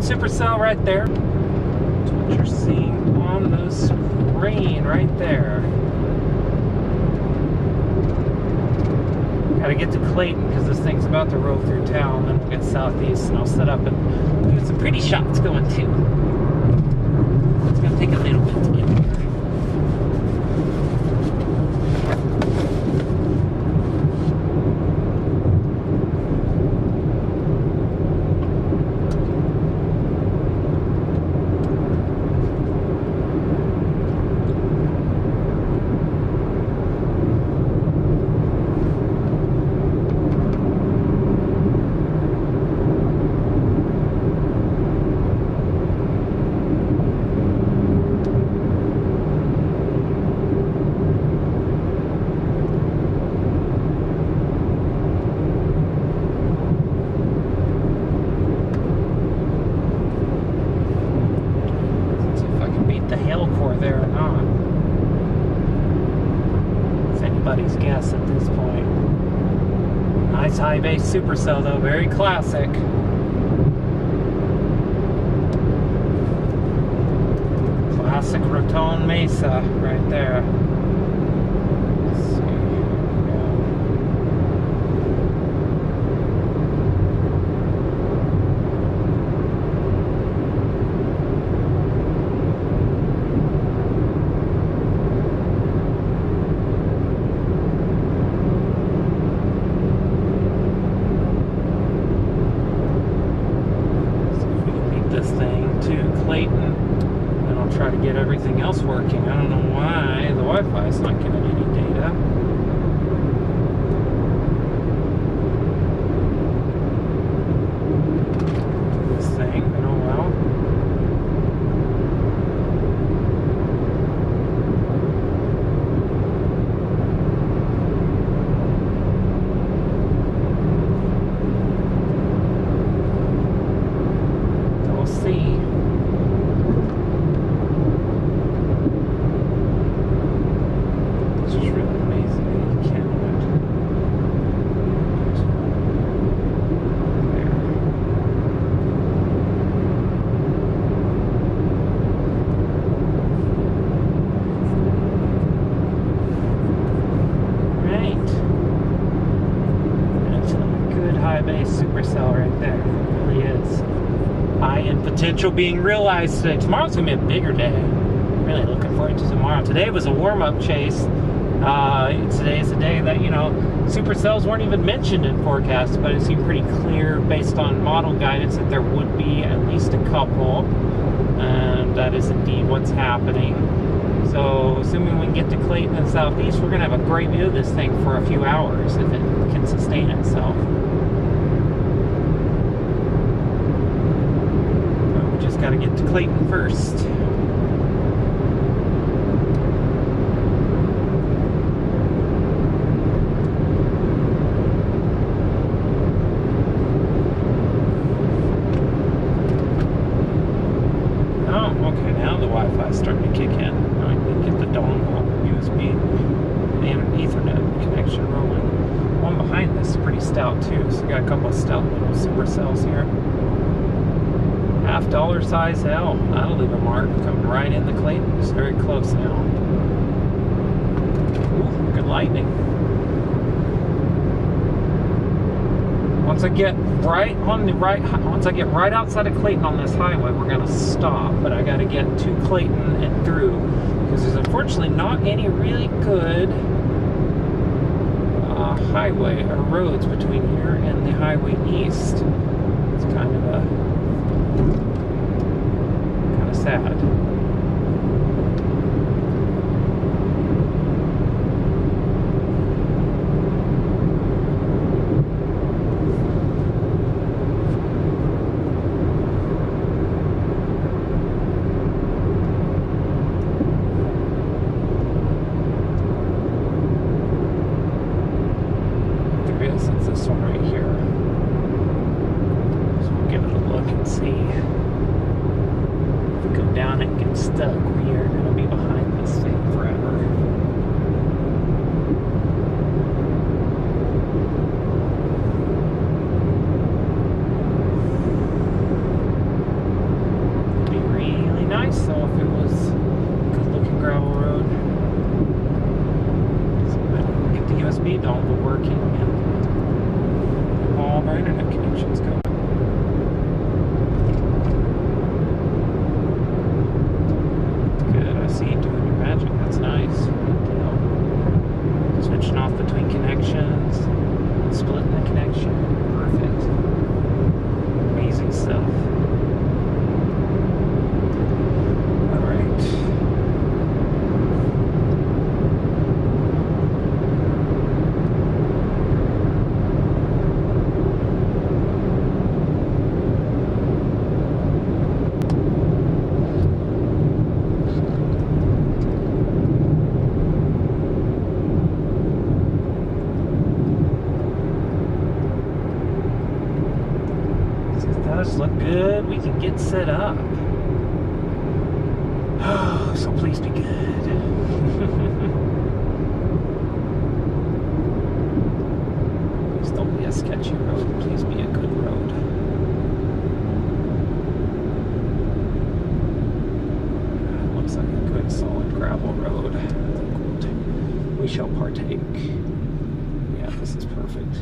Dalhart supercell right there. That's what you're seeing on the screen right there. Gotta get to Clayton because this thing's about to roll through town. Then we'll get southeast and I'll set up and get some pretty shots going too. It's gonna take a little bit to get there. Guess at this point. Nice high base supercell though, very classic. Classic Raton Mesa right there. Let's see. Clayton, and I'll try to get everything else working. I don't know why the Wi-Fi is not giving any data. This thing, been a while. We'll see. Base supercell right there. It really is. High end potential being realized today. Tomorrow's gonna be a bigger day. Really looking forward to tomorrow. Today was a warm-up chase. Today is a day that, you know, supercells weren't even mentioned in forecasts, but it seemed pretty clear based on model guidance that there would be at least a couple, and that is indeed what's happening. So assuming we can get to Clayton and southeast, we're gonna have a great view of this thing for a few hours if it can sustain itself. Got to get to Clayton first. Oh, okay, now the Wi-Fi is starting to kick in. I can get the dongle, USB, and Ethernet connection rolling. One behind this is pretty stout too, so we got a couple of stout little supercells here. $1/2 size L. That'll leave a mark. Coming right in the Clayton. It's very close now. Ooh, good lightning. Once I get right outside of Clayton on this highway, we're gonna stop. But I gotta get to Clayton and through, because there's unfortunately not any really good highway or roads between here and the highway east. It's kind of sad. There is, it's this one right here. So we'll give it a look and see. Go down and get stuck, we are going to be behind this thing forever. we can get set up. Oh, so please be good. Please don't be a sketchy road. Please be a good road. Looks like a good solid gravel road. We shall partake. Yeah, this is perfect.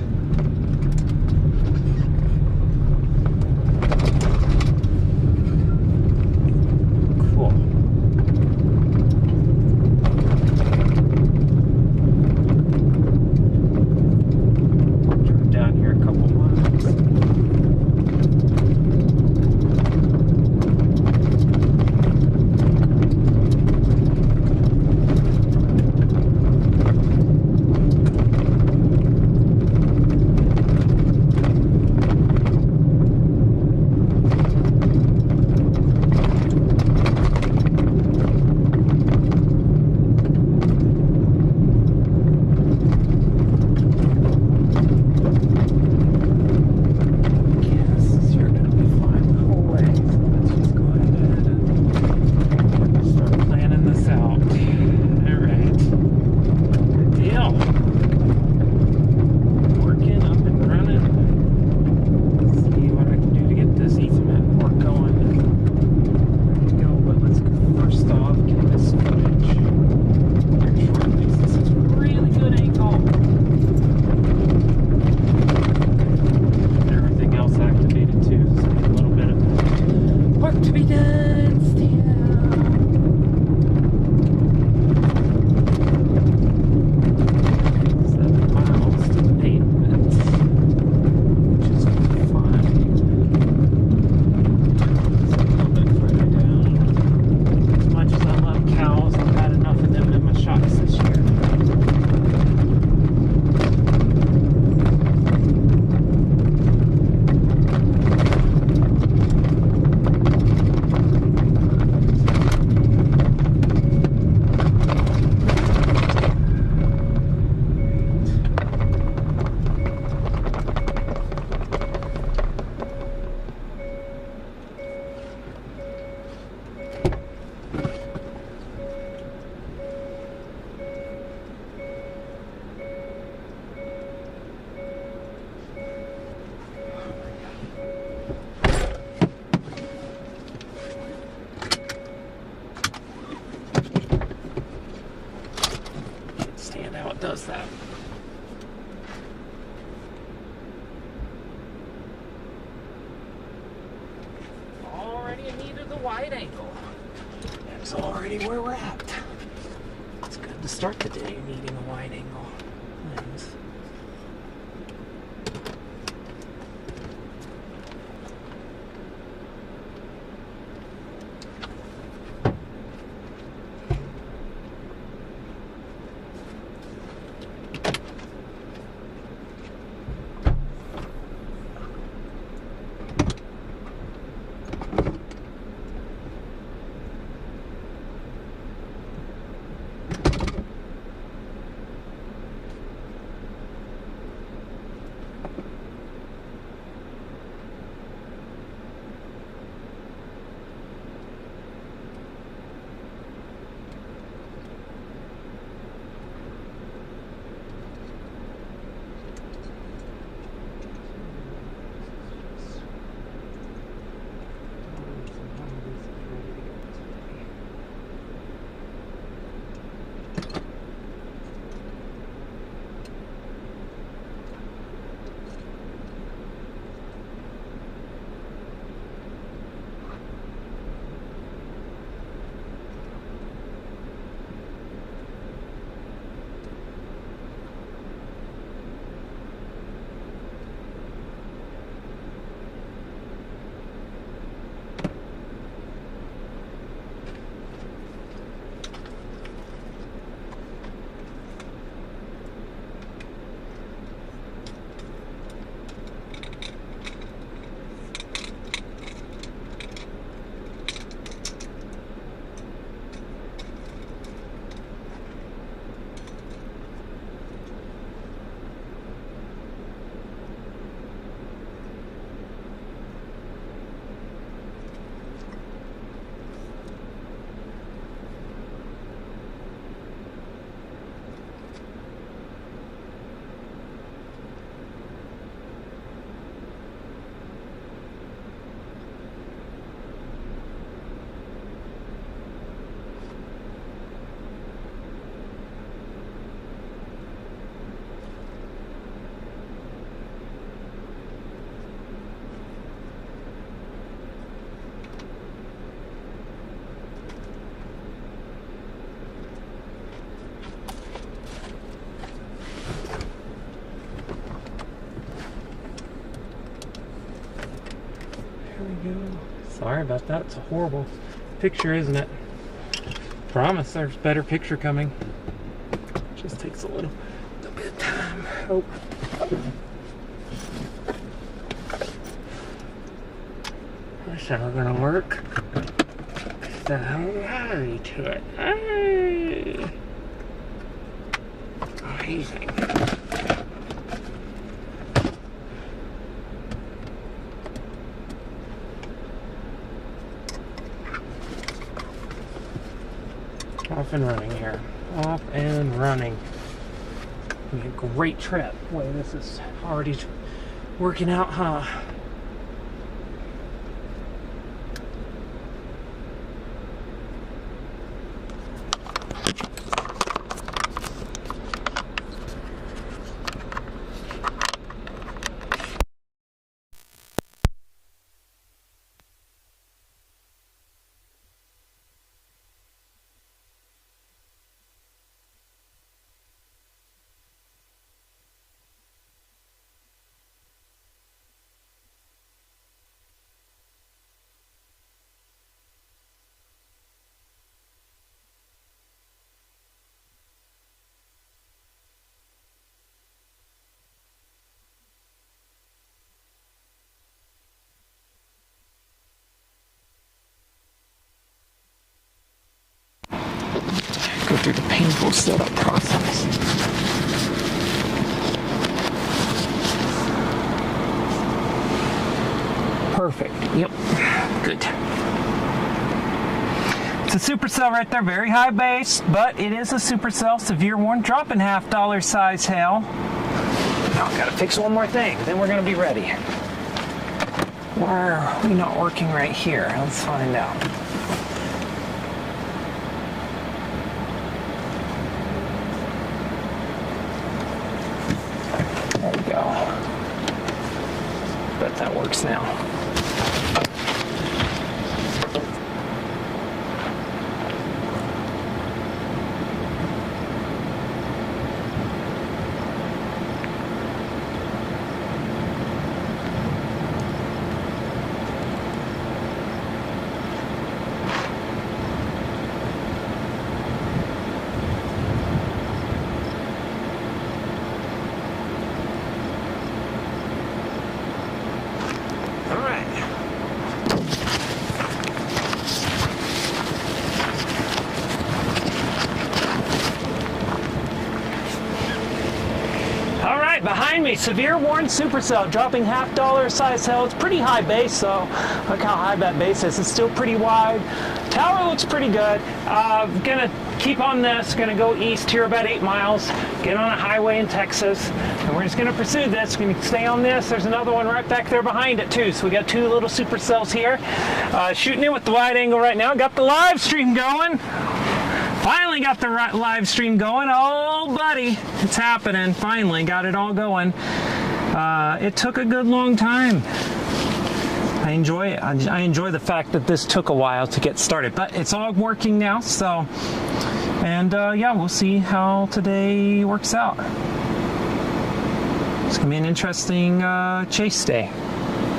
Does that. Already in need of the wide angle. That's already where we're at. It's good to start the day needing a wide angle lens. Sorry about that. It's a horrible picture, isn't it? Promise there's better picture coming. Just takes a little bit of time. Oh. That's never gonna work. The battery to it. Hey. Amazing. Off and running here. Off and running. It'll be a great trip. Boy, this is already working out, huh? Go through the painful setup process. Perfect. Yep. Good. It's a supercell right there, very high base, but it is a supercell, severe warning, dropping $half size hail. Now I've got to fix one more thing, then we're going to be ready. Why are we not working right here? Let's find out. There we go. Bet that works now. Behind me, severe warned supercell, dropping $half size hail. It's pretty high base, so look how high that base is. It's still pretty wide. Tower looks pretty good. Gonna keep on this, gonna go east here about 8 miles, get on a highway in Texas, and we're just gonna pursue this. Gonna stay on this. There's another one right back there behind it too. So we got 2 little supercells here. Shooting in with the wide angle right now. Got the live stream going. Finally got the live stream going. Oh, buddy, it's happening. Finally got it all going. It took a good long time. I enjoy it. I enjoy the fact that this took a while to get started, but it's all working now. So, and yeah, we'll see how today works out. It's gonna be an interesting chase day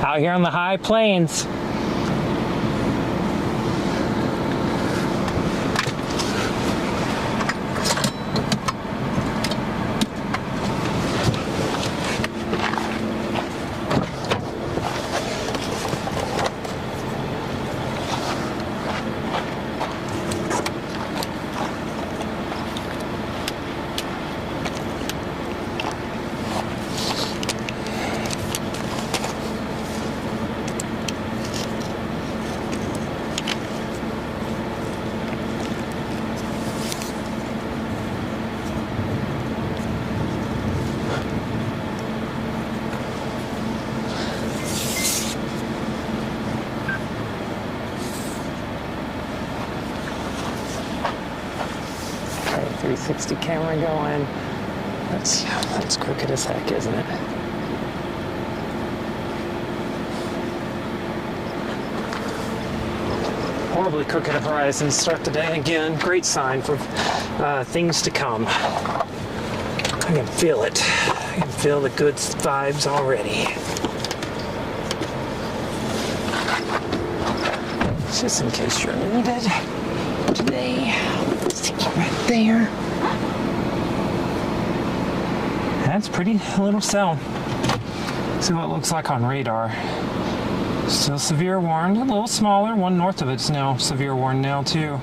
out here on the high plains. Okay, 360 camera going. That's crooked as heck, isn't it? Horribly crooked horizons start the day again. Great sign for things to come. I can feel it. I can feel the good vibes already. just in case you're needed today. Stick it right there. That's pretty little cell. See what it looks like on radar. Still severe warned, a little smaller. One north of it's now severe warned now too.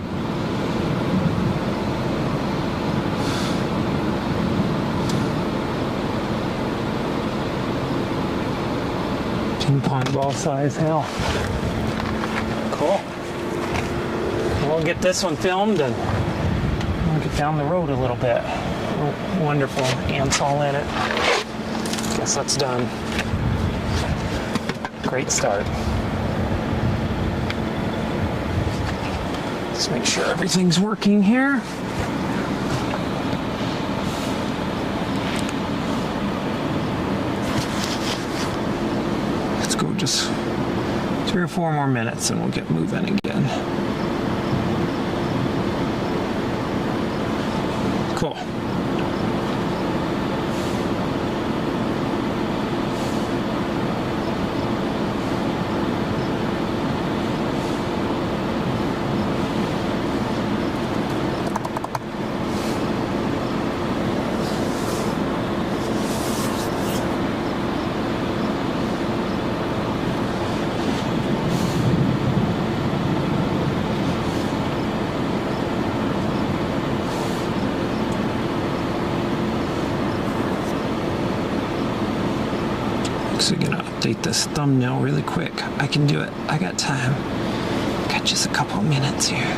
Ping pong ball size, hell. Cool. We'll get this one filmed and we'll get down the road a little bit. Oh, wonderful, ants all in it. Guess that's done. Great start. Let's make sure everything's working here. Let's go just 3 or 4 more minutes and we'll get moving again. Cool. So we're gonna update this thumbnail really quick. I can do it. I got time. Got just a couple minutes here.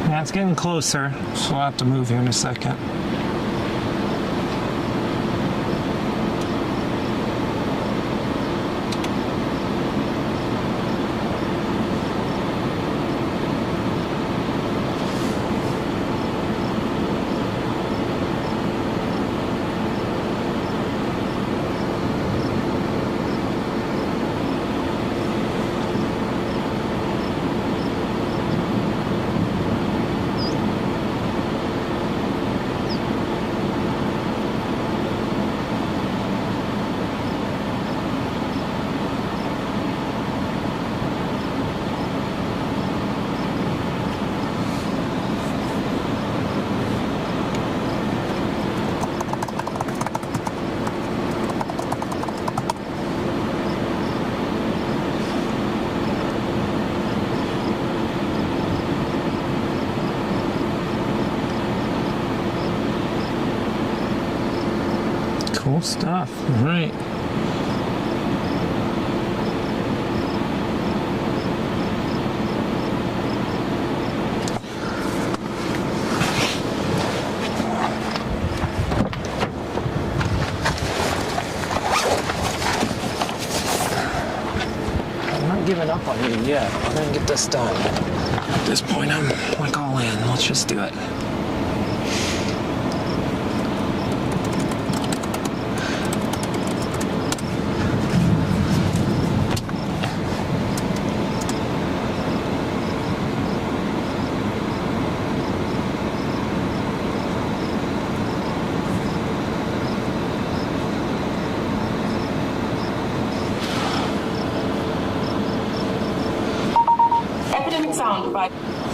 Yeah, it's getting closer, so we'll have to move here in a second. Cool stuff. All right. I'm not giving up on you yet. I'm gonna get this done. At this point, I'm like all in. Let's just do it.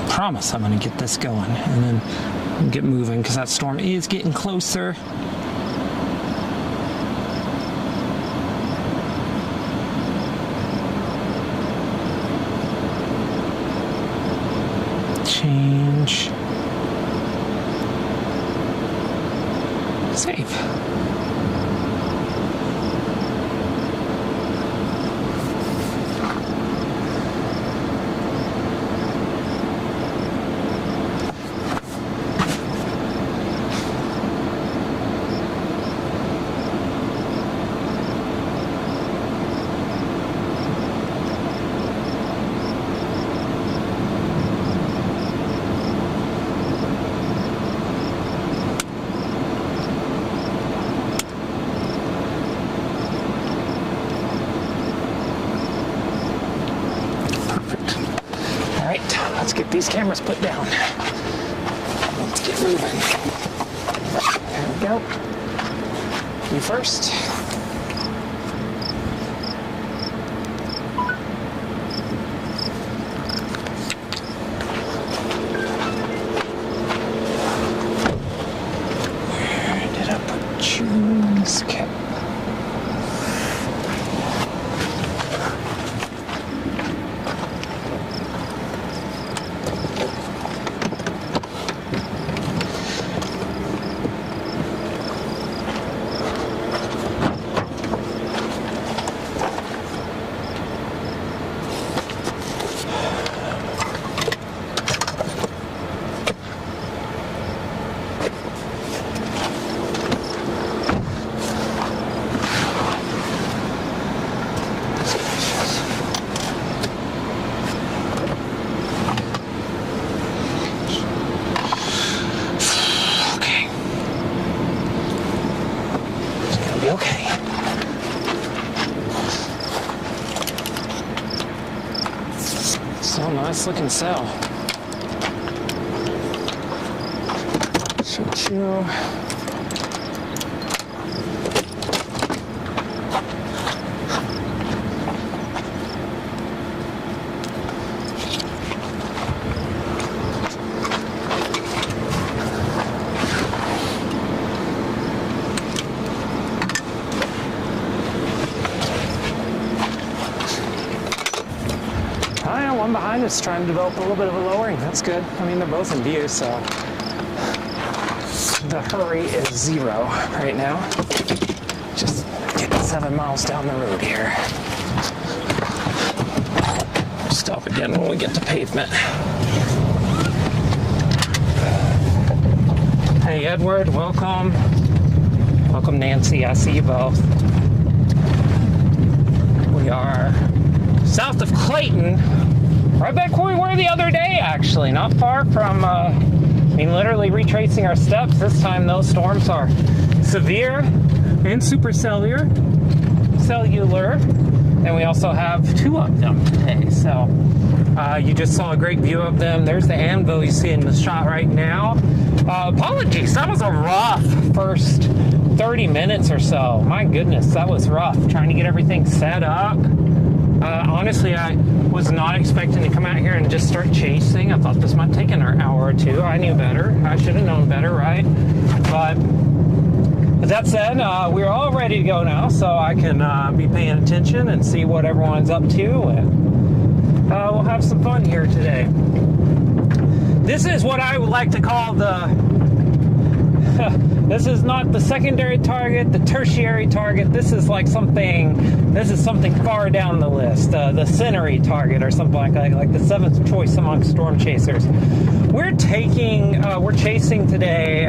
Promise I'm going to get this going and then get moving because that storm is getting closer. Change. Save. Let's get these cameras put down. Let's get moving. There we go. You first. Where did I put you? Okay. Okay. So nice looking cell. Shoot you. One behind us trying to develop a little bit of a lowering. That's good. I mean, they're both in view, so the hurry is 0 right now. Just getting 7 miles down the road here. Stop again when we get to pavement. Hey, Edward, welcome. Welcome, Nancy. I see you both. We are south of Clayton. Right back where we were the other day, actually. Not far from, literally retracing our steps. This time, those storms are severe and supercellular. And we also have 2 of them today. So, you just saw a great view of them. There's the anvil you see in the shot right now. Apologies, that was a rough first 30 minutes or so. My goodness, that was rough. Trying to get everything set up. Honestly, I was not expecting to come out here and just start chasing. I thought this might take an hour or 2. I knew better. I should have known better, right? But with that said, we're all ready to go now, so I can be paying attention and see what everyone's up to, and we'll have some fun here today. This is what I would like to call this is not the secondary target, the tertiary target. This is something far down the list. The centenary target or something like that, like the 7th choice among storm chasers. We're chasing today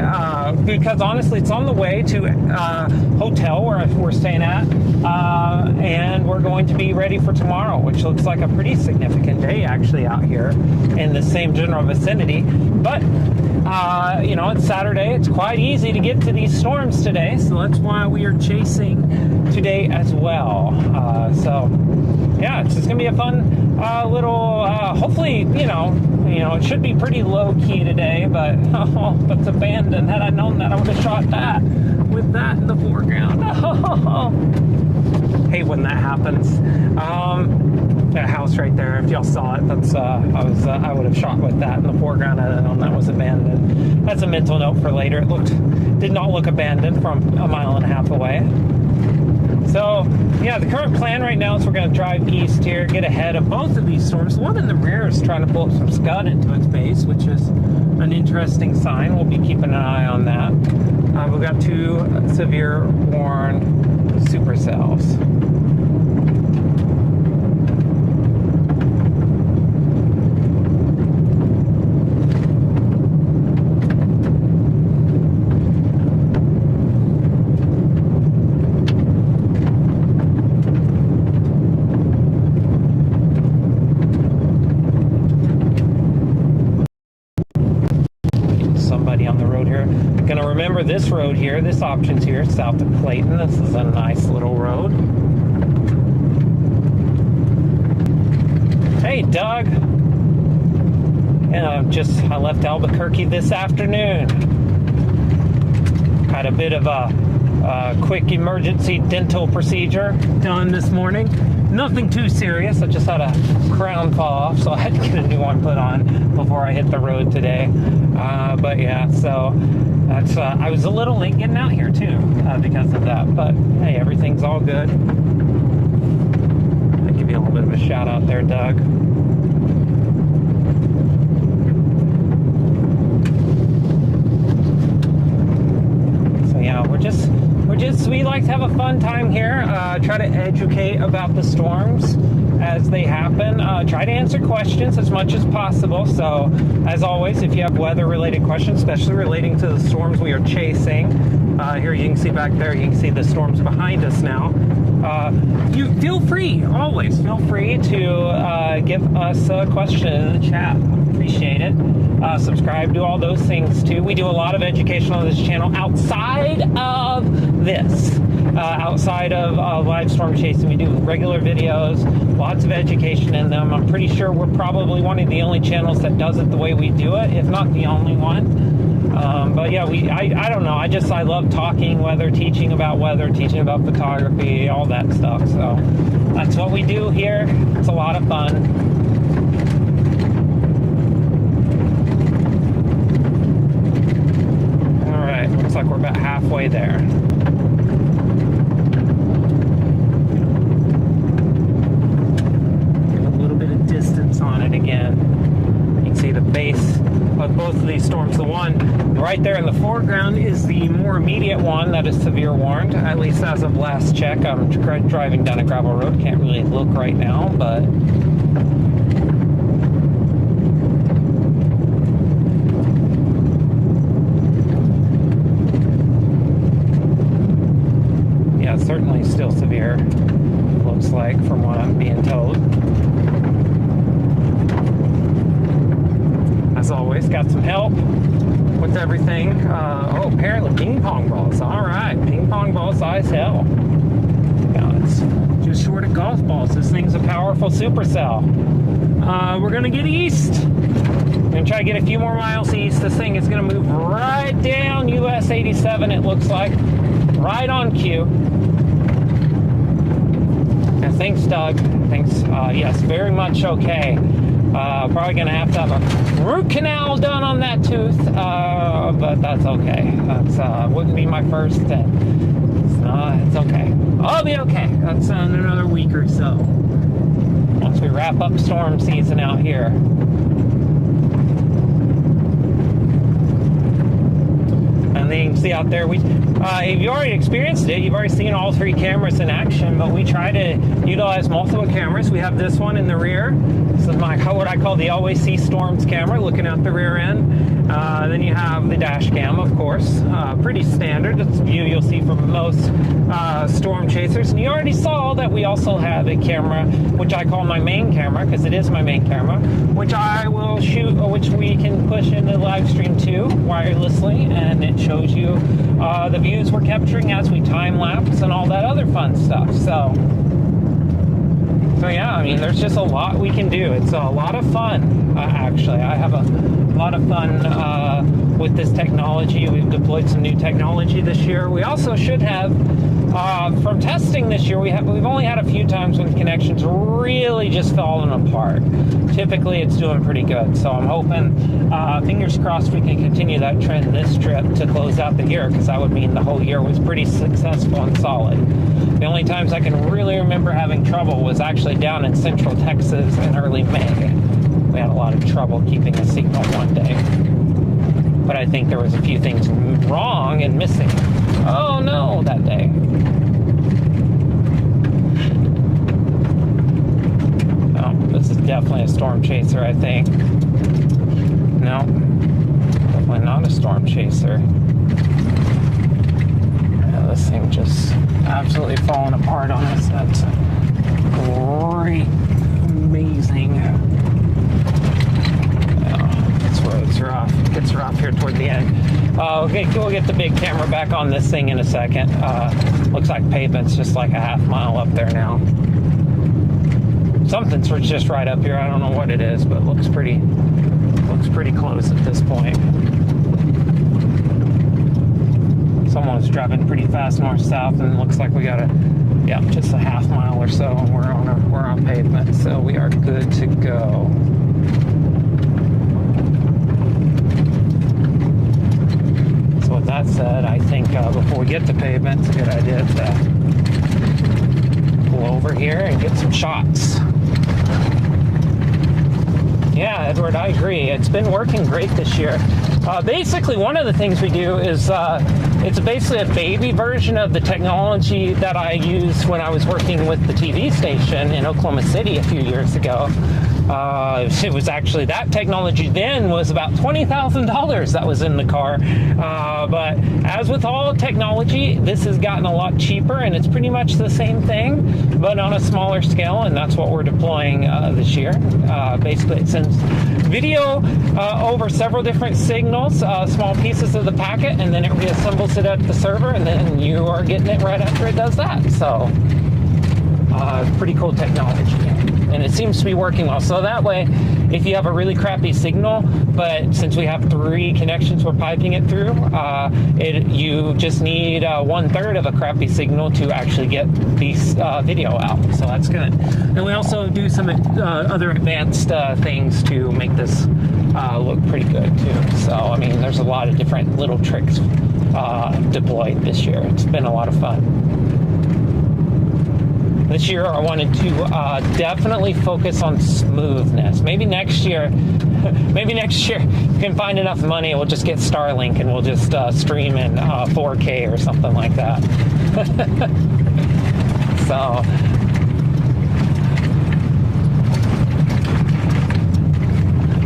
because honestly it's on the way to a hotel where we're staying at, and we're going to be ready for tomorrow, which looks like a pretty significant day actually out here in the same general vicinity. But it's Saturday. It's quite easy to get to these storms today, so that's why we are chasing today as well. It's just gonna be a fun little. Hopefully, it should be pretty low key today. But if it's abandoned, had I known that, I would have shot that with that in the foreground. Hate when that happens. That house right there, if y'all saw it, that's I would have shot with that in the foreground and that was abandoned. That's a mental note for later. It did not look abandoned from a mile and a half away. So, yeah, the current plan right now is we're going to drive east here, get ahead of both of these storms. The one in the rear is trying to pull up some scud into its base, which is an interesting sign. We'll be keeping an eye on that. We've got 2 severe warned supercells. On the road here. Gonna remember this road here. This option's here, south of Clayton. This is a nice little road. Hey, Doug. I left Albuquerque this afternoon. Had a bit of a quick emergency dental procedure done this morning. Nothing too serious. I just had a crown fall off, so I had to get a new one put on before I hit the road today. But yeah, so that's I was a little late getting out here too because of that. But hey, everything's all good. I'll give you a little bit of a shout out there, Doug. So yeah, we like to have a fun time here. Try to educate about the storms as they happen. Try to answer questions as much as possible. So, as always, if you have weather-related questions, especially relating to the storms we are chasing, here you can see back there, you can see the storms behind us now. You feel free, always feel free to give us a question in the chat. Appreciate it. Subscribe, do all those things too. We do a lot of education on this channel outside of this. Outside of live storm chasing, we do regular videos, lots of education in them. I'm pretty sure we're probably one of the only channels that does it the way we do it, if not the only one. But yeah, I don't know. I love talking weather, teaching about photography, all that stuff. So that's what we do here. It's a lot of fun. Looks like we're about halfway there. A little bit of distance on it again. You can see the base of both of these storms. The one right there in the foreground is the more immediate one that is severe warned, at least as of last check. I'm driving down a gravel road, can't really look right now, but certainly still severe, looks like, from what I'm being told. As always, got some help with everything. Oh, apparently ping pong balls. All right, ping pong ball size hell. Yeah, it's just short of golf balls. This thing's a powerful supercell. We're gonna get east. I'm gonna try to get a few more miles east. This thing is gonna move right down US 87, it looks like. Right on cue. And thanks, Doug. Thanks. Yes, very much okay. Probably going to have a root canal done on that tooth, but that's okay. That's wouldn't be my first. It's okay. I'll be okay. That's in another week or so. Once we wrap up storm season out here. And then you can see out there, if you already experienced it, you've already seen all 3 cameras in action, but we try to utilize multiple cameras. We have this one in the rear. This is what I call the Always See Storms camera, looking out the rear end. Then you have the dash cam, of course. Pretty standard. It's a view you'll see from most storm chasers. And you already saw that we also have a camera, which I call my main camera, because it is my main camera, which I will shoot, which we can push into the live stream too, wirelessly, and it shows you the views we're capturing as we time lapse and all that other fun stuff. So yeah, I mean, there's just a lot we can do. It's a lot of fun, actually. I have a lot of fun with this technology. We've deployed some new technology this year. We also should have, from testing this year, we've only had a few times when connections really just fallen apart. Typically, it's doing pretty good. So I'm hoping, fingers crossed, we can continue that trend this trip to close out the year, because that would mean the whole year was pretty successful and solid. The only times I can really remember having trouble was actually down in central Texas in early May. We had a lot of trouble keeping a signal one day. But I think there was a few things wrong and missing. Oh no, that day. Oh, this is definitely a storm chaser, I think. No, definitely not a storm chaser. Yeah, this thing just absolutely falling apart on us. That's great, amazing. It's rough. It gets rough here toward the end. Okay, we'll get the big camera back on this thing in a second. Looks like pavement's just like a half mile up there now. Something's just right up here. I don't know what it is, but it looks pretty close at this point. Someone's driving pretty fast north-south, and it looks like we got just a half mile or so, and we're on pavement, so we are good to go. With that said, I think before we get to pavement, it's a good idea to pull over here and get some shots. Yeah, Edward, I agree. It's been working great this year. Basically, one of the things we do is it's basically a baby version of the technology that I used when I was working with the TV station in Oklahoma City a few years ago. It was actually, that technology then was about $20,000 that was in the car. But as with all technology, this has gotten a lot cheaper, and it's pretty much the same thing, but on a smaller scale, and that's what we're deploying this year. Basically, it sends video over several different signals, small pieces of the packet, and then it reassembles it at the server, and then you are getting it right after it does that. So, pretty cool technology. And it seems to be working well. So that way, if you have a really crappy signal, but since we have 3 connections we're piping it through, you just need 1/3 of a crappy signal to actually get these video out. So that's good. And we also do some other advanced things to make this look pretty good too. So, I mean, there's a lot of different little tricks deployed this year. It's been a lot of fun. This year, I wanted to definitely focus on smoothness. Maybe next year, we can find enough money, we'll just get Starlink and we'll just stream in 4K or something like that. So,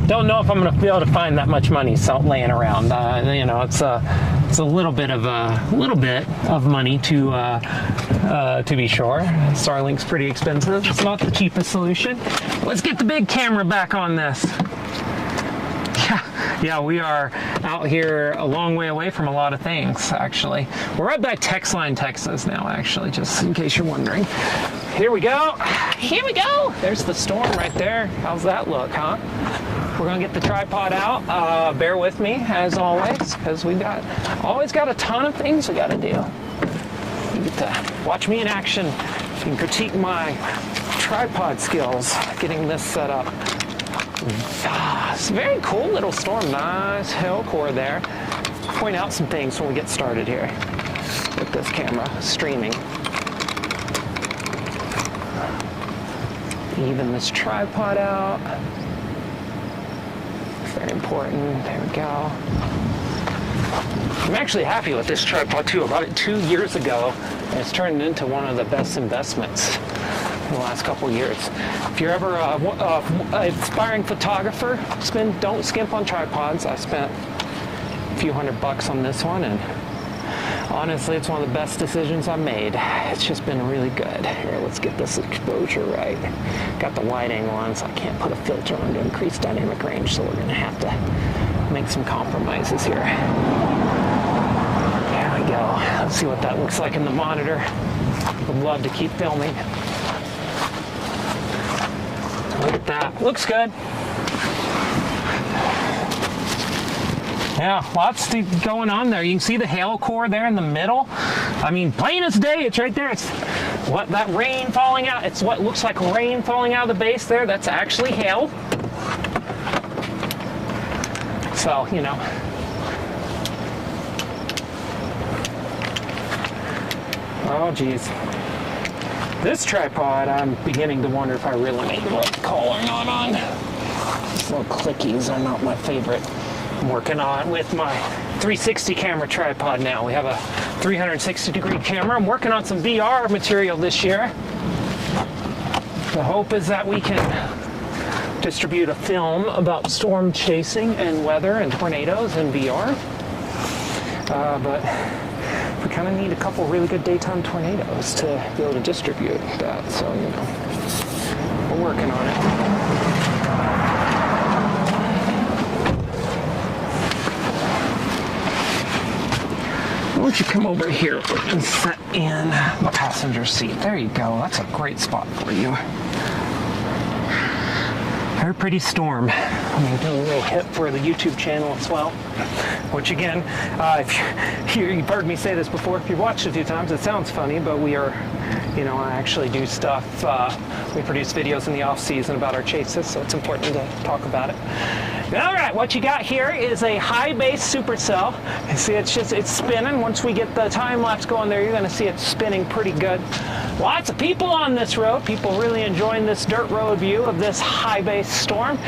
don't know if I'm going to be able to find that much money laying around. It's a little bit of money to be sure. Starlink's pretty expensive. It's not the cheapest solution. Let's get the big camera back on this. Yeah, we are out here a long way away from a lot of things, actually. We're right by Texline, Texas now, actually, just in case you're wondering. Here we go. Here we go. There's the storm right there. How's that look, huh? We're gonna get the tripod out. Bear with me, as always, because we always got a ton of things we gotta do. You get to watch me in action and critique my tripod skills getting this set up. It's a very cool little storm. Nice hill core there. Point out some things when we get started here with this camera streaming. Even this tripod out. Very important. There we go. I'm actually happy with this tripod too. I bought it 2 years ago, and it's turned into one of the best investments in the last couple of years. If you're ever an aspiring photographer, don't skimp on tripods. I spent a few $100 on this one, and honestly, it's one of the best decisions I've made. It's just been really good. Here, let's get this exposure right. Got the wide angle on, so I can't put a filter on to increase dynamic range, so we're gonna have to make some compromises here. There we go. Let's see what that looks like in the monitor. Would love to keep filming. Look at that. Looks good. Yeah, lots going on there. You can see the hail core there in the middle. I mean, plain as day, it's right there. It's what that rain falling out. It's what looks like rain falling out of the base there. That's actually hail. So, you know. Oh, geez. This tripod, I'm beginning to wonder if I really need to put the collar not on. These little clickies are not my favorite. I'm working on with my 360 camera tripod now. We have a 360 degree camera. I'm working on some VR material this year. The hope is that we can distribute a film about storm chasing and weather and tornadoes in VR. But we kind of need a couple really good daytime tornadoes to be able to distribute that. So, you know, we're working on it. Why don't you come over here and sit in the passenger seat? There you go. That's a great spot for you. Very pretty storm. I'm going to do a little hit for the YouTube channel as well. Which again, you've heard me say this before. If you've watched it a few times, it sounds funny, but we are, you know, I actually do stuff. We produce videos in the off season about our chases, so it's important to talk about it. All right, what you got here is a high base supercell. You see it's spinning. Once we get the time lapse going there, you're going to see it spinning pretty good. Lots of people on this road. People really enjoying this dirt road view of this high base storm.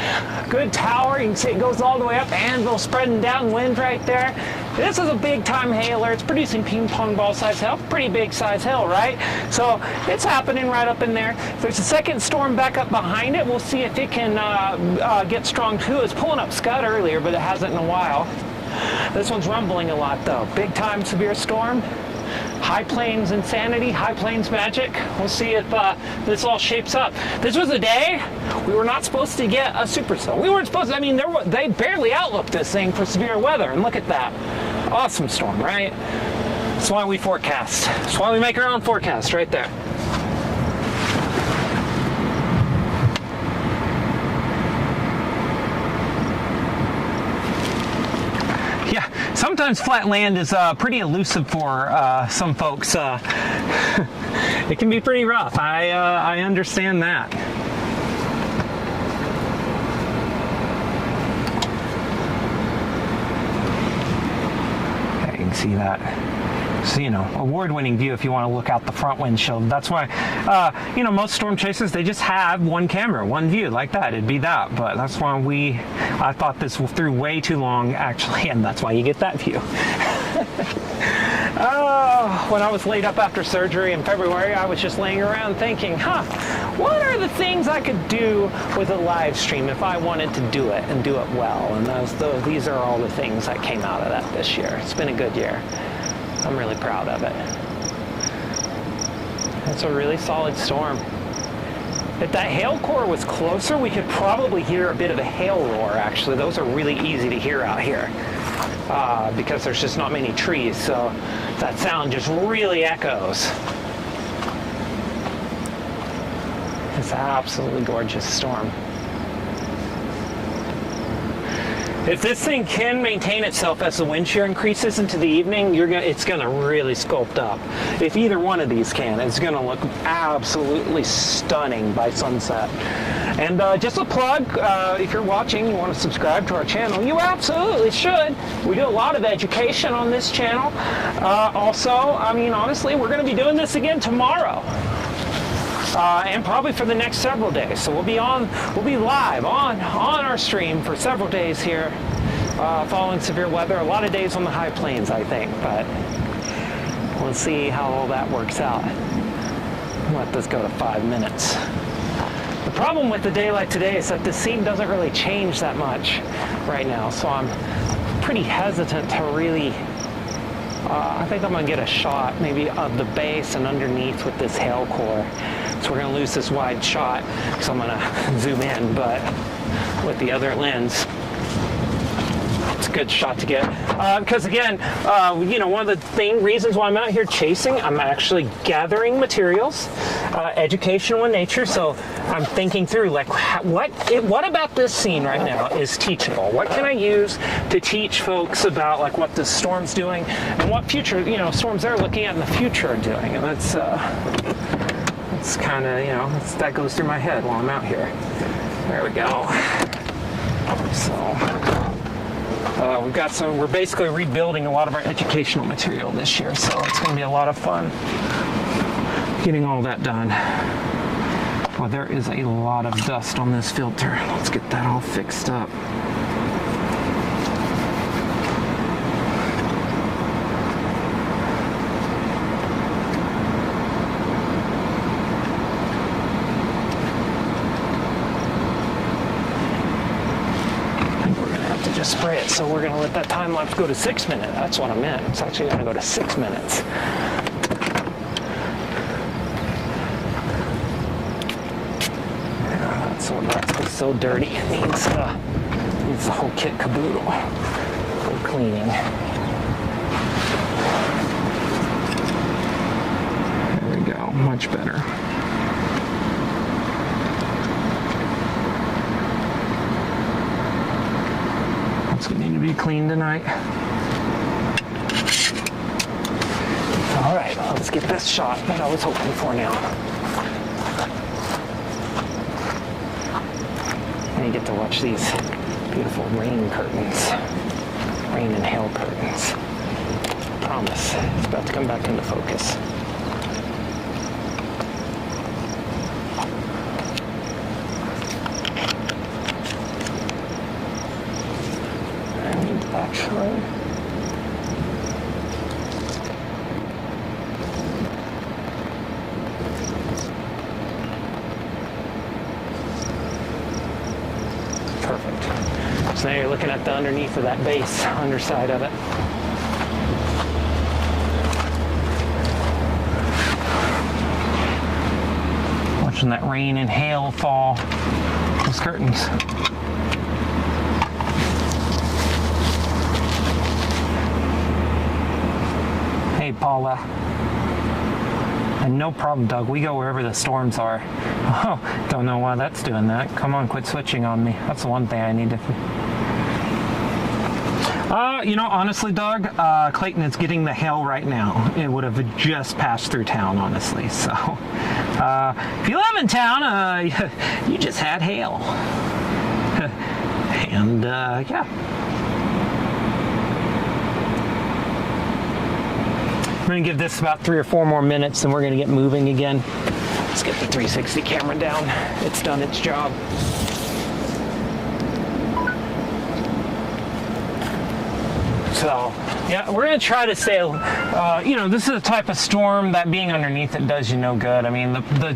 Good tower. You can see it goes all the way up. Anvil spreading downwind right there. This is a big time hailer. It's producing ping pong ball size hail. Pretty big size hail, right? So it's happening right up in there. There's a second storm back up behind it. We'll see if it can get strong too. It's pulling up scud earlier, but it hasn't in a while. This one's rumbling a lot though. Big time severe storm. High Plains insanity, High Plains magic. We'll see if this all shapes up. This was a day we were not supposed to get a supercell. We weren't supposed to, I mean, they barely outlooked this thing for severe weather, and look at that. Awesome storm, right? That's why we forecast. That's why we make our own forecast right there. Sometimes flat land is pretty elusive for some folks. It can be pretty rough. I understand that. Okay, you can see that. So, you know, award-winning view if you want to look out the front windshield. That's why, you know, most storm chasers, they just have one camera, one view like that. It'd be that. But that's why I thought this through way too long, actually, and that's why you get that view. When I was laid up after surgery in February, I was just laying around thinking, what are the things I could do with a live stream if I wanted to do it and do it well? And these are all the things that came out of that this year. It's been a good year. I'm really proud of it. It's a really solid storm. If that hail core was closer, we could probably hear a bit of a hail roar, actually. Those are really easy to hear out here because there's just not many trees, so that sound just really echoes. It's an absolutely gorgeous storm. If this thing can maintain itself as the wind shear increases into the evening, it's going to really sculpt up. If either one of these can, it's going to look absolutely stunning by sunset. And just a plug, if you're watching, you want to subscribe to our channel, you absolutely should. We do a lot of education on this channel. Also, I mean, honestly, we're going to be doing this again tomorrow. And probably for the next several days. So we'll be live on our stream for several days here, following severe weather. A lot of days on the high plains, I think, but we'll see how all that works out. Let this go to 5 minutes. The problem with the day like today is that the scene doesn't really change that much right now, so I'm pretty hesitant to really. I think I'm going to get a shot maybe of the base and underneath with this hail core. So we're going to lose this wide shot, so I'm going to zoom in, but with the other lens, it's a good shot to get. Because again, you know, one of the reasons why I'm out here chasing, I'm actually gathering materials, educational in nature. So I'm thinking through, like, what about this scene right now is teachable? What can I use to teach folks about, like, what this storm's doing and what future, you know, storms they're looking at in the future are doing? And that's kind of, you know, that goes through my head while I'm out here. There we go. So we're basically rebuilding a lot of our educational material this year, so it's going to be a lot of fun getting all that done. Well, there is a lot of dust on this filter. Let's get that all fixed up. Just spray it, so we're going to let that time lapse go to 6 minutes. That's what I meant. It's actually going to go to 6 minutes. Yeah, that's so dirty. It needs the whole kit caboodle for cleaning. There we go. Much better. Need to be cleaned tonight. All right, let's get this shot that I was hoping for now. And you get to watch these beautiful rain curtains, rain and hail curtains. I promise, it's about to come back into focus. Actually, perfect. So now you're looking at the underneath of that base, underside of it. Watching that rain and hail fall those curtains. Paula. And no problem, Doug. We go wherever the storms are. Oh, don't know why that's doing that. Come on, quit switching on me. That's the one thing I need to... You know, honestly, Doug, Clayton is getting the hail right now. It would have just passed through town, honestly. So, if you live in town, you just had hail. And, yeah. I'm going to give this about 3 or 4 more minutes and we're going to get moving again. Let's get the 360 camera down. It's done its job. So, yeah, we're going to try to stay, you know, this is a type of storm that being underneath it does you no good. I mean, the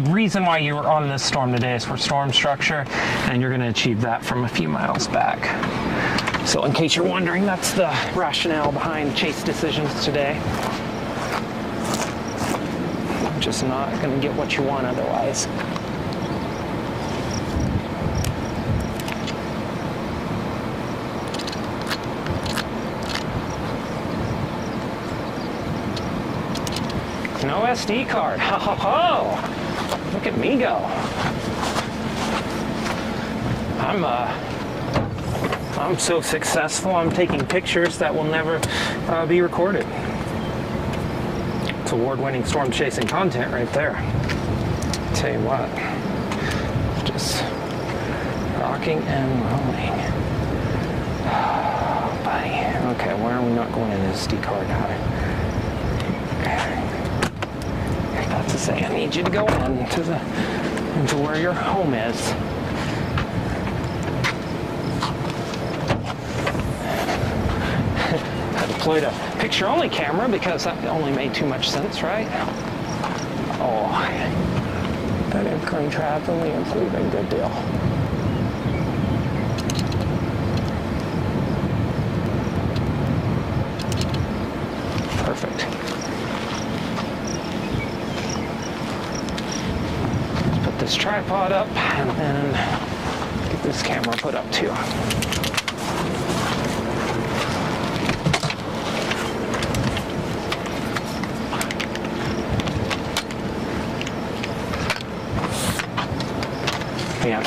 reason why you were on this storm today is for storm structure, and you're going to achieve that from a few miles back. So in case you're wondering, that's the rationale behind chase decisions today. You're just not going to get what you want otherwise. No SD card. Ho ho ho! Look at me go. I'm so successful, I'm taking pictures that will never be recorded. It's award-winning storm chasing content right there. Tell you what, just rocking and rolling. Oh, buddy. Okay, why are we not going in this SD card now? About to say, I need you to go into where your home is. Deployed a picture-only camera because that only made too much sense, right? Oh, that incoming trap only improving, good deal. Perfect. Let's put this tripod up and then get this camera put up too.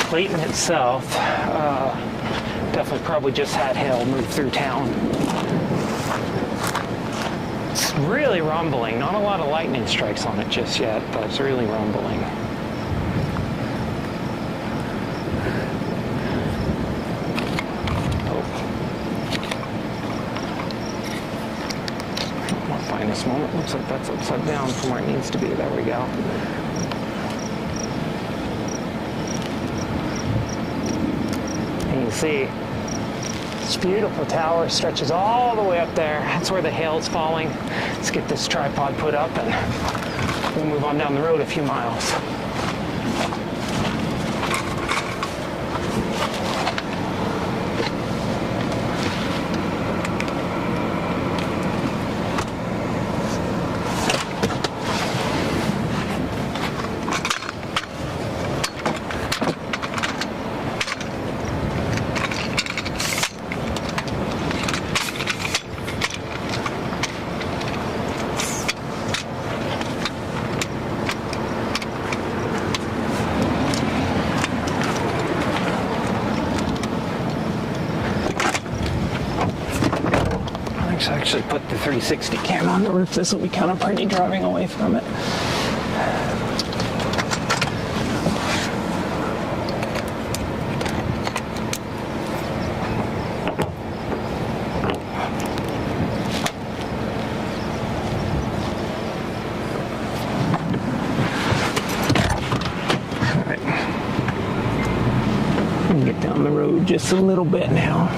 Clayton itself, definitely probably just had hail move through town. It's really rumbling. Not a lot of lightning strikes on it just yet, but it's really rumbling. This moment looks like that's upside down from where it needs to be. There we go. And you see this beautiful tower stretches all the way up there. That's where the hail's falling. Let's get this tripod put up and we'll move on down the road a few miles. Actually put the 360 camera on the roof. This will be kind of pretty driving away from it. All right. I'm gonna get down the road just a little bit now.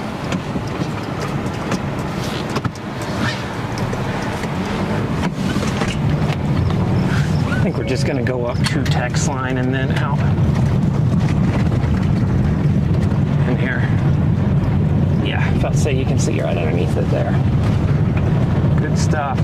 I think we're just going to go up to text line and then out. In here. Yeah, if I'll say you can see right underneath it there. Good stuff.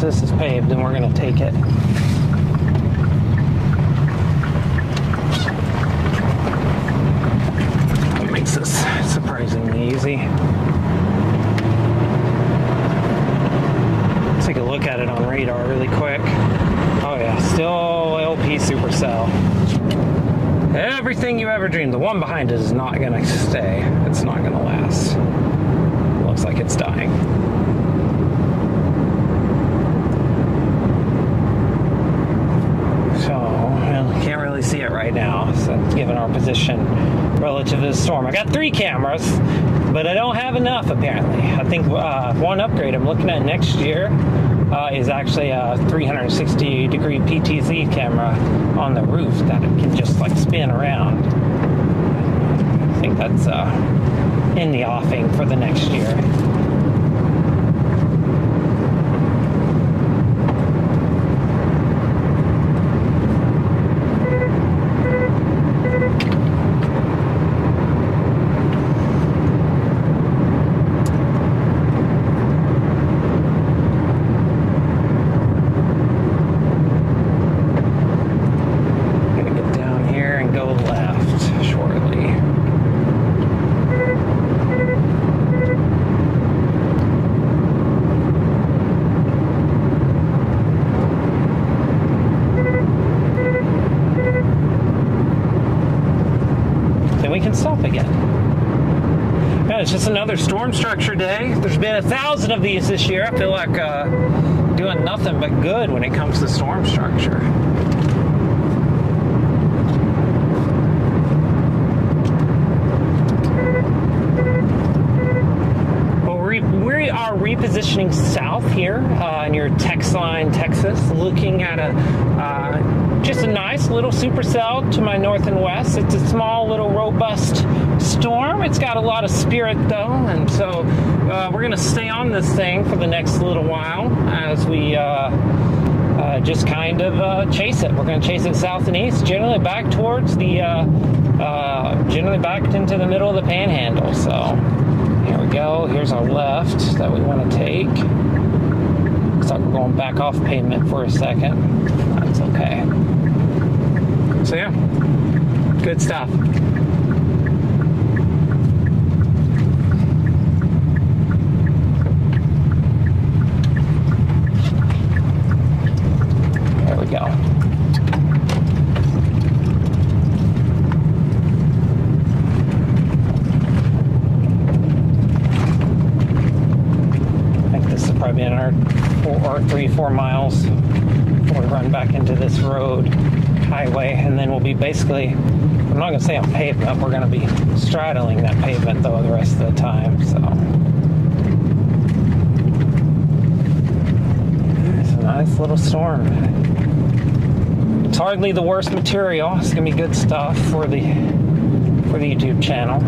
This is paved and we're going to take it. It makes this surprisingly easy. Take a look at it on radar really quick. Oh yeah, still LP supercell. Everything you ever dreamed. The one behind it is not going to stay. It's not going to last. Looks like it's dying. See it right now, so it's given our position relative to the storm. I got 3 cameras, but I don't have enough apparently. I think one upgrade I'm looking at next year is actually a 360 degree PTZ camera on the roof that it can just like spin around. I think that's in the offing for the next year. It's just another storm structure day. There's been 1,000 of these this year. I feel like doing nothing but good when it comes to storm structure. Well, we are repositioning south here near Texline, Texas, looking at just a nice little supercell to my north and west. It's a small, little, robust storm. It's got a lot of spirit, though, and so we're going to stay on this thing for the next little while as we just kind of chase it. We're going to chase it south and east, generally back towards the, generally back into the middle of the panhandle. So here we go. Here's our left that we want to take. Looks like we're going back off pavement for a second. That's okay. So yeah, good stuff. There we go. Probably another 3-4 miles before we run back into this road highway, and then we'll be basically, I'm not going to say on pavement, we're going to be straddling that pavement though the rest of the time. So it's a nice little storm. It's hardly the worst material. It's going to be good stuff for the YouTube channel.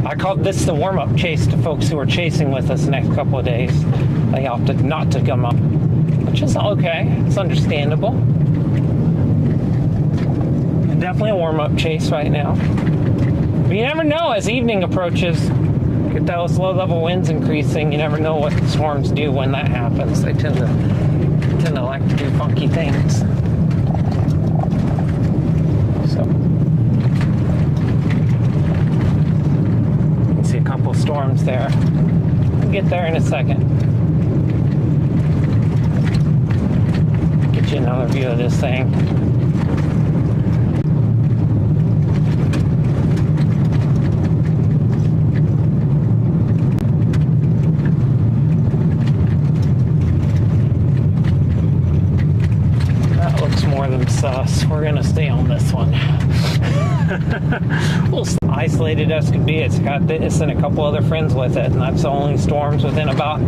I called this the warm-up chase to folks who are chasing with us the next couple of days. They opted not to come up, which is okay. It's understandable. Definitely a warm-up chase right now. But you never know as evening approaches. Get those low-level winds increasing. You never know what storms do when that happens. They tend to like to do funky things. So you can see a couple storms there. We'll get there in a second. Get you another view of this thing. Sus. We're gonna stay on this one. Well, isolated as could be. It's got this and a couple other friends with it, and that's the only storms within about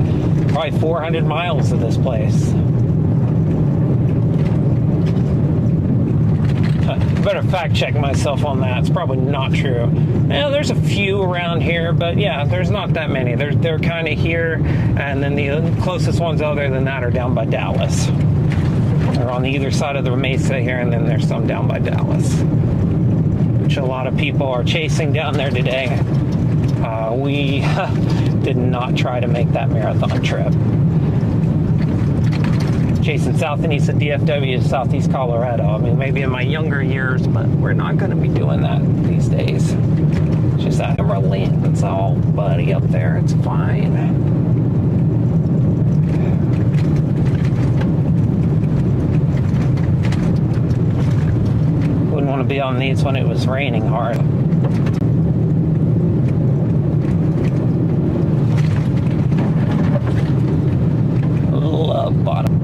probably 400 miles of this place. Better fact check myself on that. It's probably not true. Yeah, there's a few around here, but yeah, there's not that many. They're kind of here, and then the closest ones other than that are down by Dallas. They're on either side of the Mesa here, and then there's some down by Dallas, which a lot of people are chasing down there today. We did not try to make that marathon trip. Chasing south and east of DFW to southeast Colorado. I mean, maybe in my younger years, but we're not going to be doing that these days. It's just that Merlin. It's all buddy up there. It's fine. Want to be on these when it was raining hard. Love bottom.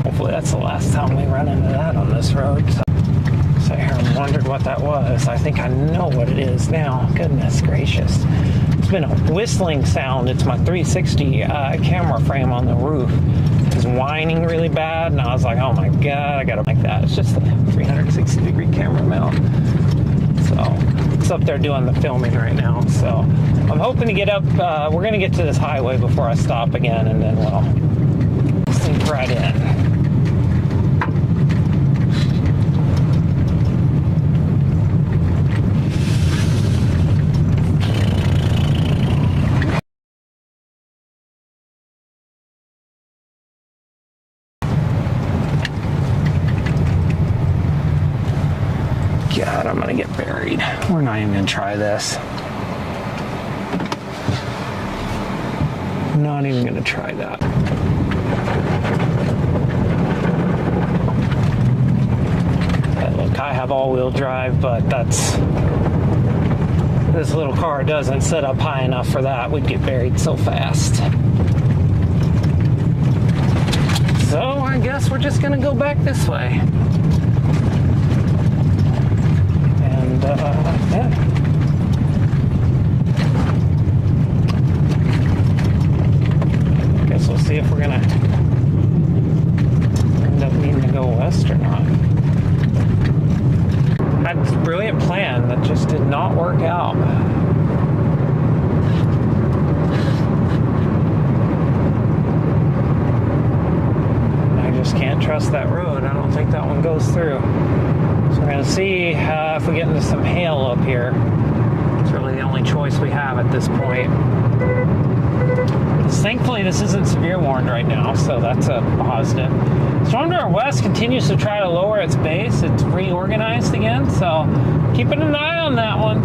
Hopefully that's the last time we run into that on this road. So here I wondered what that was. I think I know what it is now. Goodness gracious. It's been a whistling sound. It's my 360 camera frame on the roof. It's whining really bad, and I was like, oh my god, I gotta make that. It's just a 360-degree camera mount. So it's up there doing the filming right now. So I'm hoping to get up. We're gonna get to this highway before I stop again, and then we'll sink right in. God, I'm gonna get buried. We're not even gonna try this. Not even gonna try that. Hey, look, I have all-wheel drive, but this little car doesn't set up high enough for that. We'd get buried so fast. So I guess we're just gonna go back this way. Yeah. Guess we'll see if we're gonna end up needing to go west or not. I had this brilliant plan that just did not work out. I just can't trust that road. I don't think that one goes through. So we're going to see if we get into some hail up here. It's really the only choice we have at this point. Thankfully, this isn't severe warned right now, so that's a positive. Storm to our west continues to try to lower its base. It's reorganized again, so keeping an eye on that one.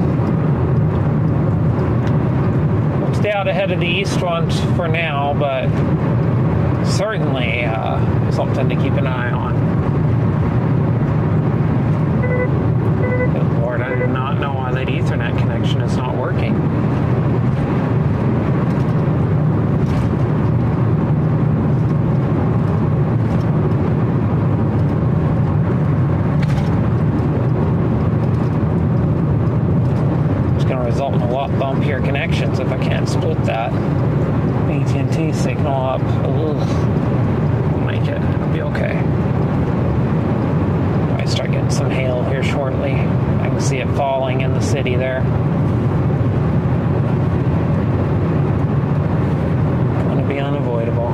We'll stay out ahead of the east one for now, but certainly something to keep an eye on. Good Lord, I do not know why that Ethernet connection is not working. Result in a lot bumpier connections if I can't split that AT&T signal up. We'll make it. It'll be okay. I start getting some hail here shortly. I can see it falling in the city there. Going to be unavoidable.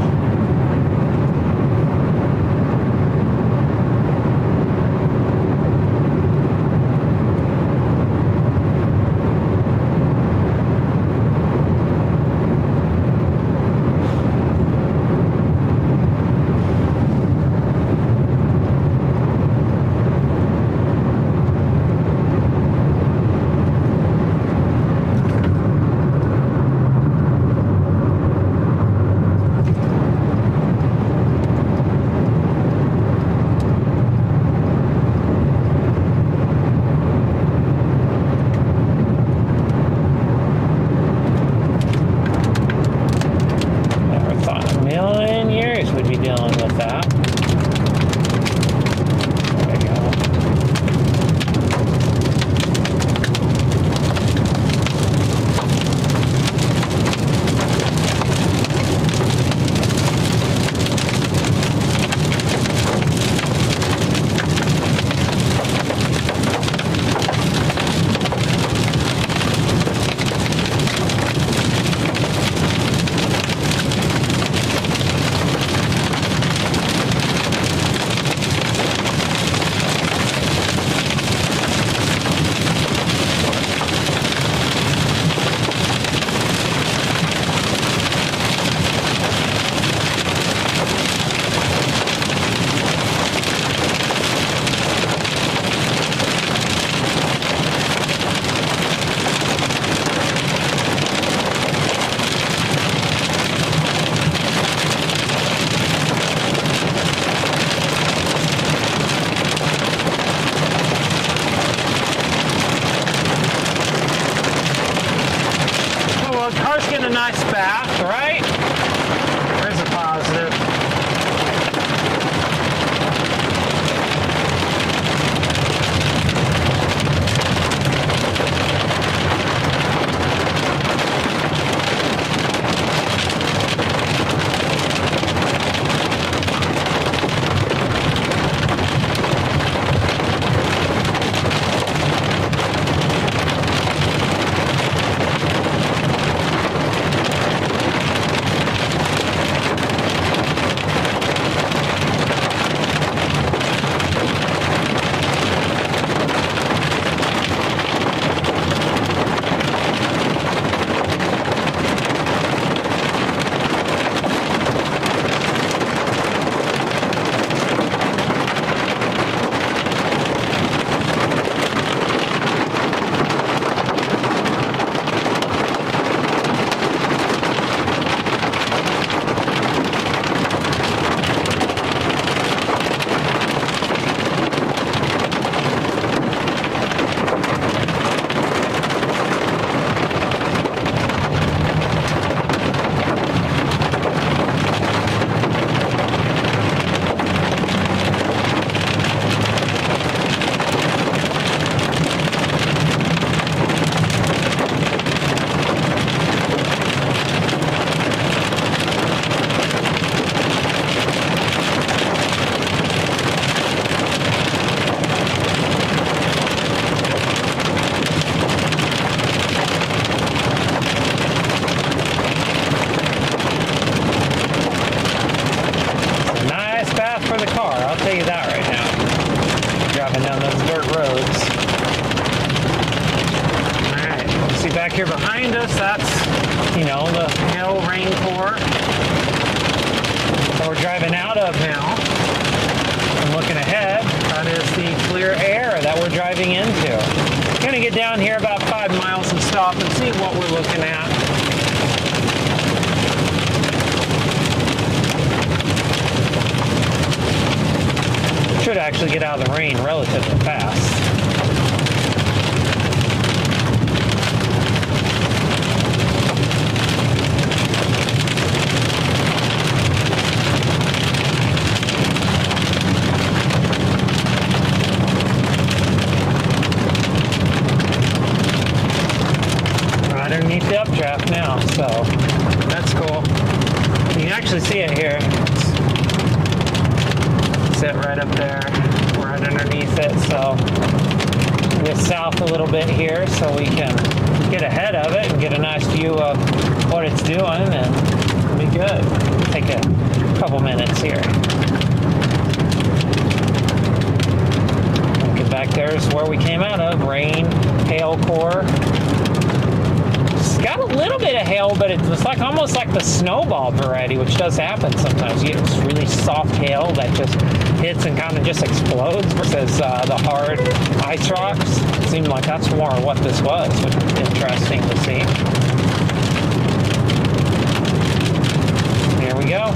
this, that's, you know, the hail rain core that we're driving out of now. And looking ahead, that is the clear air that we're driving into. We're going to get down here about 5 miles and stop and see what we're looking at. Should actually get out of the rain relatively fast. Right underneath the updraft now, so that's cool. You can actually see it here. Sit right up there, right underneath it, so get south a little bit here so we can get ahead of it and get a nice view of what it's doing, and it'll be good. Take a couple minutes here. Get back there is where we came out of, rain, hail core. It's got a little bit of hail, but it's like almost like the snowball variety, which does happen sometimes. You get this really soft hail that just hits and kind of just explodes versus the hard ice rocks. It seemed like that's more what this was, which is interesting to see. Here we go.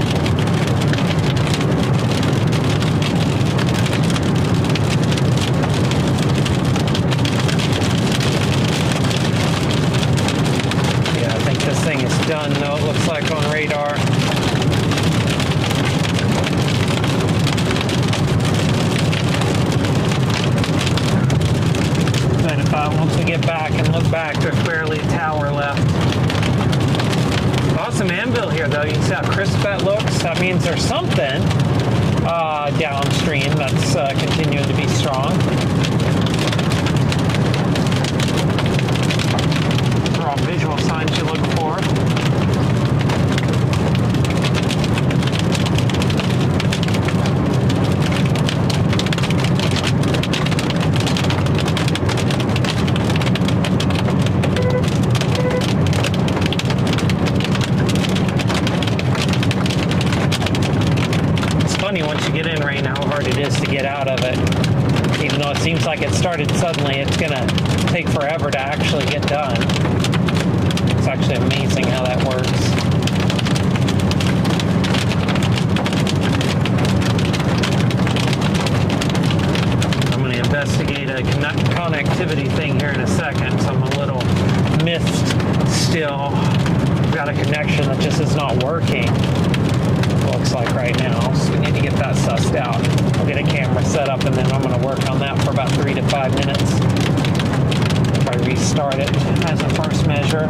Yeah, I think this thing is done though, it looks like on radar. Once we get back and look back, there's barely a tower left. Awesome anvil here, though. You can see how crisp that looks. That means there's something downstream that's continuing to be strong. These are all visual signs you look for. Once you get in rain, how hard it is to get out of it. Even though it seems like it started suddenly, it's going to take forever to actually get done. It's actually amazing how that works. I'm going to investigate a connectivity thing here in a second, so I'm a little miffed still. I've got a connection that just is not working. Looks like right now, so we need to get that sussed out. I'll get a camera set up and then I'm going to work on that for about 3 to 5 minutes. Try to restart it as a first measure.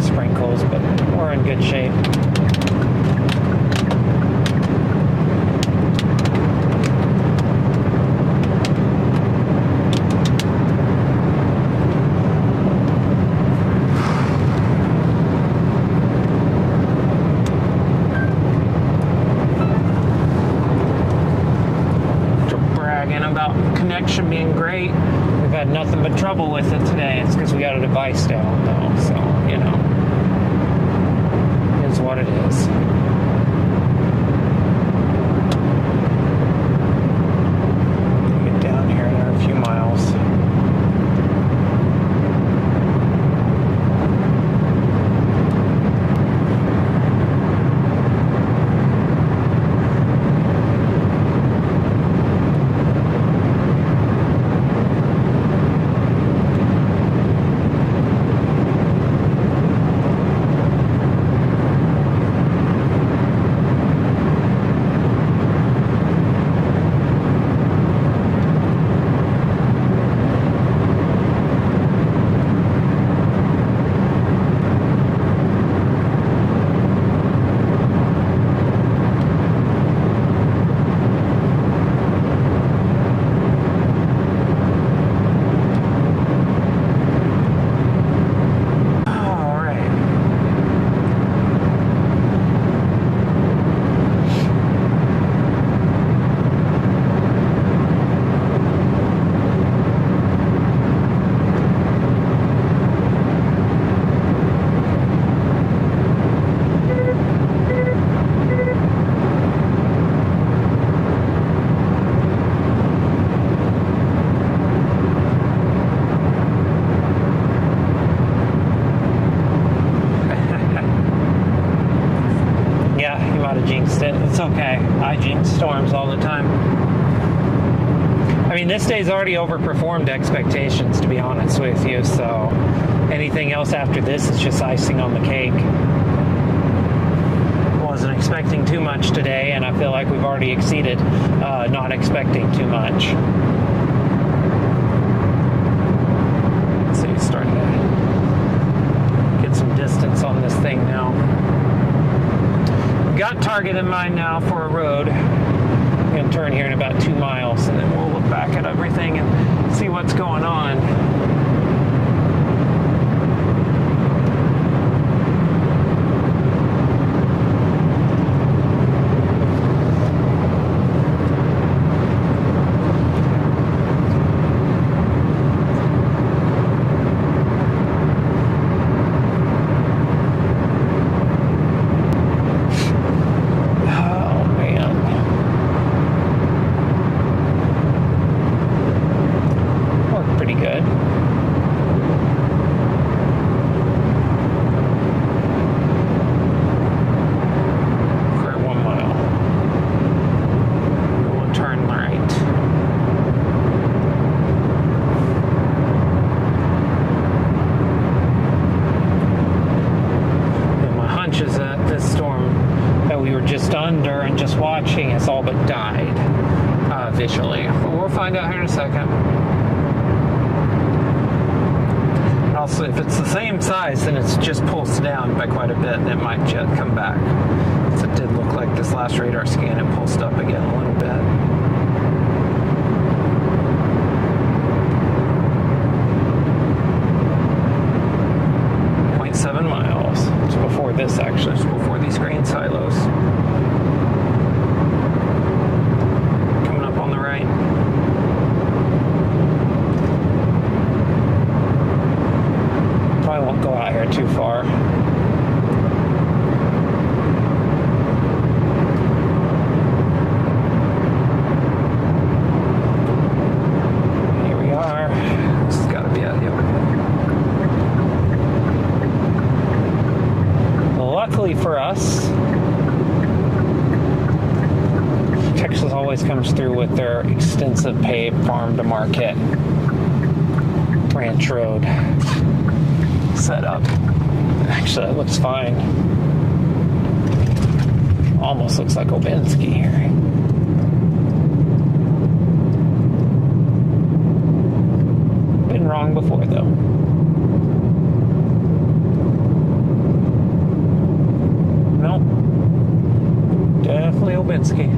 Sprinkles, but we're in good shape. Bragging about connection being great. We've had nothing but trouble with it today. It's because we got a device down though, so you know. Is what it is. Get down here, there are a few miles. It's okay. I jinx storms all the time. I mean, this day's already overperformed expectations, to be honest with you, so anything else after this is just icing on the cake. Wasn't expecting too much today, and I feel like we've already exceeded not expecting too much. Let's see, it's starting to get some distance on this thing now. Got target in mind now for a road. I'm going to turn here in about 2 miles, and then we'll look back at everything and see what's going on. Under and just watching, it's all but died visually. But we'll find out here in a second. Also, if it's the same size, then it's just pulsed down by quite a bit, and it might just come back. So it did look like this last radar scan, it pulsed up again a little bit. 0.7 miles. It's before this, actually. It's before these grain silos. Coming up on the right. Probably won't go out here too far. Here we are. This has got to be it. Luckily for us, Texas always comes through with their extensive paved farm to market ranch road setup. Actually, it looks fine. Almost looks like Obensky here. Been wrong before, though. Nope. Definitely Obensky.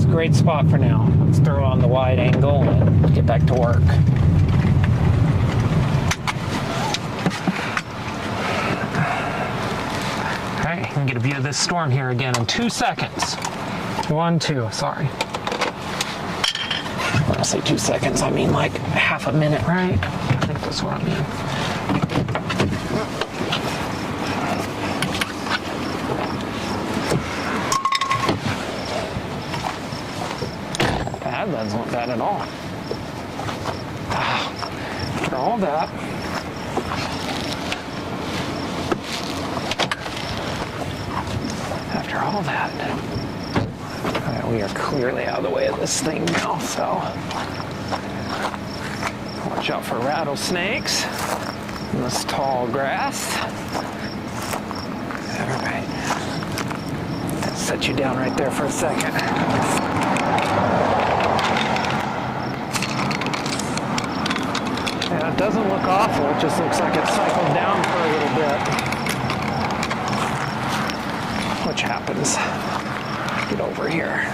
Great spot for now. Let's throw on the wide angle and get back to work. Okay, I can get a view of this storm here again in 2 seconds. 1, 2, sorry. When I say 2 seconds, I mean like half a minute, right? I think that's what I mean. That doesn't look bad at all. After all that, we are clearly out of the way of this thing now, so watch out for rattlesnakes in this tall grass. All right, set you down right there for a second. Yeah, it doesn't look awful. It just looks like it cycled down for a little bit. Which happens. Get over here.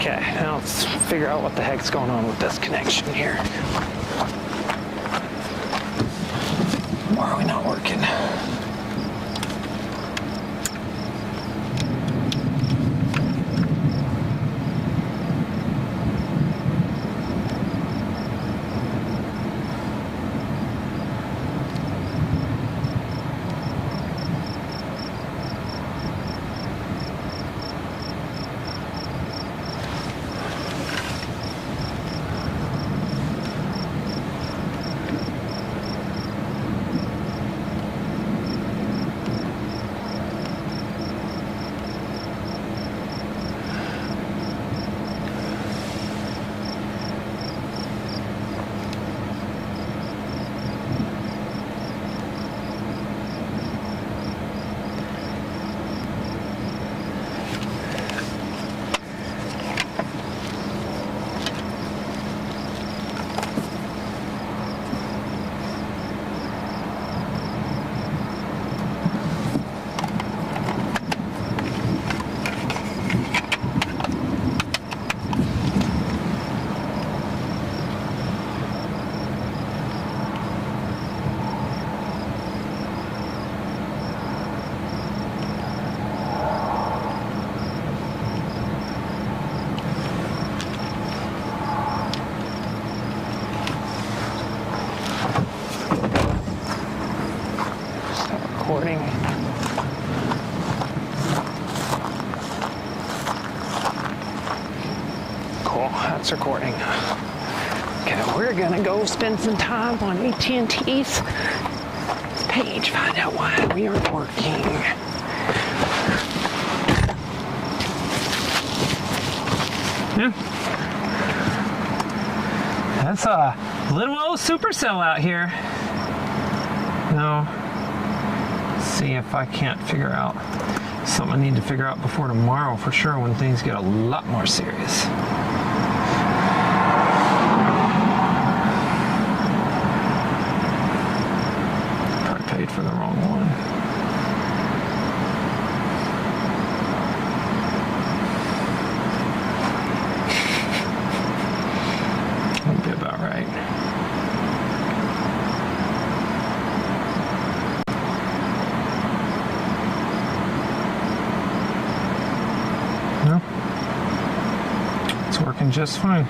Okay, now let's figure out what the heck's going on with this connection here. Why are we not working? Recording. Cool, that's recording. Okay, we're gonna go spend some time on AT&T's page, find out why we aren't working. Yeah. That's a little old supercell out here. No. See if I can't figure out something I need to figure out before tomorrow for sure when things get a lot more serious. Probably paid for the wrong one. That'd be about right. It's working just fine.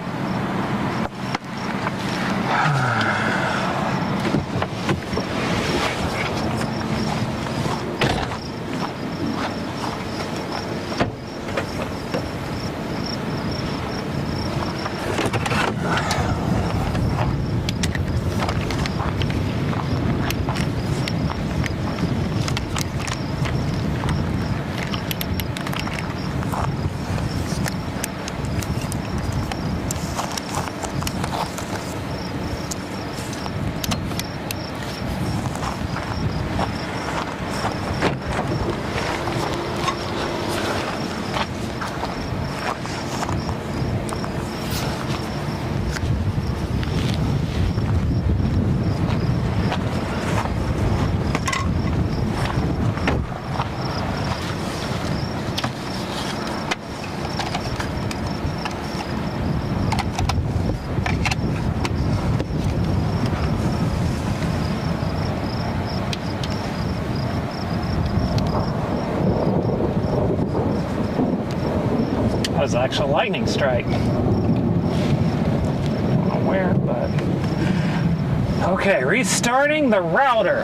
That was an actual lightning strike. I don't know where, but... Okay, restarting the router.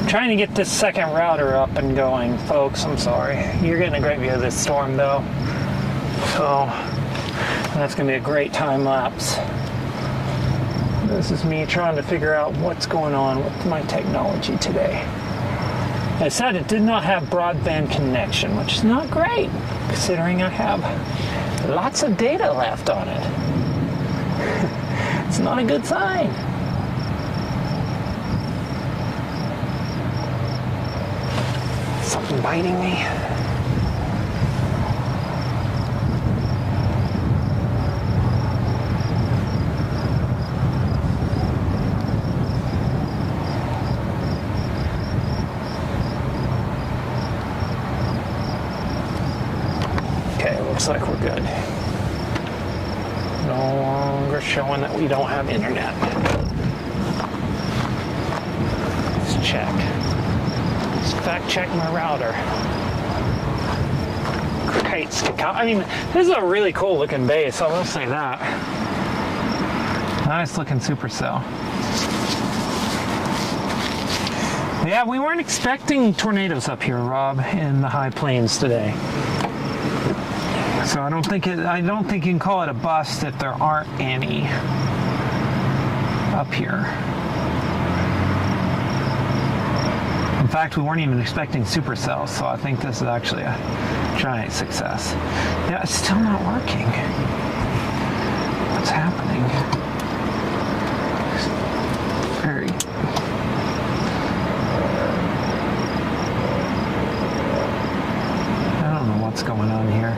Trying to get this second router up and going, folks. I'm sorry. You're getting a great view of this storm, though. So, that's going to be a great time lapse. This is me trying to figure out what's going on with my technology today. I said it did not have broadband connection, which is not great, considering I have lots of data left on it. It's not a good sign. Something biting me. looks like we're good. No longer showing that we don't have internet. Let's check. Let's fact check my router. Great stick out. I mean, this is a really cool looking base, I will say that. Nice looking supercell. Yeah, we weren't expecting tornadoes up here, Rob, in the high plains today. So I don't think you can call it a bust if there aren't any up here. In fact, we weren't even expecting supercells, so I think this is actually a giant success. Yeah, it's still not working. What's happening? Very. I don't know what's going on here.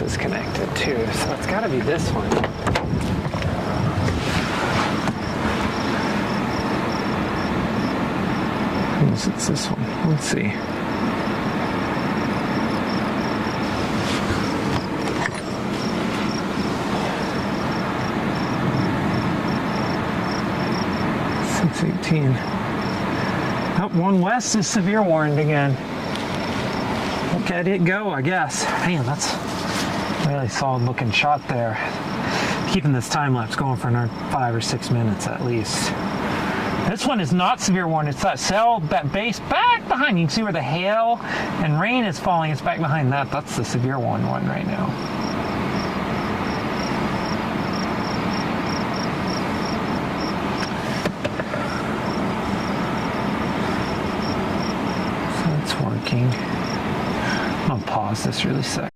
Is connected too, so it's got to be this one. It's this one. Let's see. It's 18. Up one west is severe warned again. Look at it go, I guess. Man, that's really solid looking shot there. Keeping this time lapse going for another 5 or 6 minutes at least. This one is not severe warning. It's that cell, that base back behind. You can see where the hail and rain is falling. It's back behind that. That's the severe warning one right now. So it's working. I'll pause this really sec.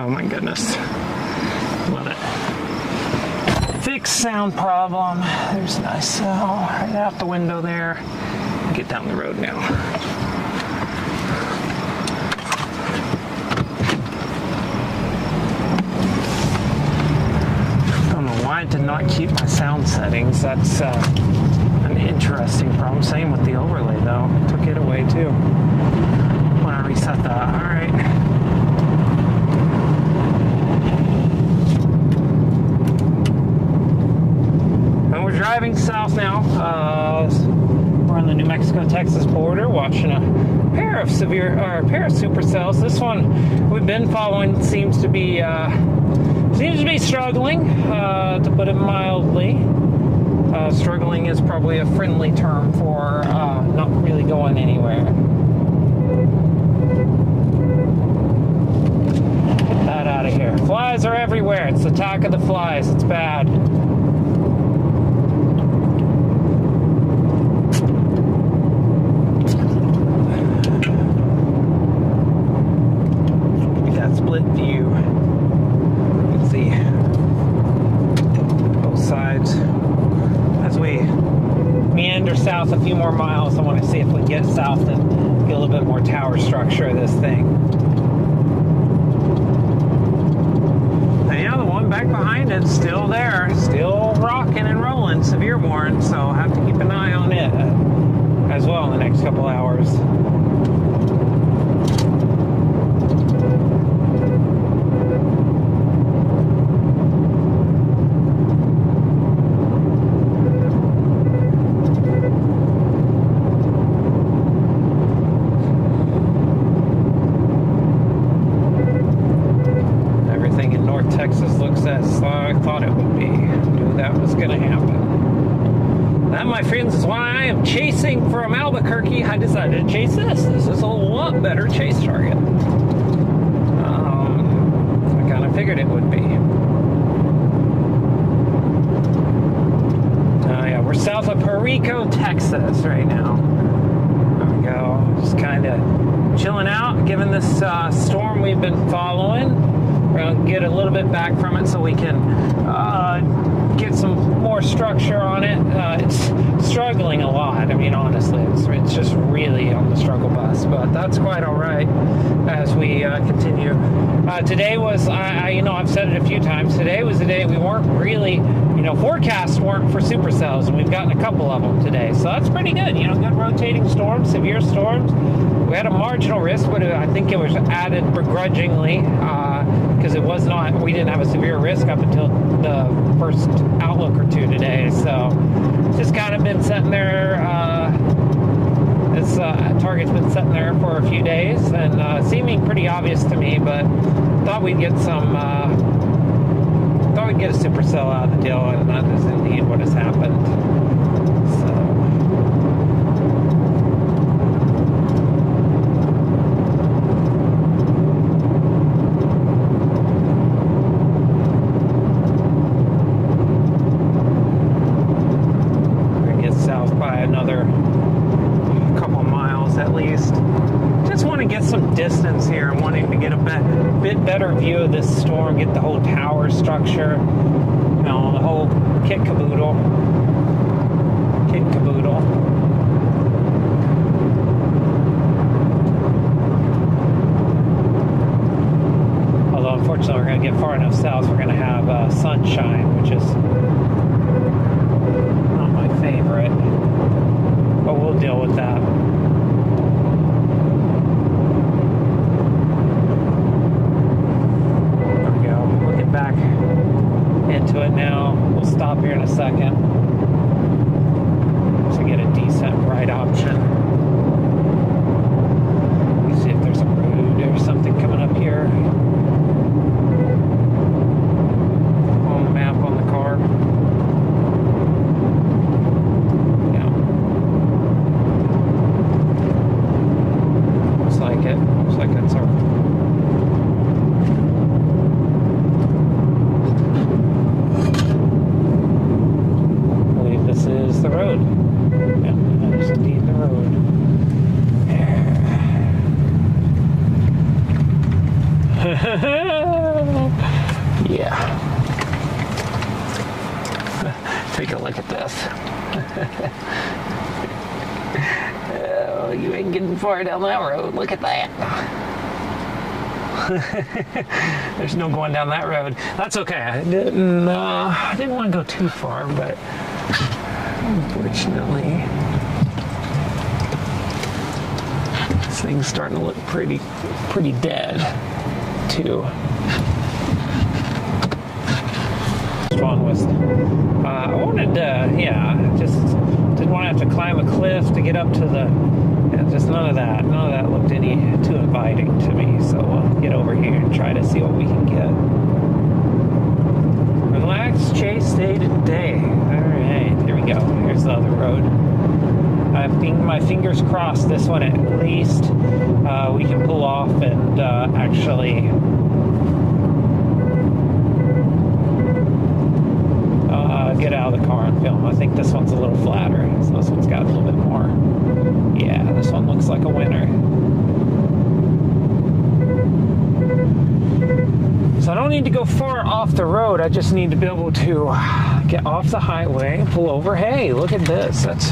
Oh my goodness. Love it. Fixed sound problem. There's nice cell right out the window there. Get down the road now. I don't know why I did not keep my sound settings. That's an interesting problem. Same with the overlay though. I took it away too when I reset that. All right. We're driving south now. We're on the New Mexico-Texas border, watching a pair of supercells. This one we've been following seems to be struggling, to put it mildly. Struggling is probably a friendly term for not really going anywhere. Get that out of here. Flies are everywhere. It's the attack of the flies. It's bad. Split view. You can see both sides. As we meander south a few more miles, I want to see if we can get south and get a little bit more tower structure of this thing. And yeah, the one back behind it's still there, still rocking and rolling, severe warning, so I'll have to keep an eye on it as well in the next couple hours. Texas looks as I thought it would be. I knew that was going to happen. That, my friends, is why I am chasing from Albuquerque. I decided to chase this. This is a lot better chase target. I kind of figured it would be. Yeah, we're south of Perico, Texas right now. There we go. Just kind of chilling out, given this storm we've been following. We're going to get a little bit back from it so we can get some more structure on it. It's struggling a lot. I mean, honestly, it's just really on the struggle bus, but that's quite all right as we continue. Today was, I've said it a few times, today was the day we weren't really, forecasts weren't for supercells, and we've gotten a couple of them today, so that's pretty good. Good rotating storms, severe storms. We had a marginal risk, but I think it was added begrudgingly, because we didn't have a severe risk up until the first outlook or two today. So just kind of been sitting there. This target's been sitting there for a few days and seeming pretty obvious to me, but thought we'd get a supercell out of the deal, and that is indeed what has happened. Distance here. I'm wanting to get a bit better view of this storm, get the whole tower structure, the whole kit caboodle. Although unfortunately we're going to get far enough south, we're going to have sunshine, which is not my favorite, but we'll deal with that. Back into it now. We'll stop here in a second to get a decent right option. Let's see if there's a road or something coming up here on the map on the car. Yeah. Looks like it. Looks like that's our the road. Yeah, that is indeed the road. Take a look at this. Oh, you ain't getting far down that road. Look at that. There's no going down that road. That's okay. I didn't want to go too far, but unfortunately, this thing's starting to look pretty dead, too. One was, I wanted to, just didn't want to have to climb a cliff to get up to the, just none of that looked any too inviting to me, so we'll get over here and try to see what we can get. Relax, chase, day to day. Alright, here we go. Here's the other road. I think my fingers crossed this one at least we can pull off and actually get out of the car and film. I think this one's a little flatter, so this one's got a little bit more. Yeah, this one looks like a winner. So I don't need to go far off the road. I just need to be able to get off the highway and pull over. Hey, look at this. It's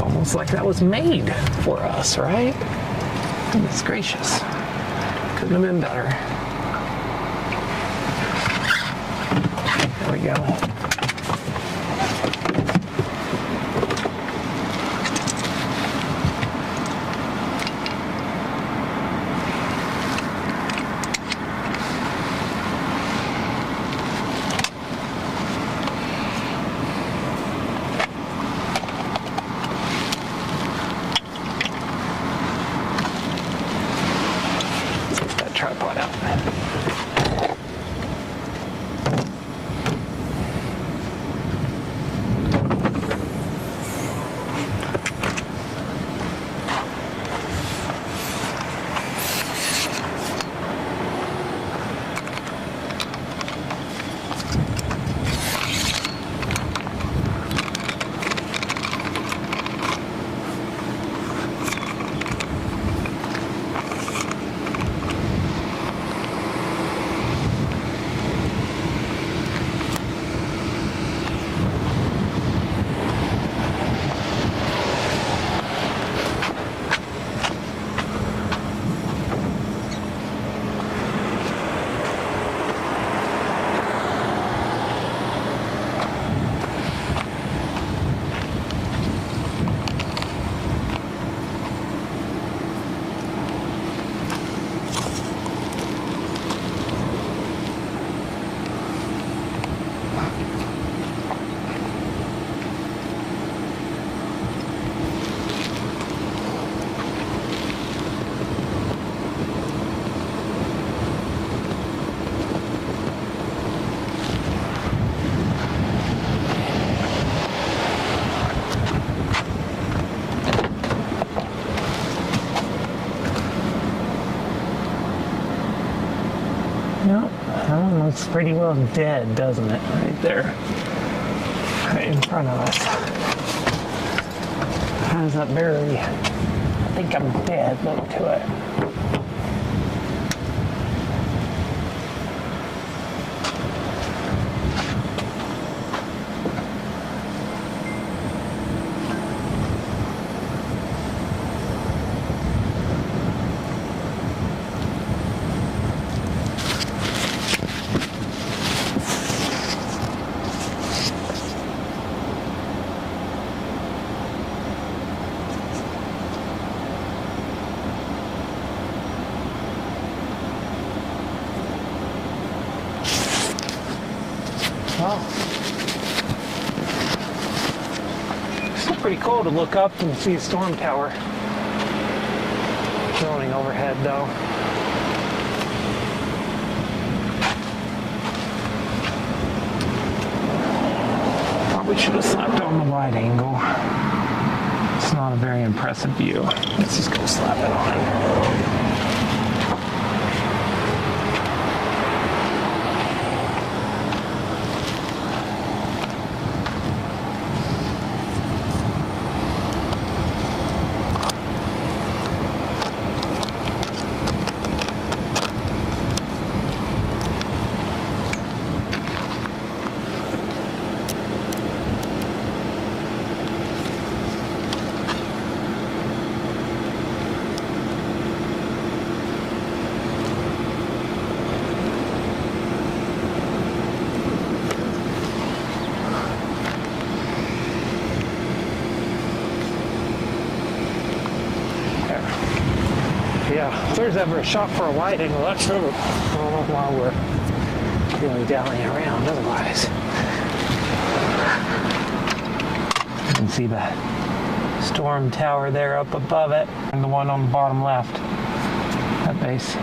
almost like that was made for us, right? Goodness gracious. Couldn't have been better. There we go. Tripod out. No, that one looks pretty well dead, doesn't it? Right there. Right in front of us. Has that very, I think I'm dead look to it. Well, it's still pretty cool to look up and see a storm tower rolling overhead, though. Probably should have slapped on the wide angle. It's not a very impressive view. Let's just go slap it on. there's ever a shot for a wide angle, that's true. I don't know why we're really dallying around otherwise. You can see the storm tower there up above it, and the one on the bottom left, that base.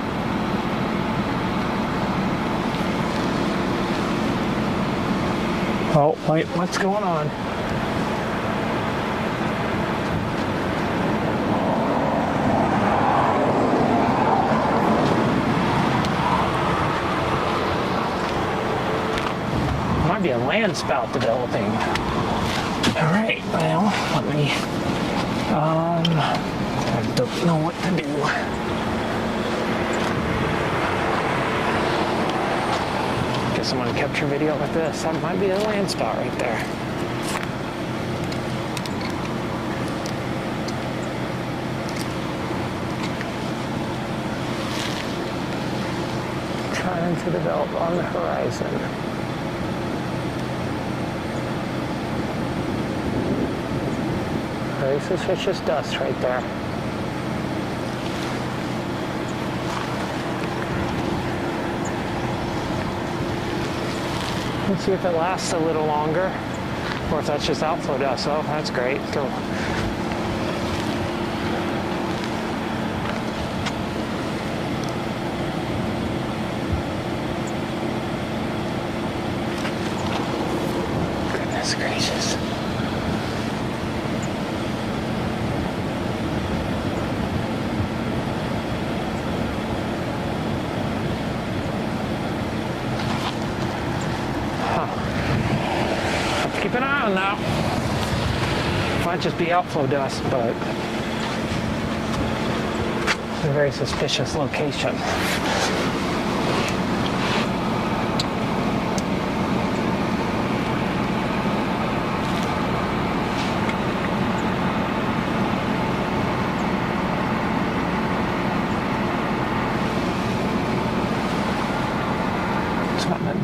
Oh, wait, what's going on? Might be a land spout developing. All right, well, let me, I don't know what to do. Guess I'm gonna capture video with this. That might be a land spout right there. Trying to develop on the horizon. Very suspicious dust right there. Let's see if it lasts a little longer, or if that's just outflow dust. Oh, that's great. Cool. Goodness gracious. Keep an eye on that. Might just be outflow dust, but it's a very suspicious location.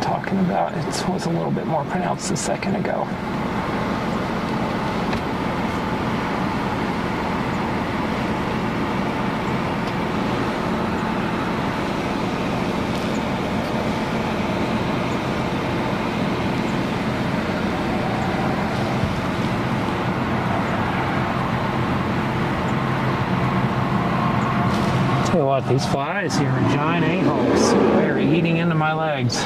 Talking about it was a little bit more pronounced a second ago. Tell you what, these flies here are giant a-holes. They're eating into my legs.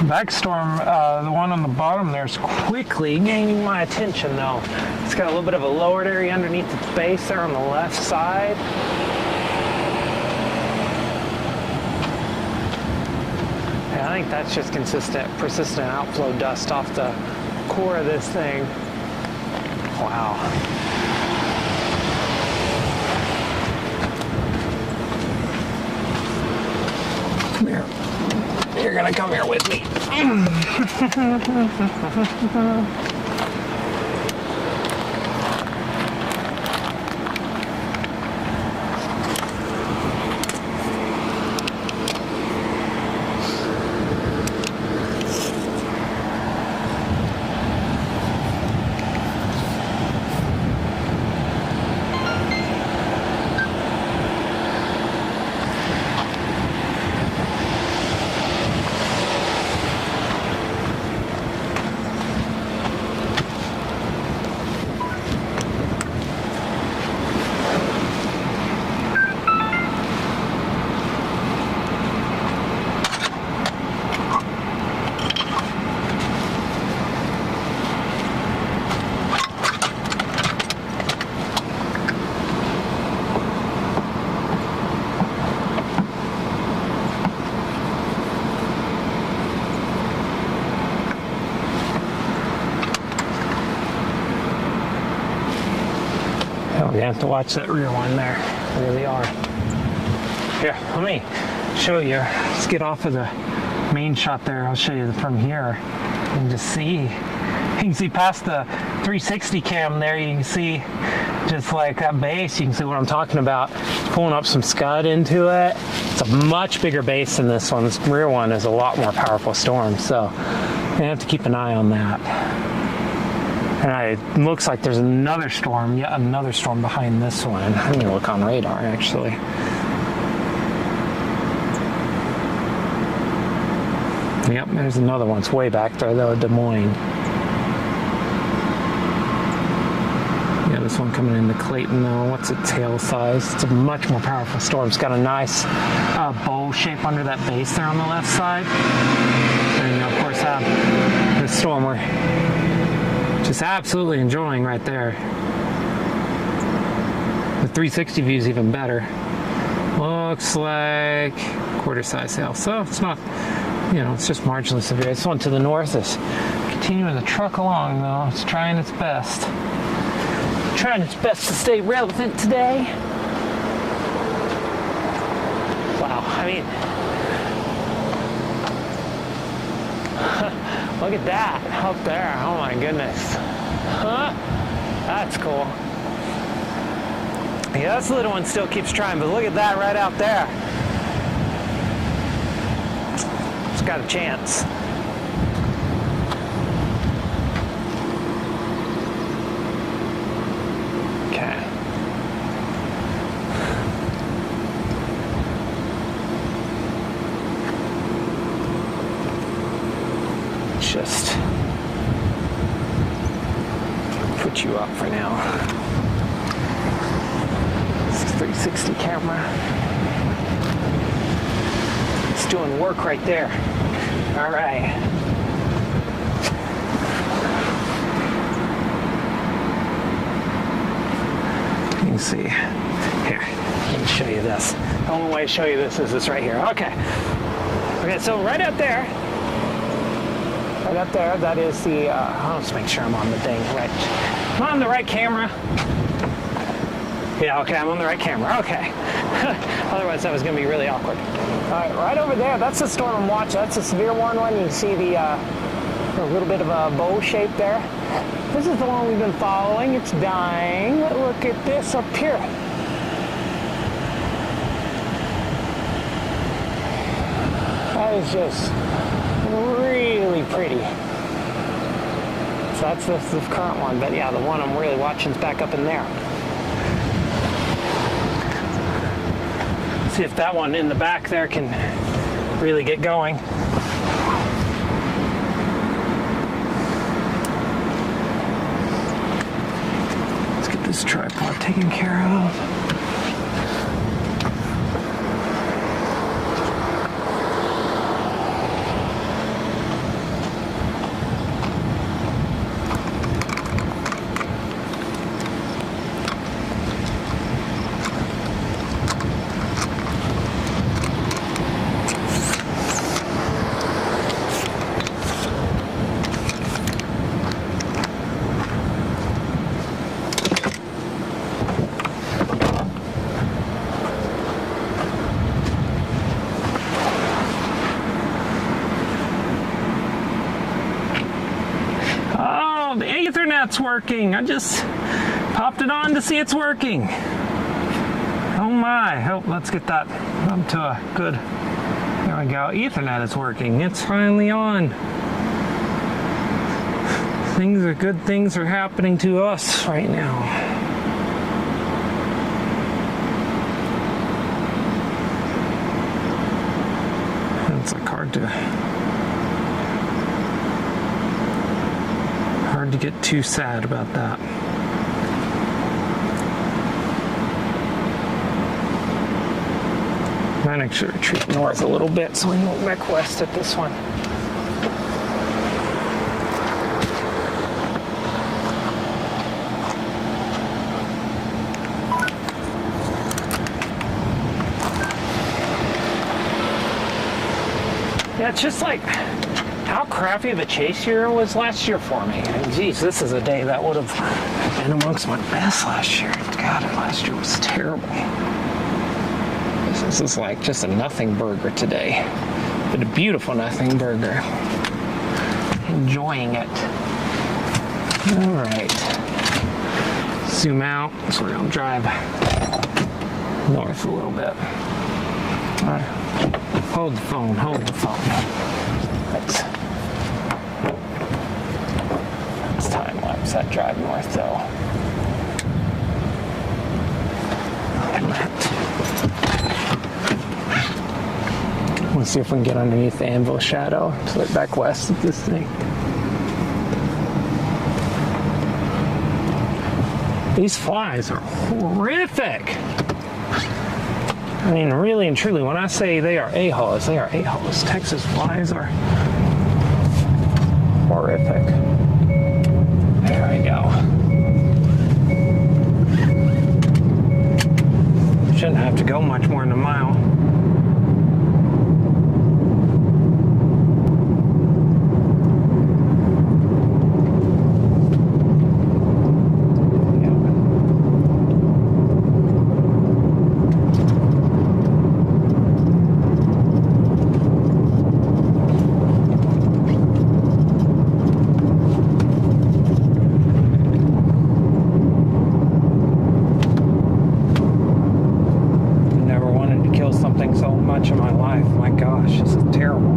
Backstorm, the one on the bottom there is quickly gaining my attention though. It's got a little bit of a lowered area underneath its base there on the left side. Yeah, I think that's just persistent outflow dust off the core of this thing. Wow. Come here. You're gonna come here with me. You have to watch that rear one there. They really are. Here, let me show you. Let's get off of the main shot there. I'll show you from here and just see You can see past the 360 cam there, you can see just like that base, you can see what I'm talking about. Pulling up some scud into it. It's a much bigger base than this one. This rear one is a lot more powerful storm, so I'm gonna have to keep an eye on that. And it looks like there's another storm, yet another storm behind this one. I'm gonna look on radar actually. Yep, there's another one. It's way back there though, Des Moines. Yeah, this one coming into Clayton though. What's its tail size? It's a much more powerful storm. It's got a nice bowl shape under that base there on the left side. And of course, this storm we're just absolutely enjoying right there. The 360 view is even better. Looks like quarter size hail. So it's not, you know, it's just marginally severe. This one to the north is continuing to truck along though. It's trying its best. Trying its best to stay relevant today. Wow, I mean, look at that up there. Oh my goodness. Huh? That's cool. Yeah, this little one still keeps trying, but look at that right out there. It's got a chance. Okay. Just put you up for now. This is 360 camera. It's doing work right there. All right. You can see. Here, let me show you this. The only way to show you this is this right here. Okay. Okay, so right up there. Right up there, that is the, I'll just make sure I'm on the thing right. Am I on the right camera? Yeah, okay, I'm on the right camera, okay. Otherwise that was gonna be really awkward. All right, right over there, that's the storm I'm watching. That's a severe one. You can see the, a little bit of a bow shape there. This is the one we've been following. It's dying. Look at this up here. That is just really pretty. So that's the current one, but yeah, the one I'm really watching is back up in there. See if that one in the back there can really get going. Let's get this tripod taken care of. Ethernet's working. I just popped it on to see it's working. Oh my. Oh, let's get that up to a good. There we go. Ethernet is working. It's finally on. Good things are happening to us right now. It's like hard to get too sad about that. Might actually retreat north a little bit so we won't back west at this one. Yeah, it's just like how crappy of a chase year was last year for me. And geez, this is a day that would have been amongst my best last year. God, last year was terrible. This is like just a nothing burger today. But a beautiful nothing burger. Enjoying it. All right. Zoom out, so we're gonna drive north a little bit. All right. Hold the phone, hold the phone. Let's time lapse that drive north though. Let's see if we can get underneath the anvil shadow to look back west of this thing. These flies are horrific. I mean, really and truly, when I say they are a-holes, they are a-holes. Texas flies are horrific. There we go. Shouldn't have to go much more than a mile. In my life. My gosh, this is terrible.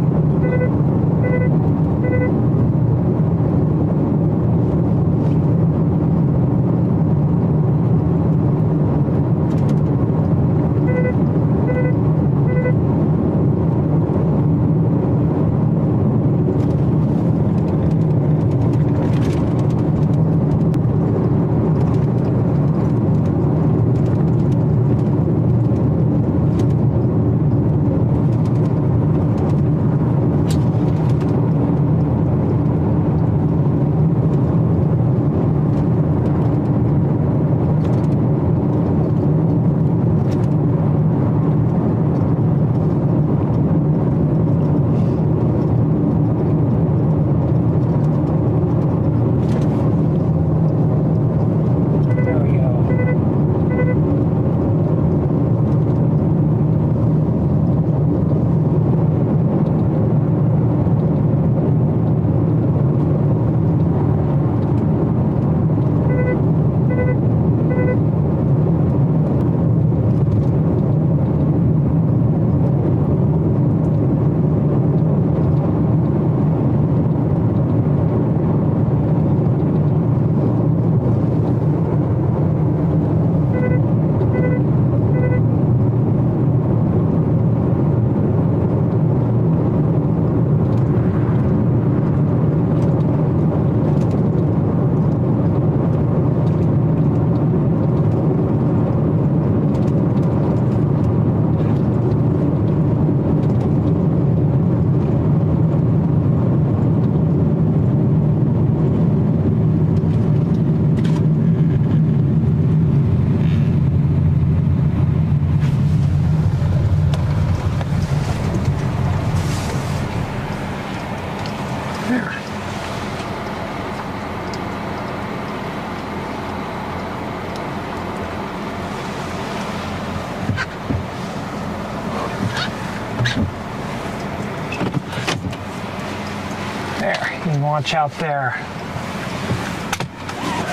Watch out there.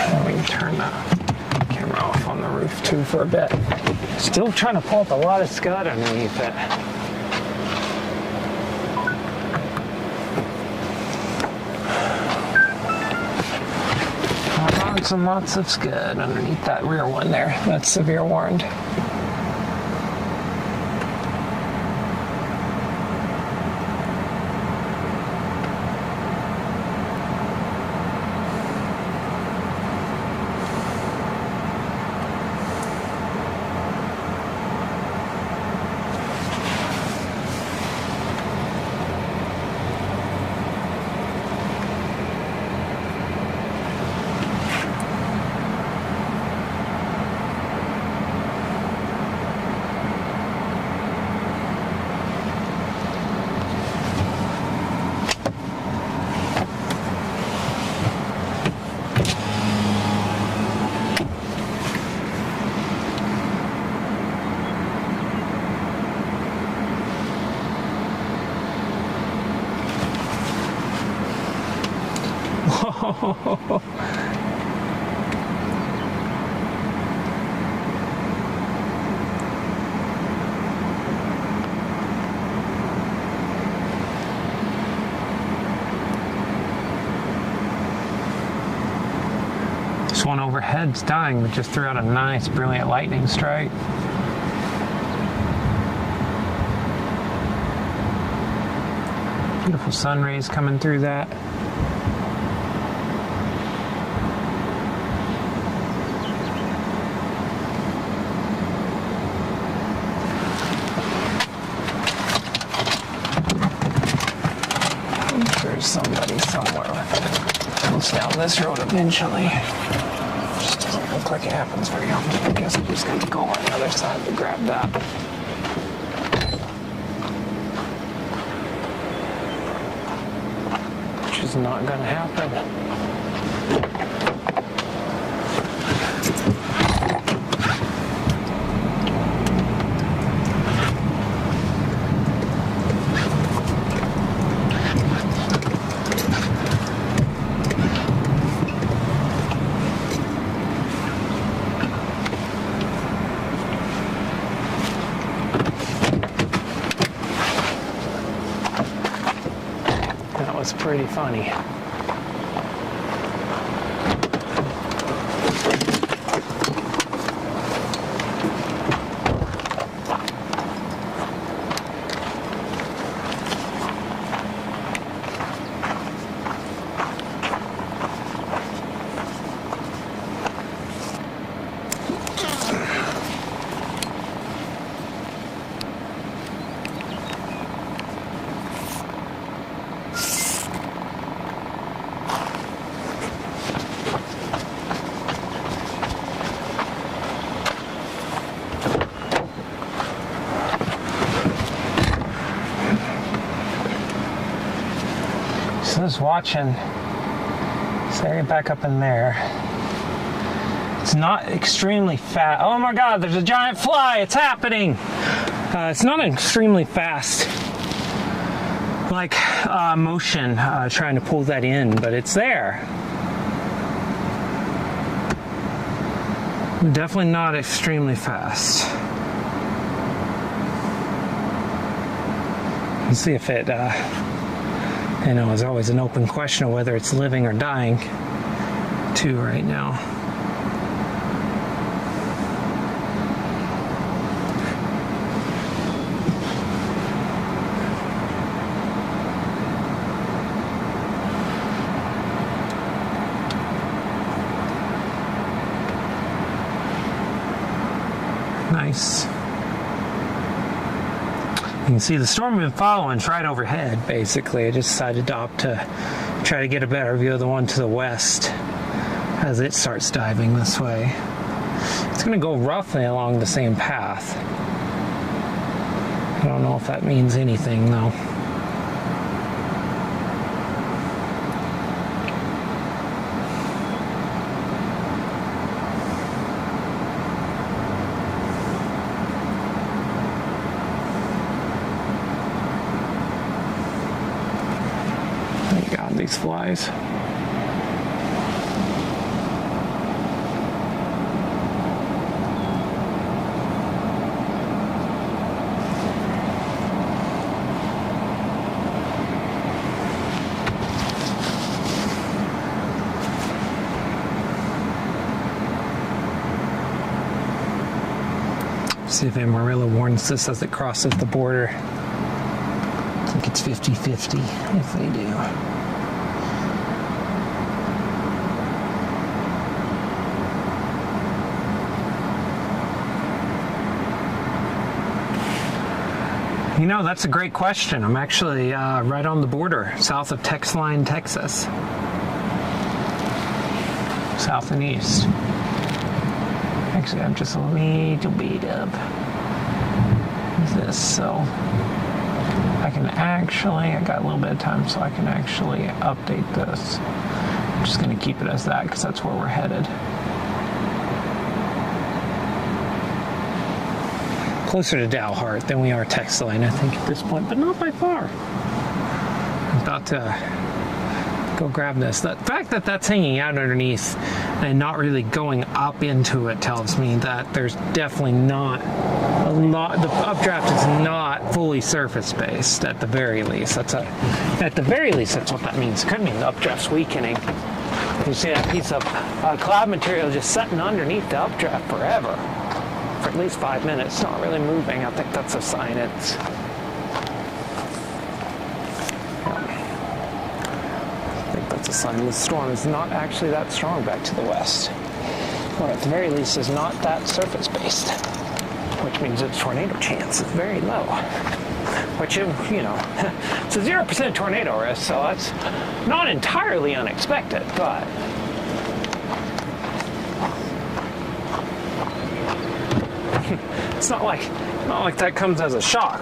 And we can turn the camera off on the roof too for a bit. Still trying to pull up a lot of scud underneath it. Lots and lots of scud underneath that rear one there. That's severe warned. This one overhead's dying, but just threw out a nice, brilliant lightning strike. Beautiful sun rays coming through that. I'm sure there's somebody somewhere that comes down this road eventually. Just doesn't look like it happens very often. I guess I'm just going to go on the other side to grab that. Which is not going to happen. That was pretty funny. So I was watching, so I get back up in there. It's not extremely fast. Oh my God, there's a giant fly, it's happening. It's not an extremely fast, like motion trying to pull that in, but it's there. Definitely not extremely fast. Let's see if it, you know, it's always an open question of whether it's living or dying too right now. Nice. You can see the storm we've been following is right overhead, basically. I just decided to opt to try to get a better view of the one to the west as it starts diving this way. It's going to go roughly along the same path. I don't know if that means anything, though. These flies. See if Amarillo warns this as it crosses the border. I think it's 50-50 if they do. You know, that's a great question. I'm actually right on the border, south of Texline, Texas. South and east. Actually, I'm just a little bit up. What's this? So, I can actually, I got a little bit of time, so I can actually update this. I'm just going to keep it as that because that's where we're headed. Closer to Dalhart than we are Texline, I think, at this point, but not by far. I'm about to go grab this. The fact that that's hanging out underneath and not really going up into it tells me that there's definitely not a lot, the updraft is not fully surface-based at the very least. At the very least, that's what that means. It could mean the updraft's weakening. You see that piece of cloud material just sitting underneath the updraft forever, for at least 5 minutes, not really moving. I think that's a sign it's... I think that's a sign the storm is not actually that strong back to the west. Or at the very least is not that surface-based, which means its tornado chance is very low. Which, you know, it's a 0% tornado risk, so that's not entirely unexpected, but it's not like that comes as a shock.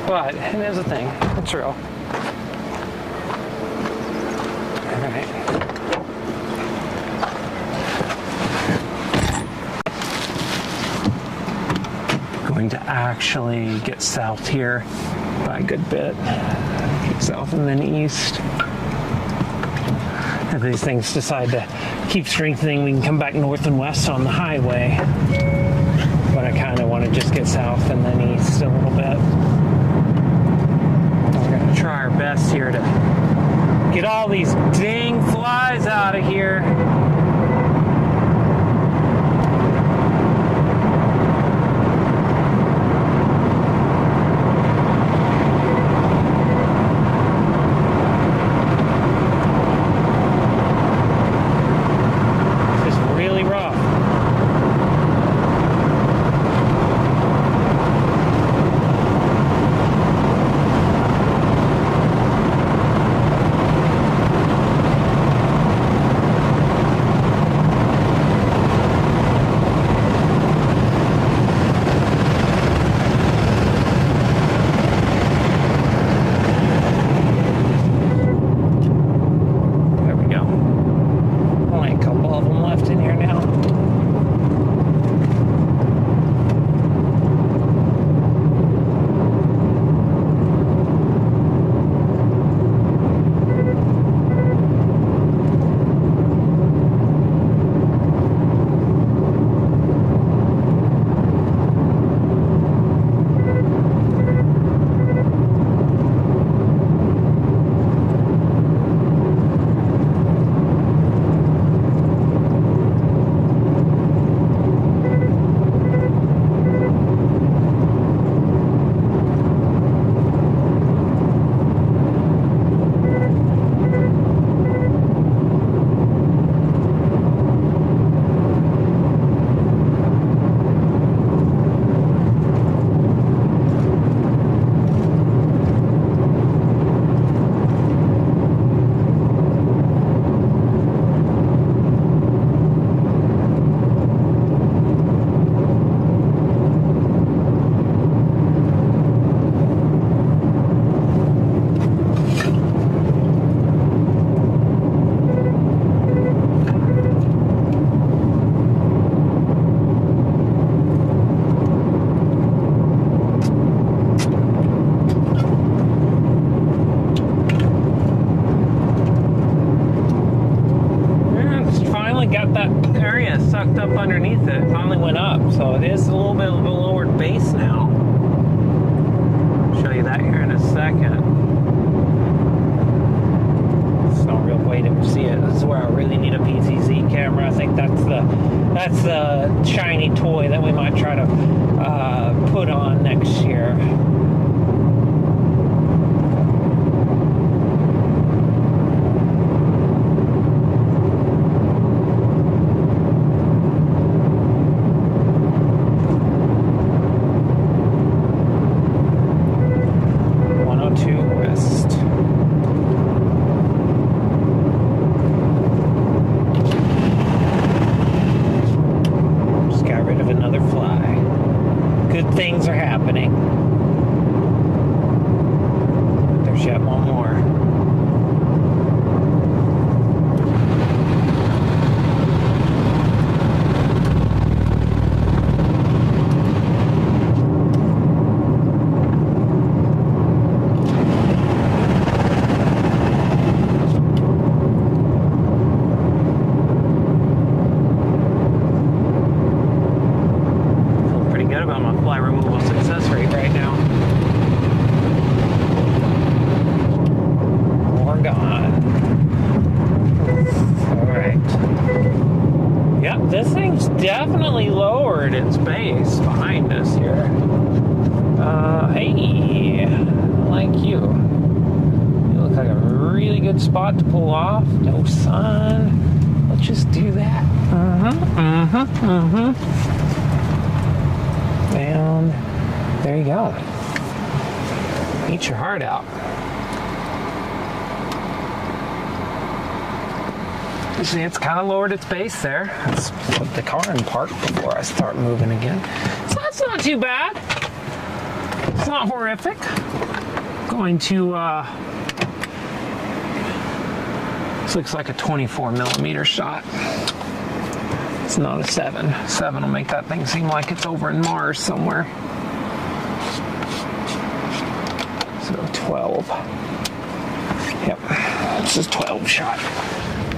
But it is a thing. It's real. All right. Going to actually get south here by a good bit. South and then east. If these things decide to keep strengthening, we can come back north and west on the highway. But I kind of want to just get south and then east a little bit. We're going to try our best here to get all these dang flies out of here. Underneath it finally went up, so it is a little bit of a lowered base now. Show you that here in a second. There's no real way to see it. This is where I really need a PTZ camera. I think that's the shiny toy that we might try to put on next year. Things are happening. There's yet one more. this here. Hey, I like you. You look like a really good spot to pull off. No sun. Let's just do that. And there you go. Eat your heart out. You see, it's kind of lowered its base there. Let's put the car in park before I start moving again. So that's not too bad. It's not horrific. Going to, this looks like a 24 millimeter shot. It's not a 7. 7 will make that thing seem like it's over in Mars somewhere. So 12. Yep, this is 12 shot.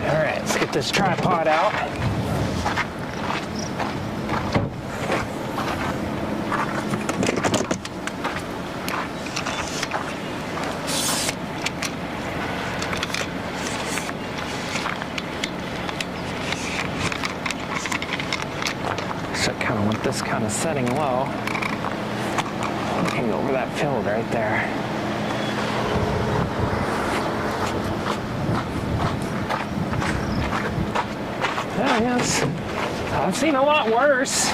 All right, let's get this tripod out. So I kind of want this kind of setting low. Looking over that field right there. Yes, I've seen a lot worse.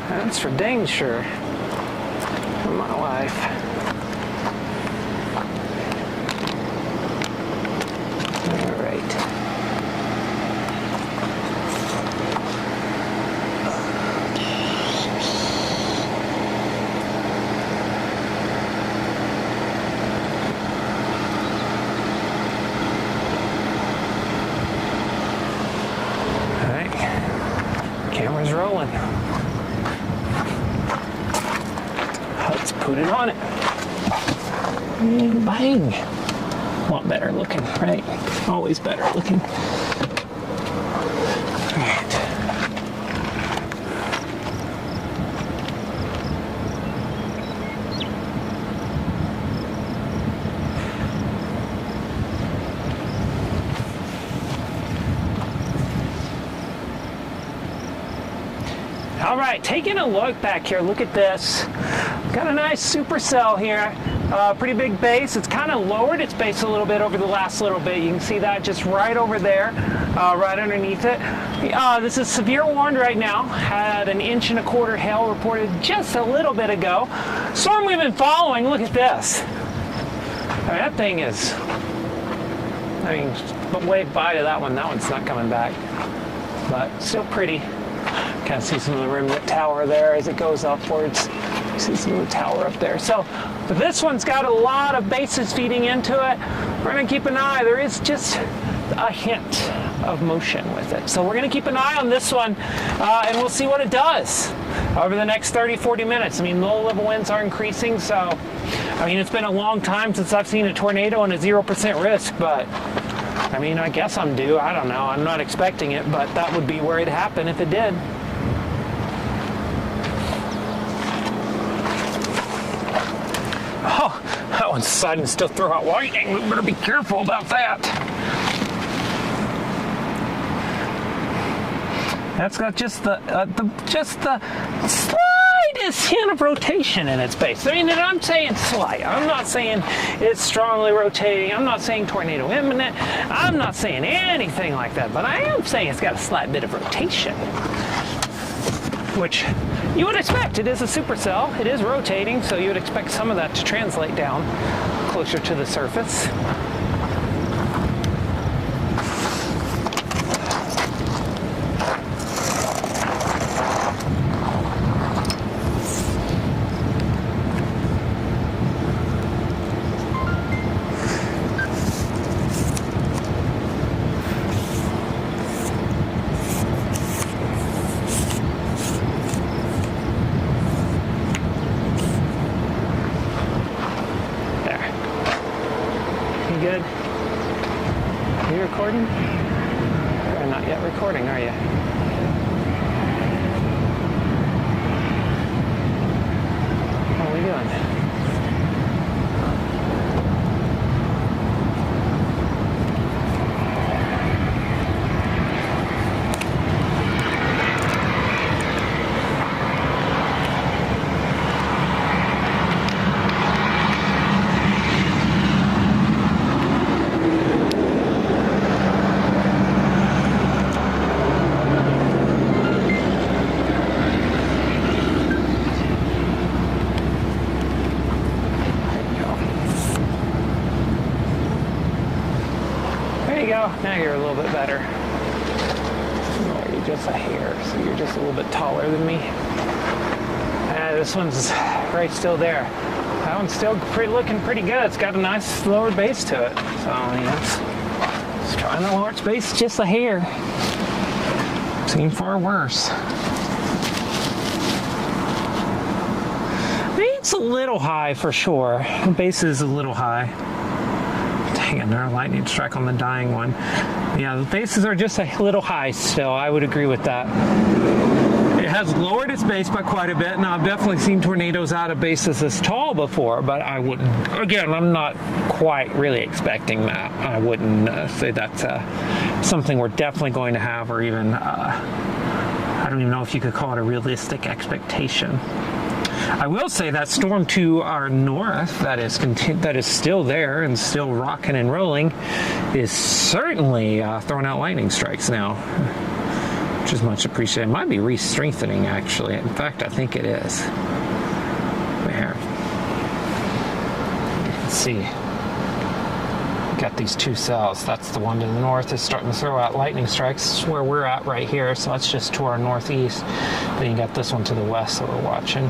That's for dang sure in my life. All right. Camera's rolling. Let's put it on it. And bang. A lot better looking, right? Always better looking. All right. All right, taking a look back here, look at this. Got a nice supercell here. Pretty big base. It's kind of lowered its base a little bit over the last little bit. You can see that just right over there, right underneath it. This is severe warned right now. Had an 1.25 inch hail reported just a little bit ago. Storm we've been following, look at this. I mean, that thing is, but wave bye to that one. That one's not coming back, but still pretty. Kind of see some of the remnant tower there as it goes upwards. See some of the tower up there. So, but this one's got a lot of bases feeding into it. We're going to keep an eye. There is just a hint of motion with it. So we're going to keep an eye on this one, and we'll see what it does over the next 30, 40 minutes. I mean, low-level winds are increasing, so, I mean, it's been a long time since I've seen a tornado and a 0% risk, but, I mean, I guess I'm due. I don't know. I'm not expecting it, but that would be where it'd happen if it did. Oh, that one's deciding to still throw out lightning. We better be careful about that. That's got just the slightest hint of rotation in its base. I mean, and I'm saying slight. I'm not saying it's strongly rotating. I'm not saying tornado imminent. I'm not saying anything like that. But I am saying it's got a slight bit of rotation, which you would expect. It is a supercell. It is rotating, so you would expect some of that to translate down closer to the surface. Good? Are you recording? You're not yet recording, are you? How are we doing? Now you're a little bit better. Oh, you're just a hair, so you're just a little bit taller than me. This one's right still there. That one's still looking pretty good. It's got a nice lower base to it. So, it's trying to lower its base just a hair. Seen far worse. Maybe it's a little high for sure. The base is a little high. Dang, another lightning strike on the dying one. Yeah, the bases are just a little high still. I would agree with that. It has lowered its base by quite a bit. Now, I've definitely seen tornadoes out of bases this tall before, but I wouldn't, again, I'm not quite really expecting that. I wouldn't say that's something we're definitely going to have, or even, I don't even know if you could call it a realistic expectation. I will say that storm to our north that is still there and still rocking and rolling is certainly throwing out lightning strikes now, which is much appreciated. It might be re-strengthening, actually. In fact, I think it is. Here. You can see. Got these two cells. That's the one to the north is starting to throw out lightning strikes. This is where we're at right here, so that's just to our northeast. Then you got this one to the west that we're watching.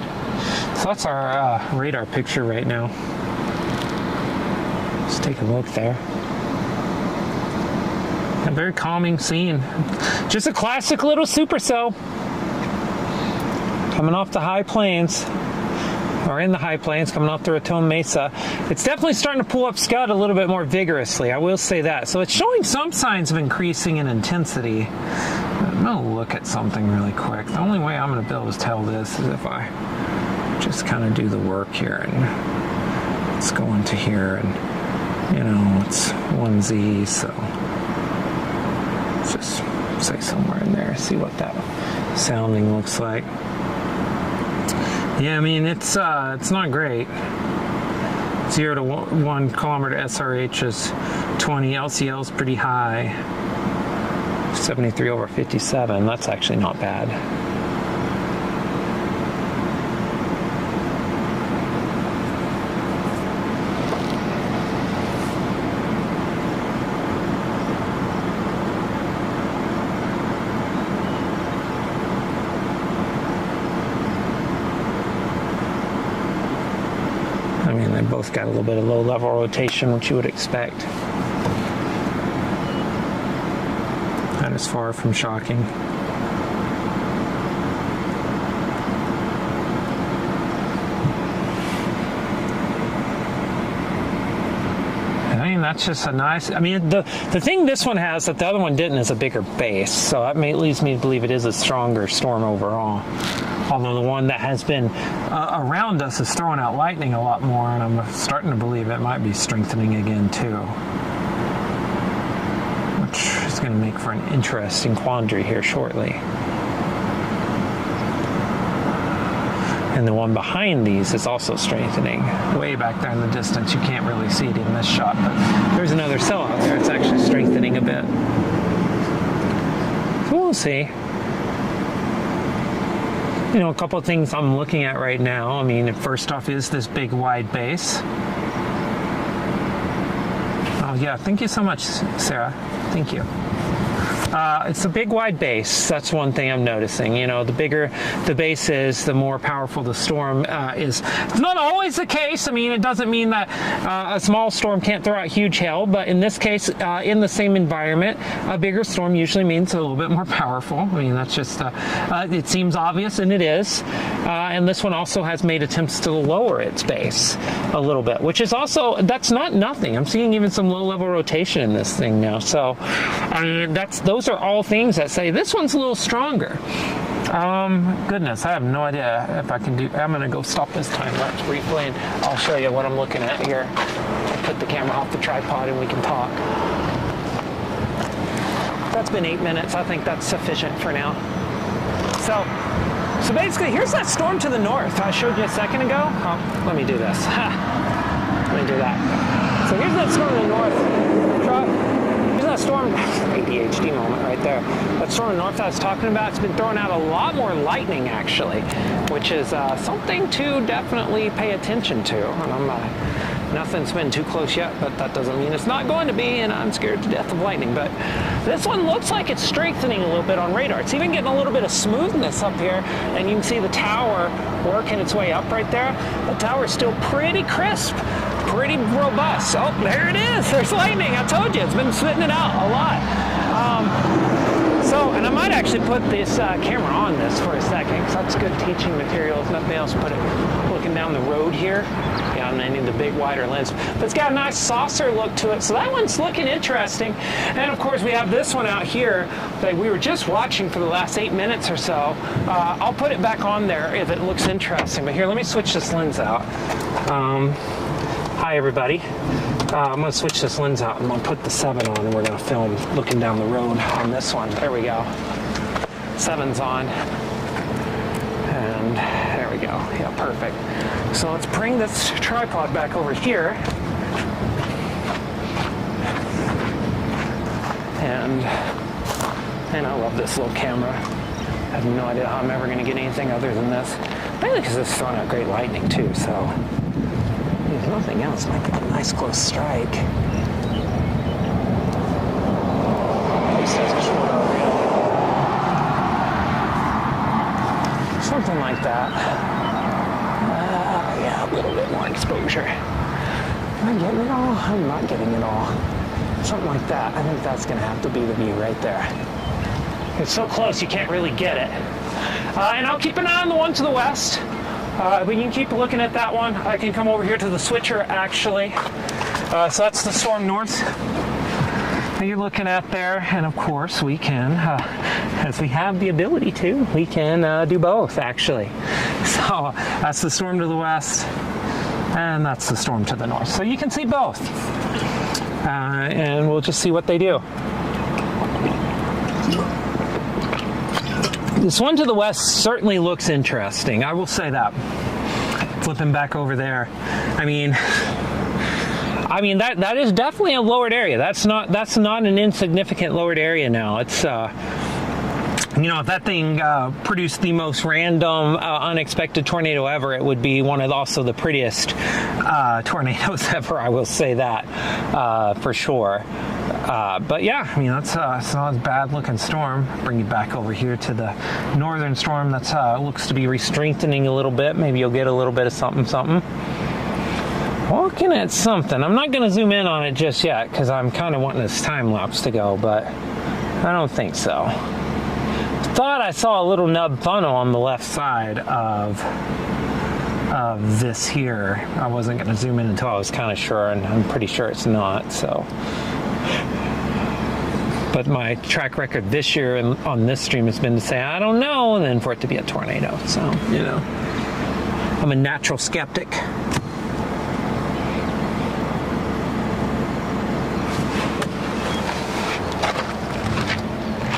So that's our radar picture right now. Let's take a look there. A very calming scene. Just a classic little supercell coming off the high plains, or in the high plains, coming off the Raton Mesa. It's definitely starting to pull up Scud a little bit more vigorously, I will say that. So it's showing some signs of increasing in intensity. I'm going to look at something really quick. The only way I'm going to be able to tell this is if I just kind of do the work here, and let's go into here, and it's 1Z, so let's just say somewhere in there, see what that sounding looks like. Yeah, I mean, it's not great. 0 to 1 kilometer SRH is 20. LCL is pretty high. 73 over 57. That's actually not bad. I mean, they both got a little bit of low-level rotation, which you would expect. That is far from shocking. I mean, that's just a nice, I mean, the thing this one has that the other one didn't is a bigger base, so that leads me to believe it is a stronger storm overall. Although the one that has been around us is throwing out lightning a lot more, and I'm starting to believe it might be strengthening again too, which is going to make for an interesting quandary here shortly. And the one behind these is also strengthening. Way back there in the distance, you can't really see it in this shot, but there's another cell out there. It's actually strengthening a bit. So we'll see. A couple of things I'm looking at right now. I mean, first off is this big wide base. Oh yeah, thank you so much, Sarah. Thank you. It's a big wide base. That's one thing I'm noticing. The bigger the base is, the more powerful the storm is. It's not always the case. I mean, it doesn't mean that a small storm can't throw out huge hail, but in this case, in the same environment, a bigger storm usually means a little bit more powerful. I mean, that's just, it seems obvious, and it is. And this one also has made attempts to lower its base a little bit, which is also, that's not nothing. I'm seeing even some low-level rotation in this thing now. So, I mean, those are all things that say this one's a little stronger. Goodness, I have no idea if I can do. I'm going to go stop this time lapse briefly, and I'll show you what I'm looking at here. I'll put the camera off the tripod and we can talk. That's been 8 minutes. I think that's sufficient for now. So basically, here's that storm to the north I showed you a second ago. Oh, let me do this. Let me do that. So here's that storm to the north. That storm, ADHD moment right there. That storm in the north I was talking about, it's been throwing out a lot more lightning actually, which is something to definitely pay attention to. And I'm Nothing's been too close yet, but that doesn't mean it's not going to be, and I'm scared to death of lightning. But this one looks like it's strengthening a little bit on radar. It's even getting a little bit of smoothness up here, and you can see the tower working its way up right there. The tower's still pretty crisp, pretty robust. Oh, there it is. There's lightning. I told you, it's been spitting it out a lot. And I might actually put this camera on this for a second, because that's good teaching material. If nothing else, put it looking down the road here. Yeah, I'm gonna need the big wider lens. But it's got a nice saucer look to it, so that one's looking interesting. And of course we have this one out here that we were just watching for the last 8 minutes or so. I'll put it back on there if it looks interesting. But here, let me switch this lens out. Hi everybody. I'm going to switch this lens out. I'm going to put the 7 on, and we're going to film looking down the road on this one. There we go. 7's on. And there we go. Yeah, perfect. So let's bring this tripod back over here. And I love this little camera. I have no idea how I'm ever going to get anything other than this. Mainly because it's throwing out great lightning too, so... If nothing else, might get a nice close strike. At least that's a short reel. Something like that. Yeah, a little bit more exposure. Am I getting it all? I'm not getting it all. Something like that. I think that's going to have to be the view right there. It's so close you can't really get it. And I'll keep an eye on the one to the west. But you can keep looking at that one. I can come over here to the switcher, actually. So that's the storm north that you're looking at there. And of course, we can, as we have the ability to, we can do both, actually. So that's the storm to the west, and that's the storm to the north. So you can see both. And we'll just see what they do. This one to the west certainly looks interesting. I will say that. Flipping back over there, I mean that is definitely a lowered area. That's not an insignificant lowered area now. It's if that thing produced the most random, unexpected tornado ever, it would be one of also the prettiest tornadoes ever. I will say that for sure. But yeah, I mean, it's not a bad looking storm. Bring you back over here to the northern storm that's looks to be re-strengthening a little bit. Maybe you'll get a little bit of something. Looking at something. I'm not going to zoom in on it just yet because I'm kind of wanting this time lapse to go, but I don't think so. Thought I saw a little nub funnel on the left side of this here. I wasn't going to zoom in until I was kind of sure, and I'm pretty sure it's not, so... But my track record this year on this stream has been to say, I don't know, and then for it to be a tornado. So, I'm a natural skeptic.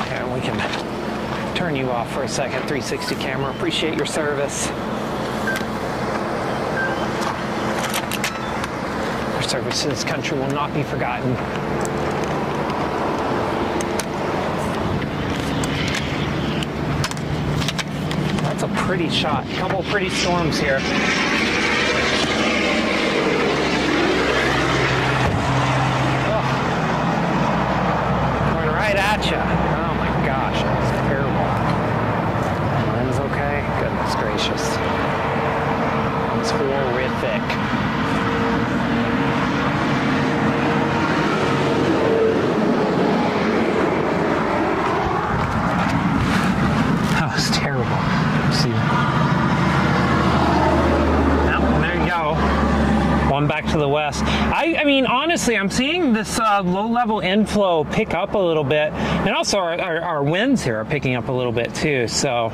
And we can turn you off for a second, 360 camera. Appreciate your service. Your service to this country will not be forgotten. That's a pretty shot. A couple pretty storms here. Oh. Going right at you. Oh my gosh, that's terrible. Lens okay? Goodness gracious. It's horrific. That was terrible. See. Yep, there you go. One back to the west. I mean, honestly, I'm seeing this low-level inflow pick up a little bit, and also our winds here are picking up a little bit too. So,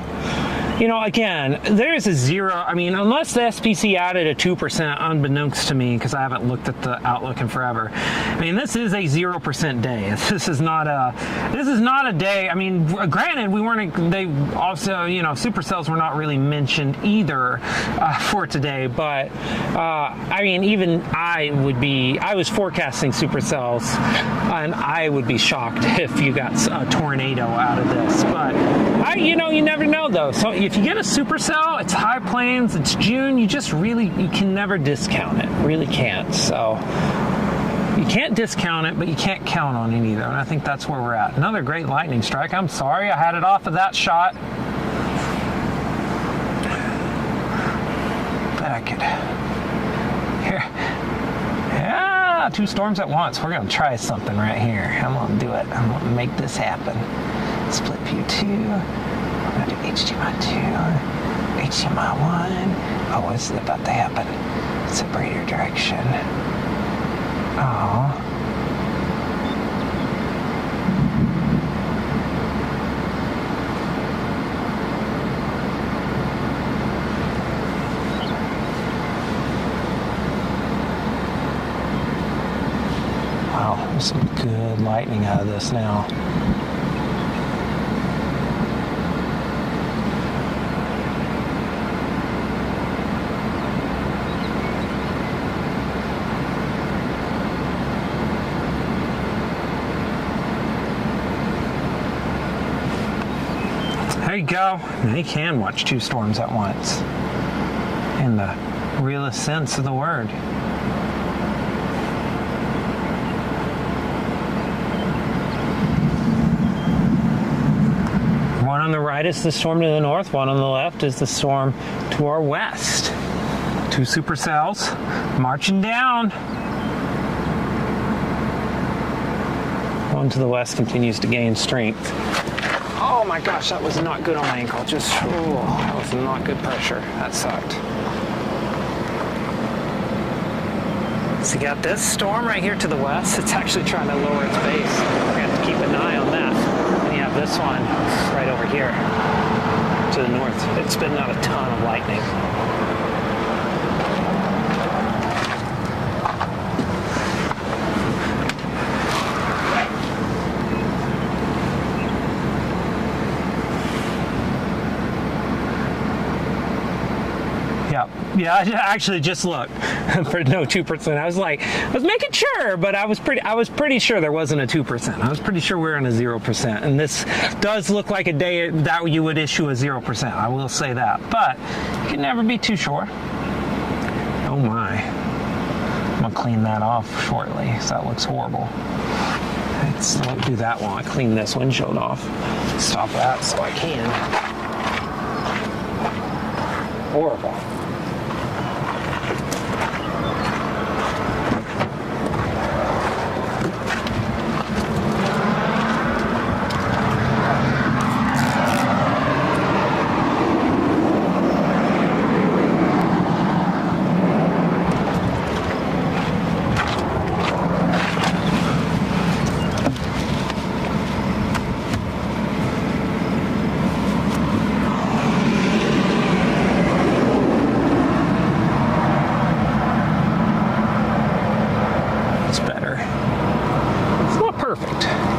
again, there's a zero. I mean, unless the SPC added a 2%, unbeknownst to me, because I haven't looked at the outlook in forever. I mean, this is a 0% day. This is not a day. I mean, granted, they also, supercells were not really mentioned either for today. But I mean, even I was forecasting supercells, and I would be shocked if you got a tornado out of this. But You know, you never know though. So if you get a supercell, it's high plains, it's June, you can never discount it. Really can't. So you can't discount it, but you can't count on it either. And I think that's where we're at. Another great lightning strike. I'm sorry I had it off of that shot. Bet I could. Here. Yeah, 2 storms at once. We're going to try something right here. I'm going to do it. I'm going to make this happen. Split view 2. We're going to do HDMI 2. HDMI 1. Oh, this is about to happen. Separator direction. Oh. Wow, there's some good lightning out of this now. There you go. Now you can watch 2 storms at once in the realest sense of the word. One on the right is the storm to the north, one on the left is the storm to our west. 2 supercells marching down. One to the west continues to gain strength. Oh my gosh, that was not good on my ankle. That was not good pressure. That sucked. So you got this storm right here to the west. It's actually trying to lower its base. We're going to have to keep an eye on that. And you have this one right over here to the north. It's spitting out a ton of lightning. Yeah, I actually just looked for no 2%. I was making sure, but I was pretty sure there wasn't a 2%. I was pretty sure we were in a 0%. And this does look like a day that you would issue a 0%. I will say that, but you can never be too sure. Oh my! I'm gonna clean that off shortly, because that looks horrible. Let's do that while I clean this windshield off. Stop that so I can. Horrible.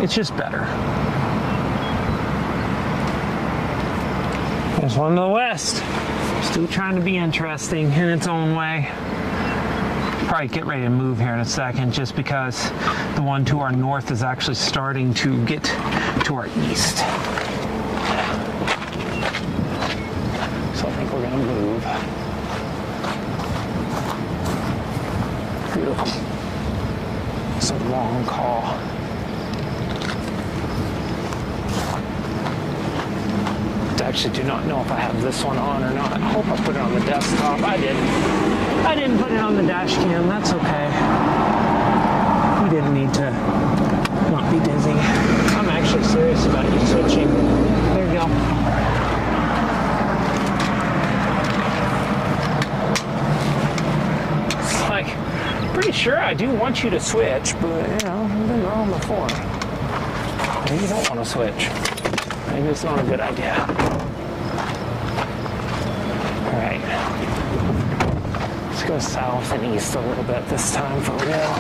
It's just better. There's one to the west. Still trying to be interesting in its own way. Probably get ready to move here in a second, just because the one to our north is actually starting to get to our east. So I think we're gonna move. Beautiful. It's a long call. I actually do not know if I have this one on or not. I hope I put it on the desktop. I didn't put it on the dash cam. That's okay. We didn't need to not be dizzy. I'm actually serious about you switching. There you go. It's like, pretty sure I do want you to switch, but you know, I've been wrong before. Maybe you don't want to switch. Maybe it's not a good idea. All right. Let's go south and east a little bit this time for real.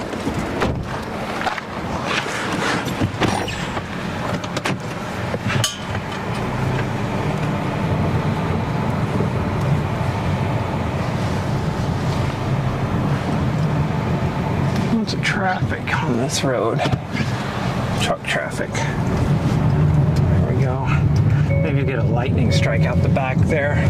Lots of traffic on this road. Truck traffic. They Maybe get a lightning strike out the back there.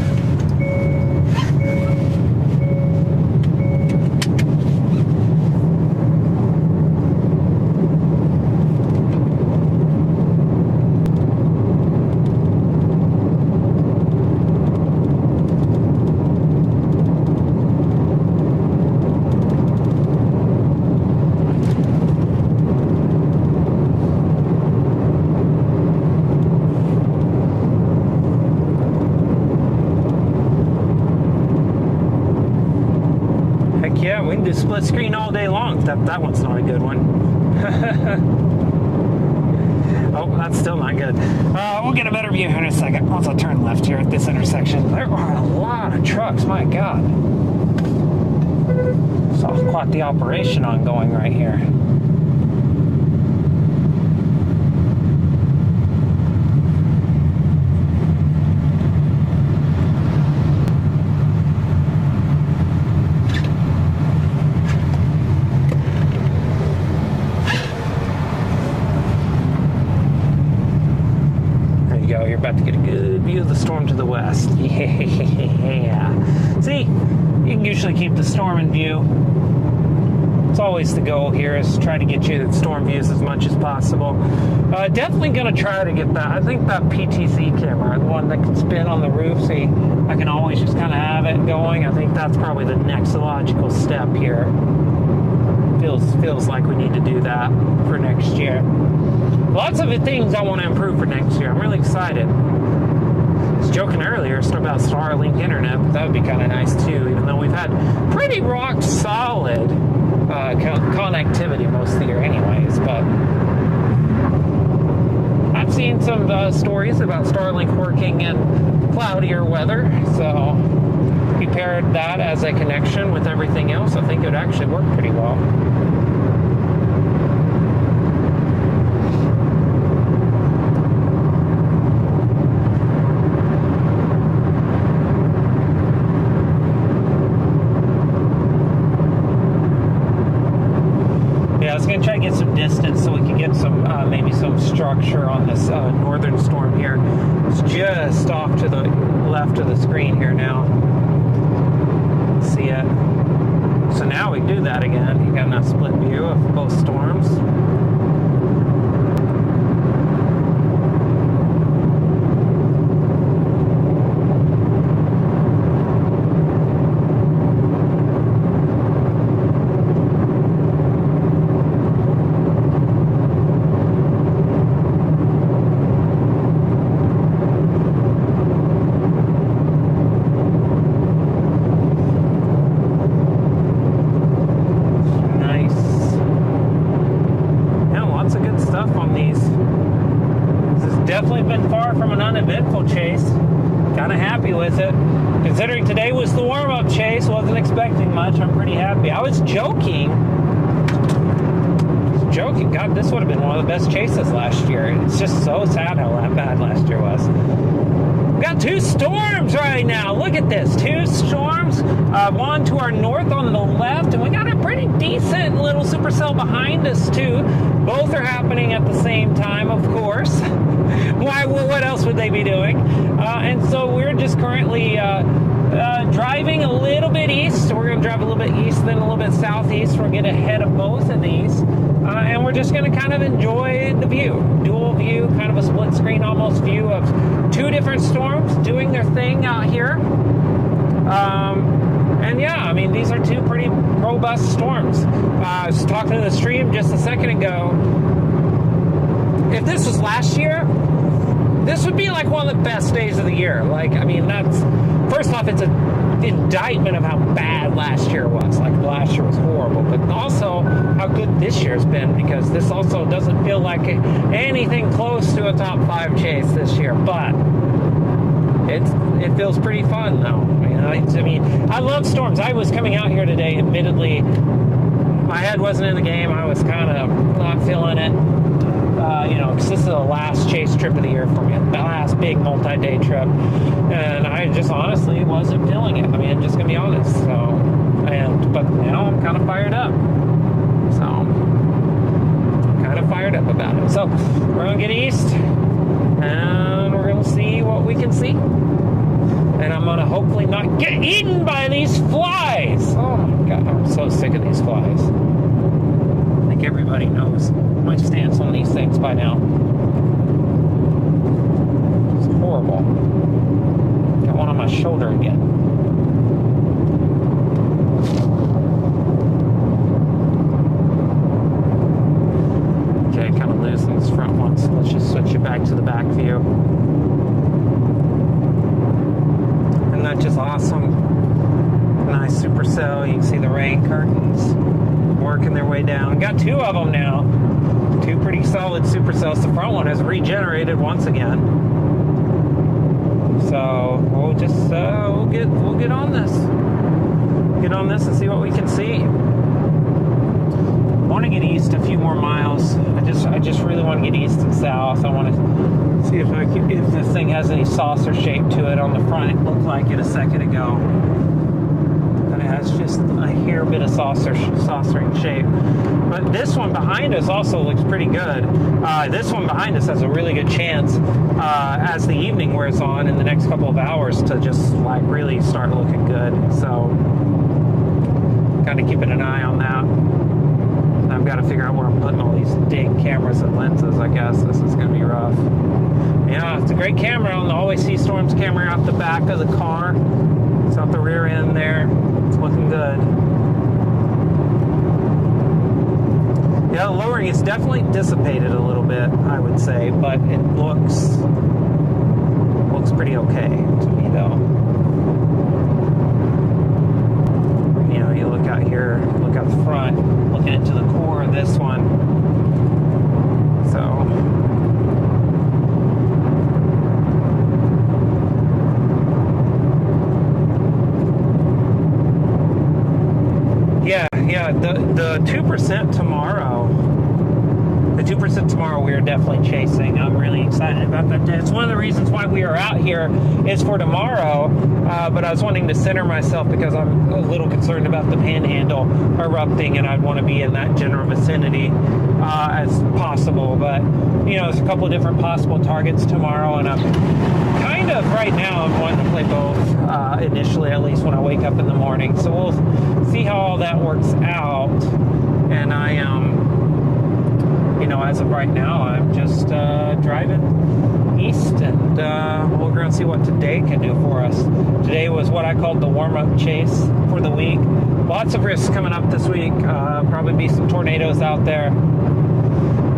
Yeah, we can do split screen all day long. That one's not a good one. Oh, that's still not good. We'll get a better view here in a second once I turn left here at this intersection. There are a lot of trucks, my God. Saw quite the operation ongoing right here. You're about to get a good view of the storm to the west. Yeah. See, you can usually keep the storm in view. It's always the goal here is try to get you the storm views as much as possible. Definitely going to try to get that. I think that PTZ camera, the one that can spin on the roof, see, I can always just kind of have it going. I think that's probably the next logical step here. Feels like we need to do that for next year. Lots of the things I want to improve for next year. I'm really excited. I was joking earlier about Starlink internet, but that would be kind of nice too, even though we've had pretty rock solid connectivity most of the year anyways. But I've seen some stories about Starlink working in cloudier weather, so if you paired that as a connection with everything else, I think it would actually work pretty well. I was going to try to get some distance so we could get some, maybe some structure on this northern storm here. It's just off to the left of the screen here now. See it? So now we do that again. You got a split view of both storms. Definitely been far from an uneventful chase. Kind of happy with it. Considering today was the warm-up chase, wasn't expecting much. I'm pretty happy. I was joking. God, this would have been one of the best chases last year. It's just so sad how bad last year was. We've got two storms right now. Look at this. Two storms. One to our north on the left, and we got a pretty decent little supercell behind us, too. Both are happening at the same time, of course. Why? Well, what else would they be doing? And so we're just currently driving a little bit east. We're going to drive a little bit east, then a little bit southeast. We'll get ahead of both of these. And we're just going to kind of enjoy the view. Dual view, kind of a split screen almost view of two different storms doing their thing out here. And yeah, I mean, these are two pretty robust storms. I was talking to the stream just a second ago. If this was last year, this would be like one of the best days of the year. Like, I mean, that's, first off, it's an indictment of how bad last year was. Like, last year was horrible, but also how good this year's been, because this also doesn't feel like anything close to a top 5 chase this year, but it feels pretty fun, though. I mean, I love storms. I was coming out here today, admittedly, my head wasn't in the game. I was kind of not feeling it. Because this is the last chase trip of the year for me, the last big multi-day trip, and I just honestly wasn't feeling it. I mean, I'm just gonna be honest. But now I'm kind of fired up. So I'm kind of fired up about it. So we're gonna get east, and we're gonna we'll see what we can see. And I'm gonna hopefully not get eaten by these flies. Oh my God, I'm so sick of these flies. I think everybody knows my stance on these things by now. It's horrible. Got one on my shoulder again. Okay, kind of losing this front one, so let's just switch it back to the back view. Isn't that just awesome? Nice supercell. You can see the rain curtains working their way down. Got two of them now. Two pretty solid supercells. The front one has regenerated once again. So we'll just we'll get on this. Get on this and see what we can see. I want to get east a few more miles. I just really want to get east and south. I want to see if this thing has any saucer shape to it on the front. It looked like it a second ago. But it has just a hair bit of saucering shape. But this one behind us also looks pretty good. This one behind us has a really good chance as the evening wears on in the next couple of hours to just like really start looking good. So kind of keeping an eye on that. I've got to figure out where I'm putting all these dang cameras and lenses. I guess this is going to be rough. Yeah, it's a great camera on the Always See Storms camera out the back of the car. It's out the rear end there. It's looking good. Yeah, the lowering is definitely dissipated a little bit, I would say, but it looks pretty okay to me though. You know, you look out here, look out the front, looking into the core of this one. So yeah, the 2% tomorrow. The 2% tomorrow we are definitely chasing. I'm really excited about that day. It's one of the reasons why we are out here is for tomorrow, but I was wanting to center myself because I'm a little concerned about the panhandle erupting, and I'd want to be in that general vicinity as possible. But, you know, there's a couple of different possible targets tomorrow, and I'm kind of, right now, I'm wanting to play both, initially, at least when I wake up in the morning. So we'll see how all that works out, and I you know, as of right now, I'm just driving east, and we're going to see what today can do for us. Today was what I called the warm-up chase for the week. Lots of risks coming up this week. Probably be some tornadoes out there.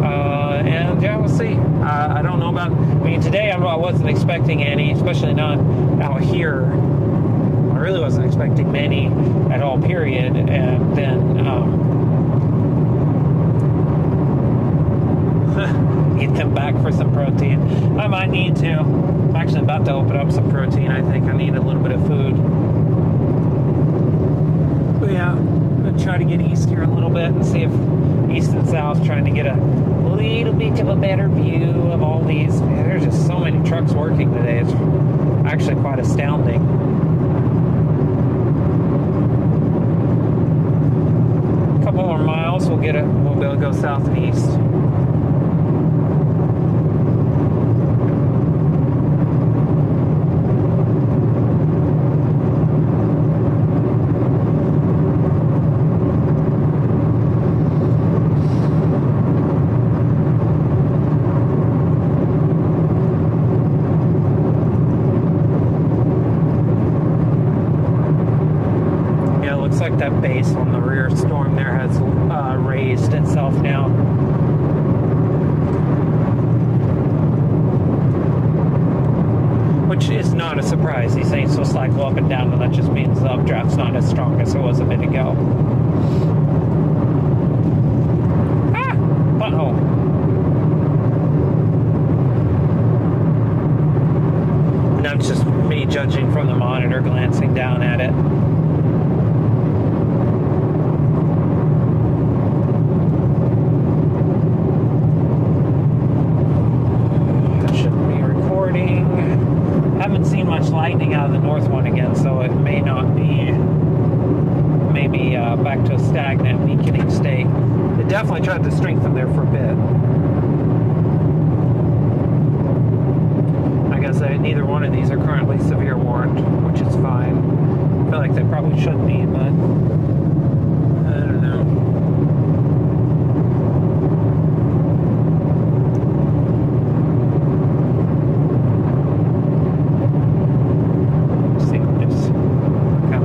And yeah, we'll see. I don't know about, I mean, today I wasn't expecting any, especially not out here. I really wasn't expecting many at all, period. And then eat them back for some protein. I might need to. I'm actually about to open up some protein. I think I need a little bit of food. But yeah, I'm going to try to get east here a little bit and see if east and south, trying to get a little bit of a better view of all these. Man, there's just so many trucks working today. It's actually quite astounding. A couple more miles, we'll be able to go south and east. Like that base on the rear storm there has raised itself now. Which is not a surprise. These things will cycle up and down, and that just means the updraft's not as strong as it was a bit ago. Ah! Butthole. And that's just me judging from the monitor, glancing down at it. Haven't seen much lightning out of the north one again, so it may not be, maybe back to a stagnant, weakening state. It definitely tried to strengthen there for a bit. Like I said, neither one of these are currently severe warned, which is fine. I feel like they probably should be, but I don't know. See, I'm just kind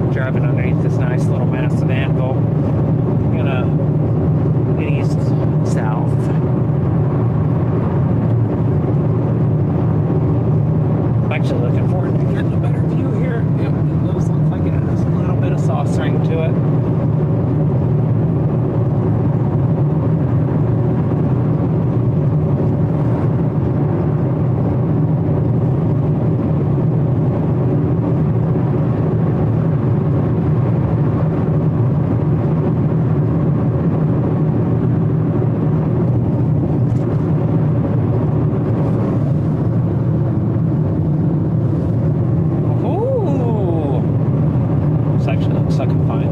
of driving underneath this nice little massive anvil. I'm gonna get east, south. Actually looking forward to getting a better view here. Yep, it does look like it has a little bit of saucering to it.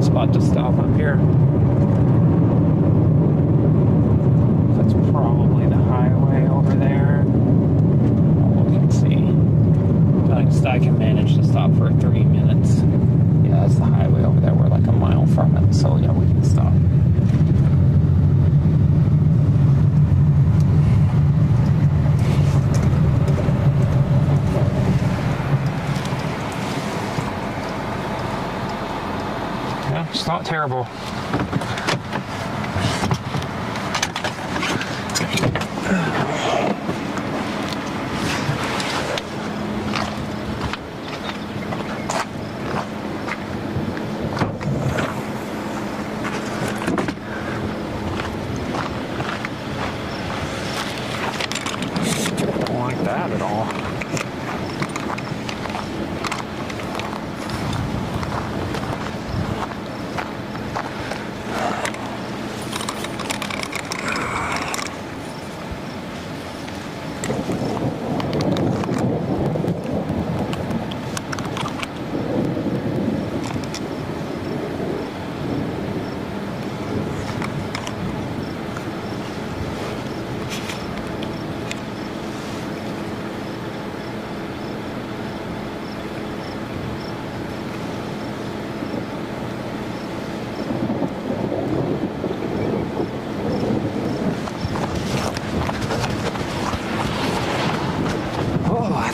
Spot to stop up here. That's probably the highway over there. Let's see. I can manage to stop for 3 minutes. Yeah, that's the highway over there. We're like a mile from it, so yeah, we can stop. It's not terrible. Don't like that at all.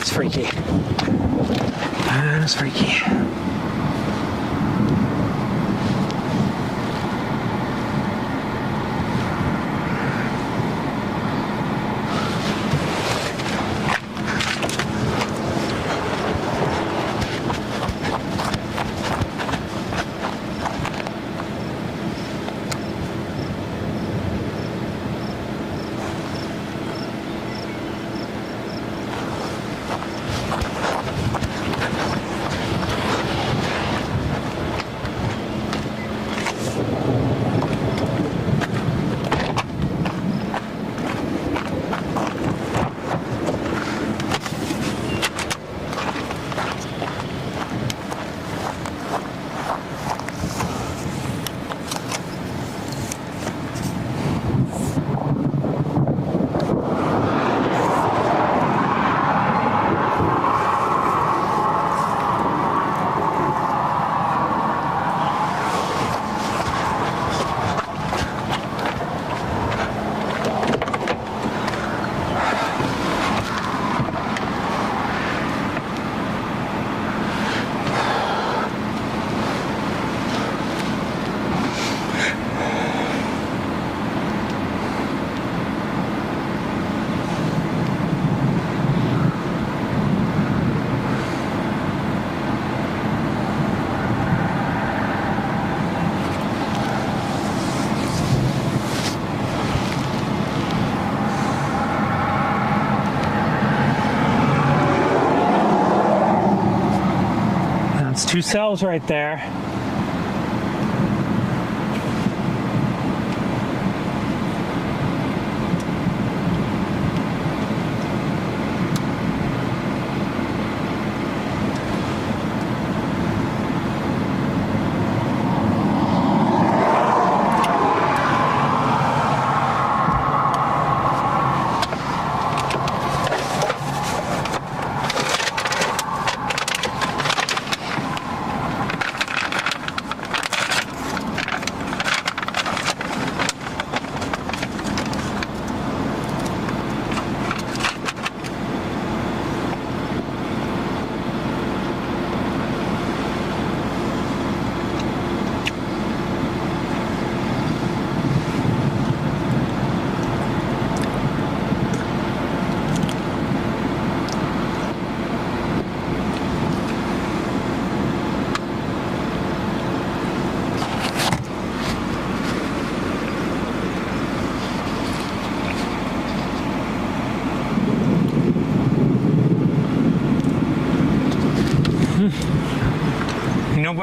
That's freaky. That is freaky. That's 2 cells right there.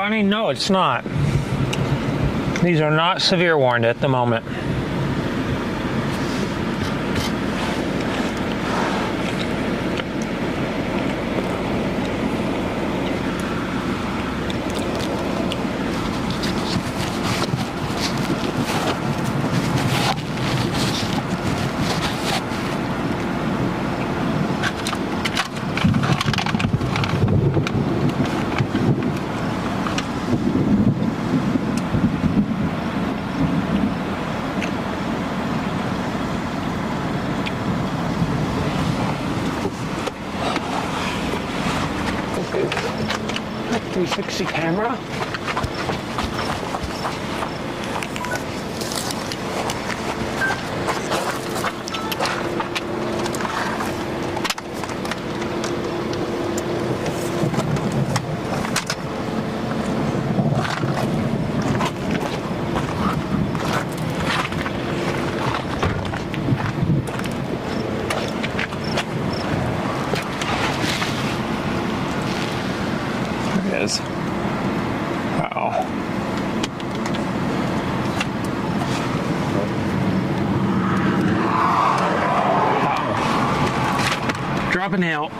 I mean, no, it's not. These are not severe warned at the moment. Okay. 360 camera. Is. Uh-oh. Uh-oh. Drop and hail.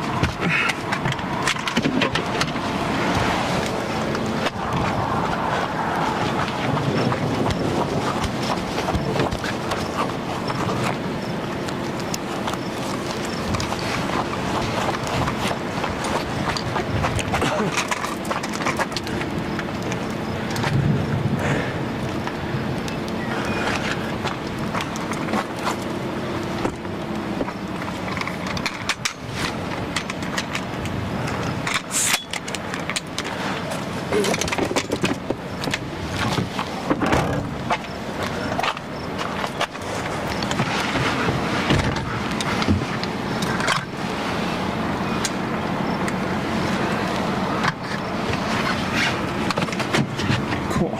Cool.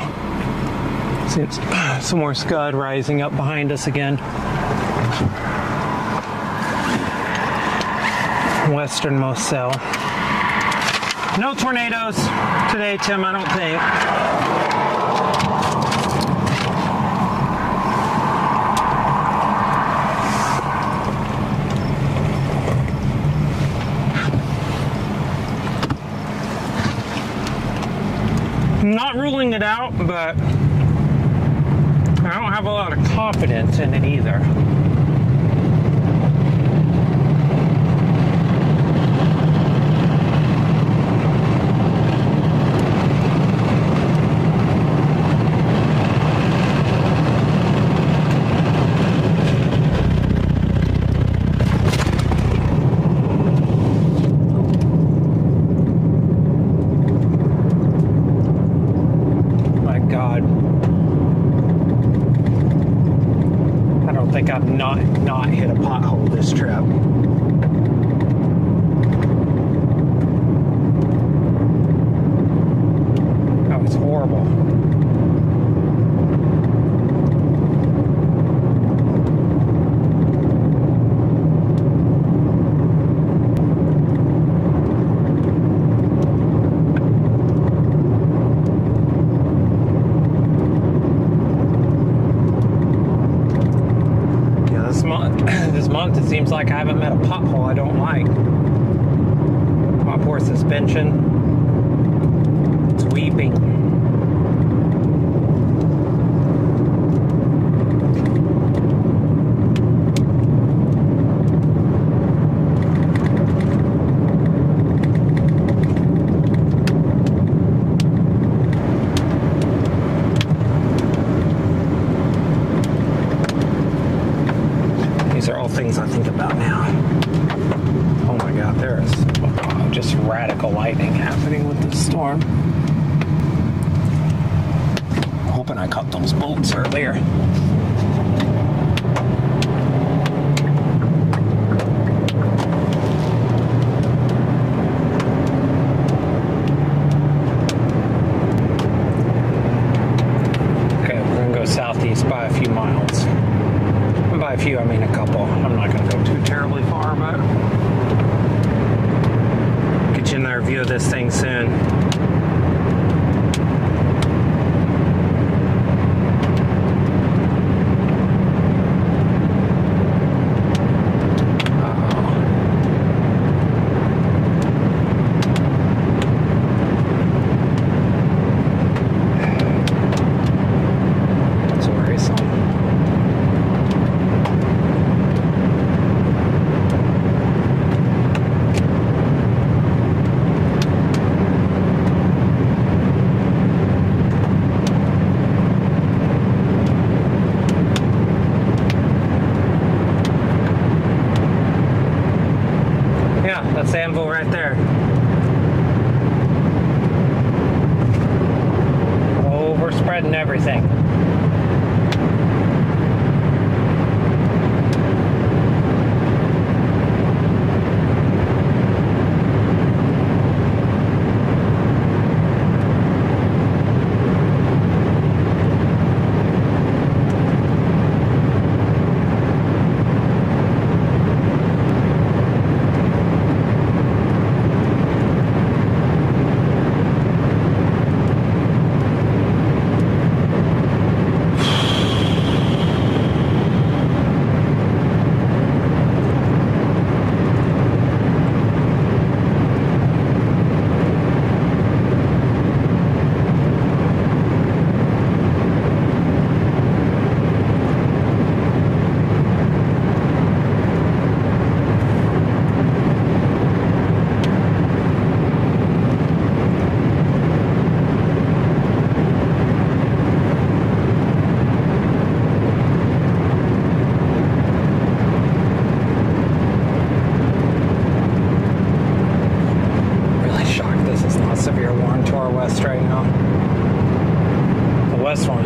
See, it's some more scud rising up behind us again. Westernmost cell. No tornadoes today, Tim, I don't think. I'm not ruling it out, but I don't have a lot of confidence in it either. I've not hit a pothole this trip. That was horrible. This month it seems like I haven't met a pothole I don't like. My poor suspension. It's weeping. These are all things I think about now. Oh my God, there is just radical lightning happening with this storm. I'm hoping I cut those bolts earlier. Okay, we're gonna go southeast by a few miles. By a few, I mean a couple. I'm not going to go too terribly far, but get you another view of this thing soon. anvil right there. Oh, we're spreading everything.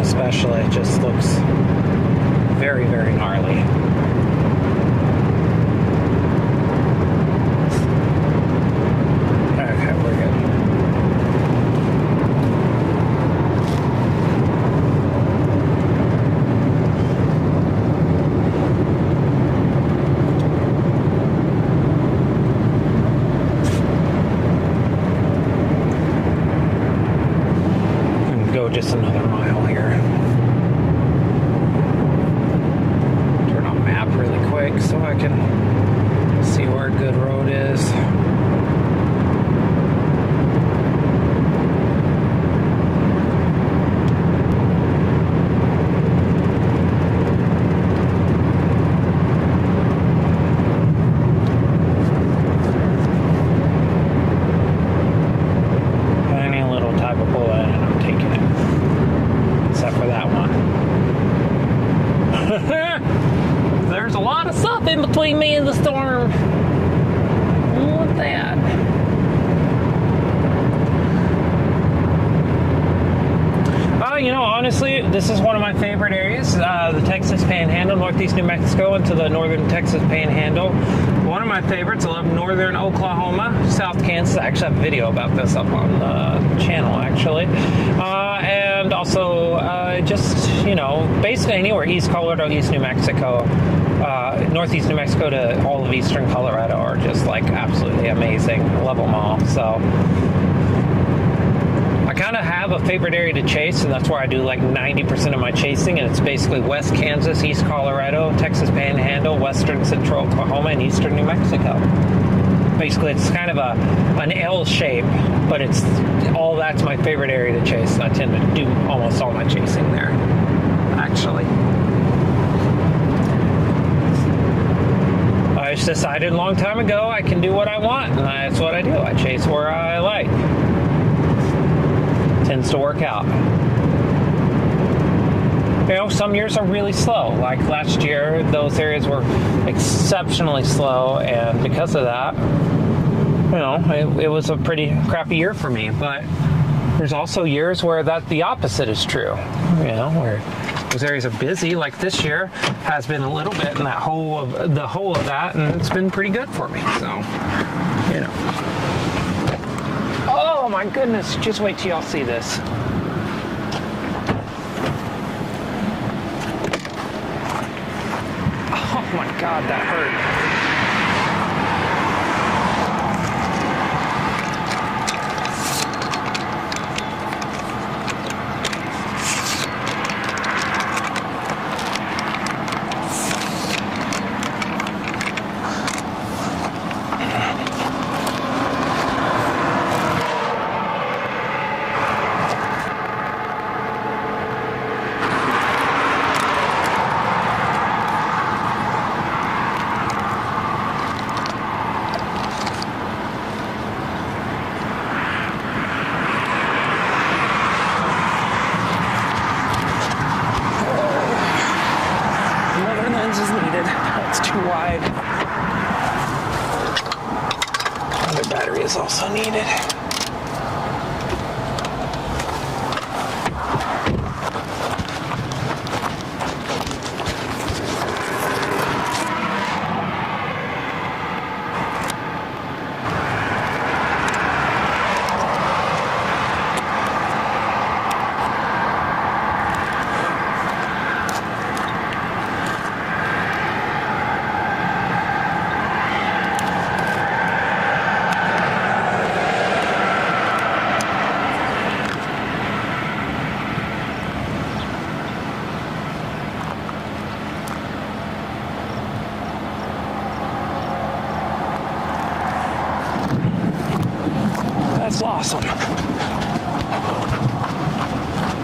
Especially, it just looks very, very gnarly. Okay, we're good. And go just another mile here. So I can see where a good road is. Any little type of bullet and I'm taking it. Except for that one. There's a lot of stuff in between me and the storm. What's that? Honestly, this is one of my favorite areas. The Texas Panhandle, northeast New Mexico into the northern Texas Panhandle. One of my favorites. I love northern Oklahoma, South Kansas. I actually have a video about this up on the channel, actually. And also basically anywhere east Colorado, east New Mexico. Northeast New Mexico to all of eastern Colorado are just like absolutely amazing. I love them all. So I kind of have a favorite area to chase, and that's where I do like 90% of my chasing, and it's basically West Kansas, East Colorado, Texas Panhandle, Western Central Oklahoma, and Eastern New Mexico. Basically, it's kind of an L shape, but that's my favorite area to chase, and I tend to do almost all my chasing there, actually. I just decided a long time ago I can do what I want, and that's what I do. I chase where I like. Tends to work out. Some years are really slow. Like last year, those areas were exceptionally slow, and because of that, it was a pretty crappy year for me. But there's also years where the opposite is true. Where those areas are busy, like this year has been a little bit in the whole of that, and it's been pretty good for me. So, Oh my goodness! Just wait till y'all see this. Oh my God, that hurt. is also needed. That's awesome.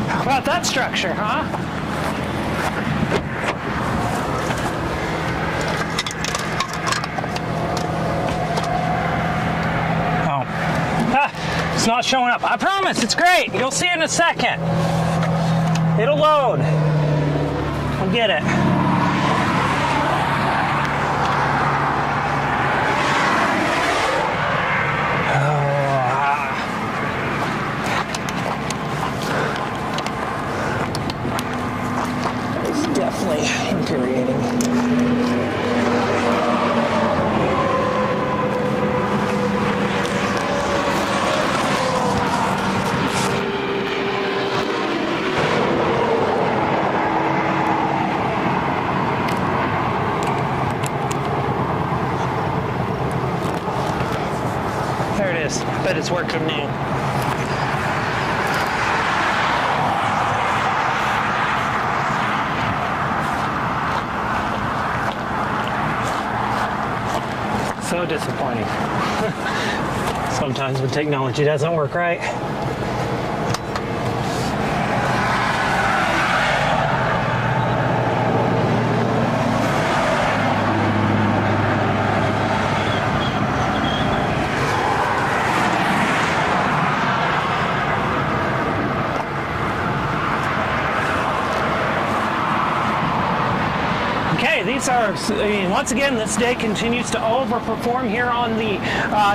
How about that structure, huh? Oh. Ah, it's not showing up. I promise, it's great. You'll see it in a second. It'll load. We'll get it. Definitely infuriating. There it is. I bet it's working now. So disappointing. Sometimes when technology doesn't work right. Okay, these are, once again, this day continues to overperform here on the,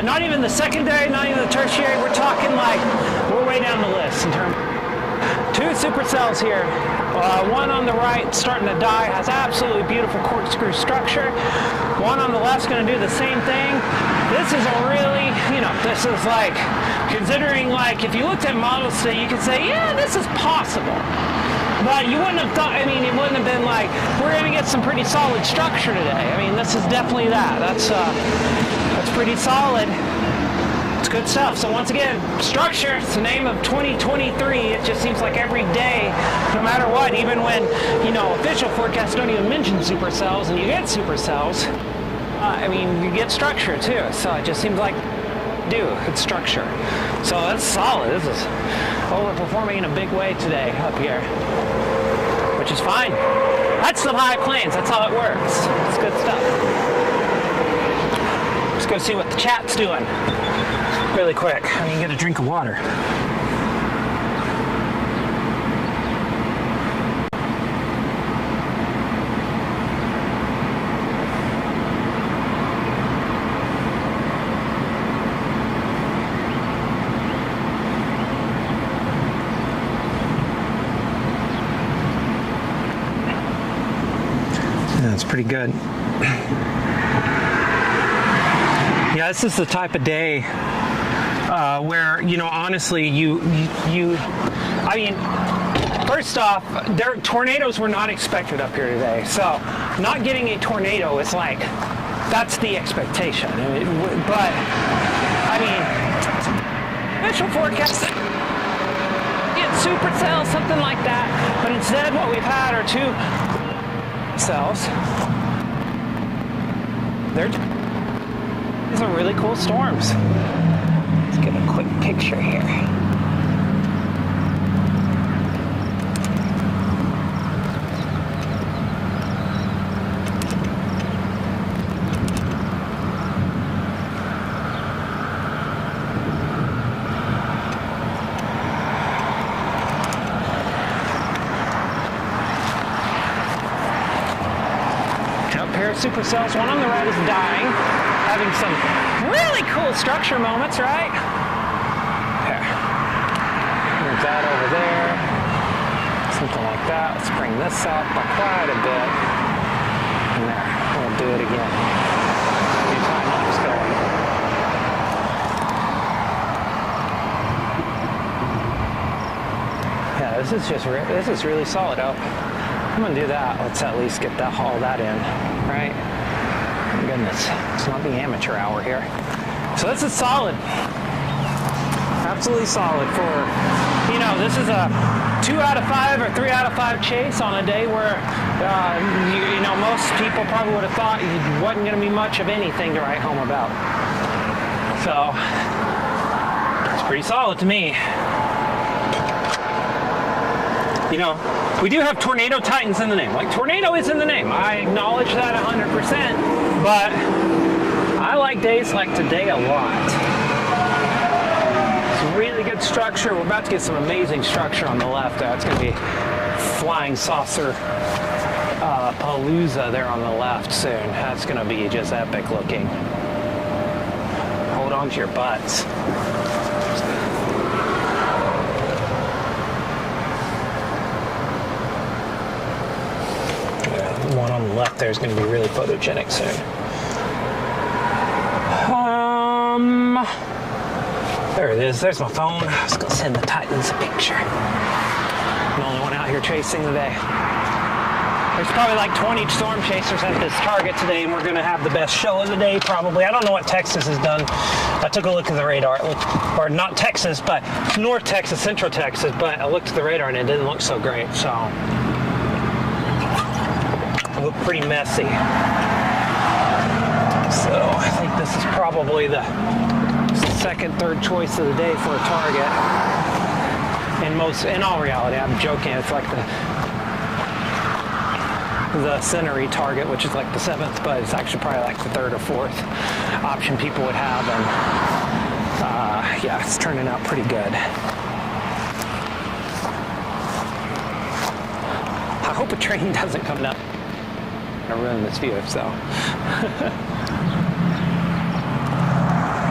not even the secondary, not even the tertiary. We're talking like, we're way down the list in terms. 2 supercells here. One on the right, starting to die, has absolutely beautiful corkscrew structure. One on the left's going to do the same thing. This is a really, this is like, considering like, if you looked at models today, you could say, yeah, this is possible. But you wouldn't have thought, it wouldn't have been like, we're going to get some pretty solid structure today. This is definitely that. That's pretty solid. It's good stuff. So once again, structure, it's the name of 2023. It just seems like every day, no matter what, even when, official forecasts don't even mention supercells and you get supercells, you get structure too. So it just seems like, it's structure. So that's solid. This is overperforming in a big way today up here, which is fine. That's the high plains. That's how it works. It's good stuff. Let's go see what the chat's doing really quick. I mean, get a drink of water. That's pretty good. Yeah, this is the type of day where, honestly, first off, tornadoes were not expected up here today. So not getting a tornado is like, that's the expectation. Official forecast, get supercells, something like that. But instead, what we've had are 2 cells. These are really cool storms. Let's get a quick picture here. Supercells. One on the right is dying, having some Really cool structure moments, right? Here. Move that over there. Something like that. Let's bring this up by quite a bit. And there. We'll do it again. New time lapse going. Yeah, this is really solid out. I'm gonna do that. Let's at least get all that in, right? Oh, goodness, it's not the amateur hour here. So this is solid. Absolutely solid for, this is a 2 out of 5 or 3 out of 5 chase on a day where, most people probably would have thought it wasn't going to be much of anything to write home about. So, it's pretty solid to me. We do have Tornado Titans in the name. Like, Tornado is in the name. I acknowledge that 100%, but I like days like today a lot. It's really good structure. We're about to get some amazing structure on the left. It's going to be flying saucer palooza there on the left soon. That's going to be just epic looking. Hold on to your butts. The one on the left there is going to be really photogenic soon. There it is. There's my phone. I was going to send the Titans a picture. I'm the only one out here chasing today. There's probably like 20 storm chasers at this target today, and we're going to have the best show of the day probably. I don't know what Texas has done. I took a look at the radar. Or not Texas, but North Texas, Central Texas, but I looked at the radar and it didn't look so great. So, it looked pretty messy. So, I think this is probably the second, third choice of the day for a target. In all reality, I'm joking. It's like the Century target, which is like the 7th, but it's actually probably like the 3rd or 4th option people would have. And yeah, it's turning out pretty good. I hope a train doesn't come down and ruin this view, so.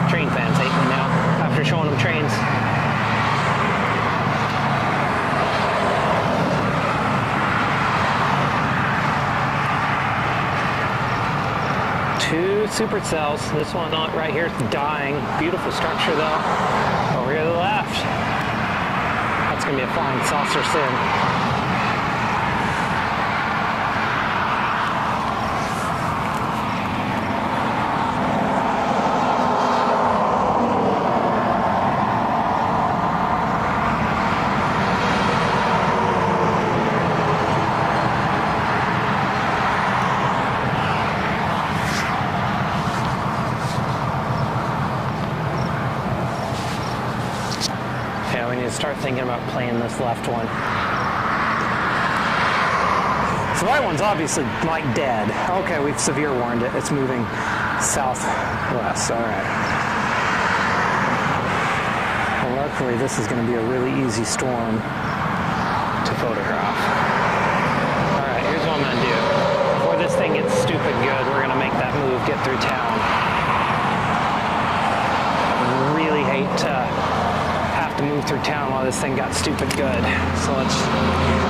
Train fans hate me now after showing them trains. Two supercells. This one right here is dying. Beautiful structure though. Over here to the left. That's gonna be a flying saucer soon. Start thinking about playing this left one. So the right one's obviously like dead. Okay, we've severe warned it. It's moving southwest. All right. Well, luckily this is going to be a really easy storm to photograph. All right, here's what I'm going to do. Before this thing gets stupid good, we're going to make that move, get through town. I really hate to move through town while this thing got stupid good. So I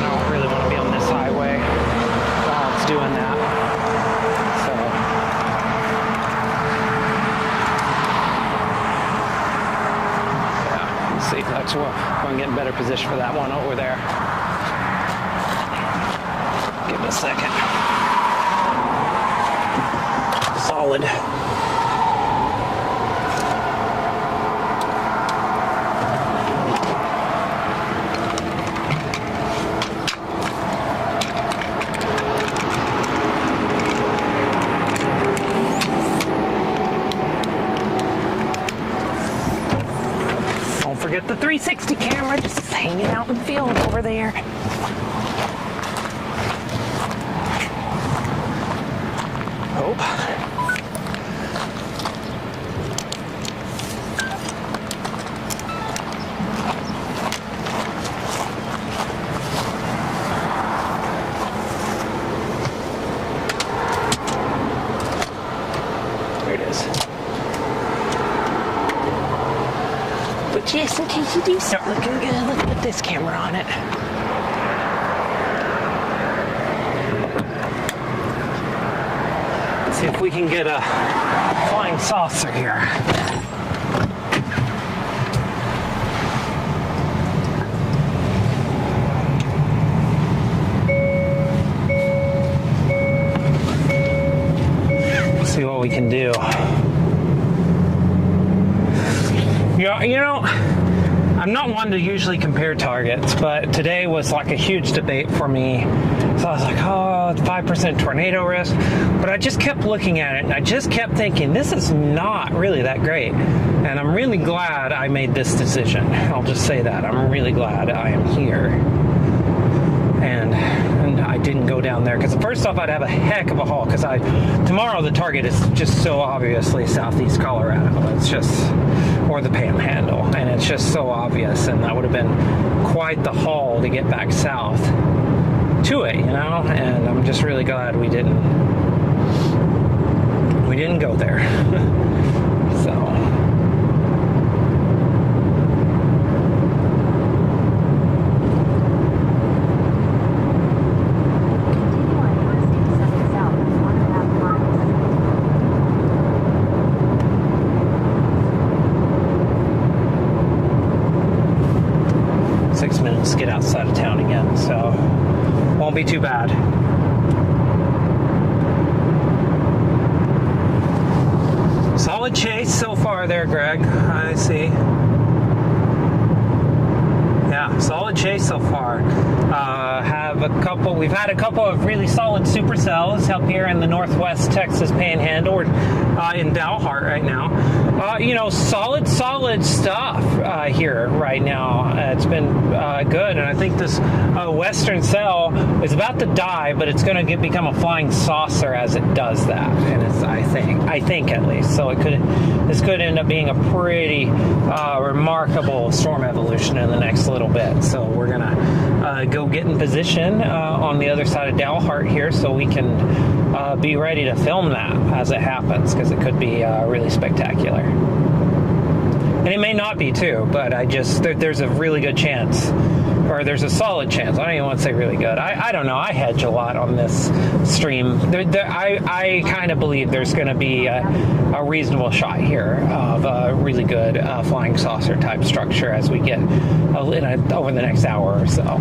don't really want to be on this highway while it's doing that. So yeah, let's see. That's what I'm going to get in better position for that one over there. Give it a second. Solid. Get the 360 camera just hanging out in the field over there. Hope. There it is. start looking good. Let's put this camera on it. Let's see if we can get a flying saucer here. See what we can do. You know, I'm not one to usually compare targets, but today was like a huge debate for me. So I was like, oh, it's 5% tornado risk. But I just kept looking at it and I just kept thinking, this is not really that great. And I'm really glad I made this decision. I'll just say that. I'm really glad I am here. And I didn't go down there because first off I'd have a heck of a haul because tomorrow the target is just so obviously southeast Colorado. It's just, or the Panhandle, and it's just so obvious, and that would have been quite the haul to get back south to it, you know. And I'm just really glad we didn't go there. So. Get outside of town again, so won't be too bad. Solid chase so far there, Greg. I see. Yeah, solid chase so far. We've had a couple of really solid supercells up here in the Northwest Texas Panhandle, in Dalhart right now. You know, solid stuff here right now. It's been good, and I think this western cell is about to die, but it's going to become a flying saucer as it does that. And it's, I think at least. So this could end up being a pretty remarkable storm evolution in the next little bit. So we're gonna go get in position on the other side of Dalhart here, so we can be ready to film that as it happens, because it could be really spectacular. And it may not be too, but there's a really good chance, or there's a solid chance. I don't even want to say really good. I don't know. I hedge a lot on this stream. I kind of believe there's going to be a reasonable shot here of a really good flying saucer type structure as we get over the next hour or so.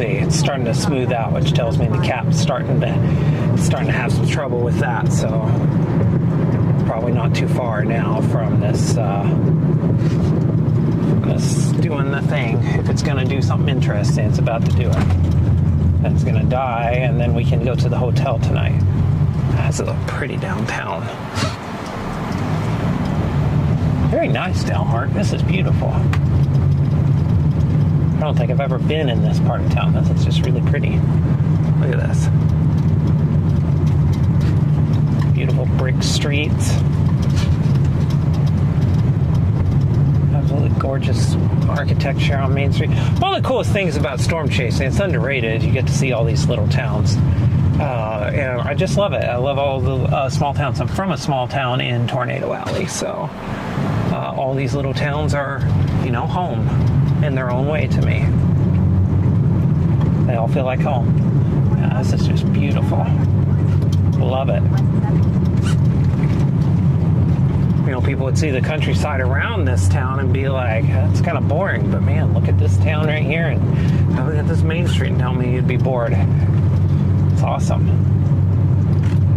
It's starting to smooth out, which tells me the cap's starting to have some trouble with that. So probably not too far now from this doing the thing. If it's going to do something interesting, it's about to do it. And it's going to die, and then we can go to the hotel tonight. That's a little pretty downtown. Very nice, Dalhart. This is beautiful. I don't think I've ever been in this part of town. This is just really pretty. Look at this. Beautiful brick streets. Absolutely gorgeous architecture on Main Street. One of the coolest things about storm chasing, it's underrated, you get to see all these little towns. And I just love it. I love all the small towns. I'm from a small town in Tornado Alley, so all these little towns are, home in their own way to me. They all feel like home. Yeah, this is just beautiful. Love it. People would see the countryside around this town and be like, that's kind of boring, but man, look at this town right here and look at this Main Street and tell me you'd be bored. It's awesome.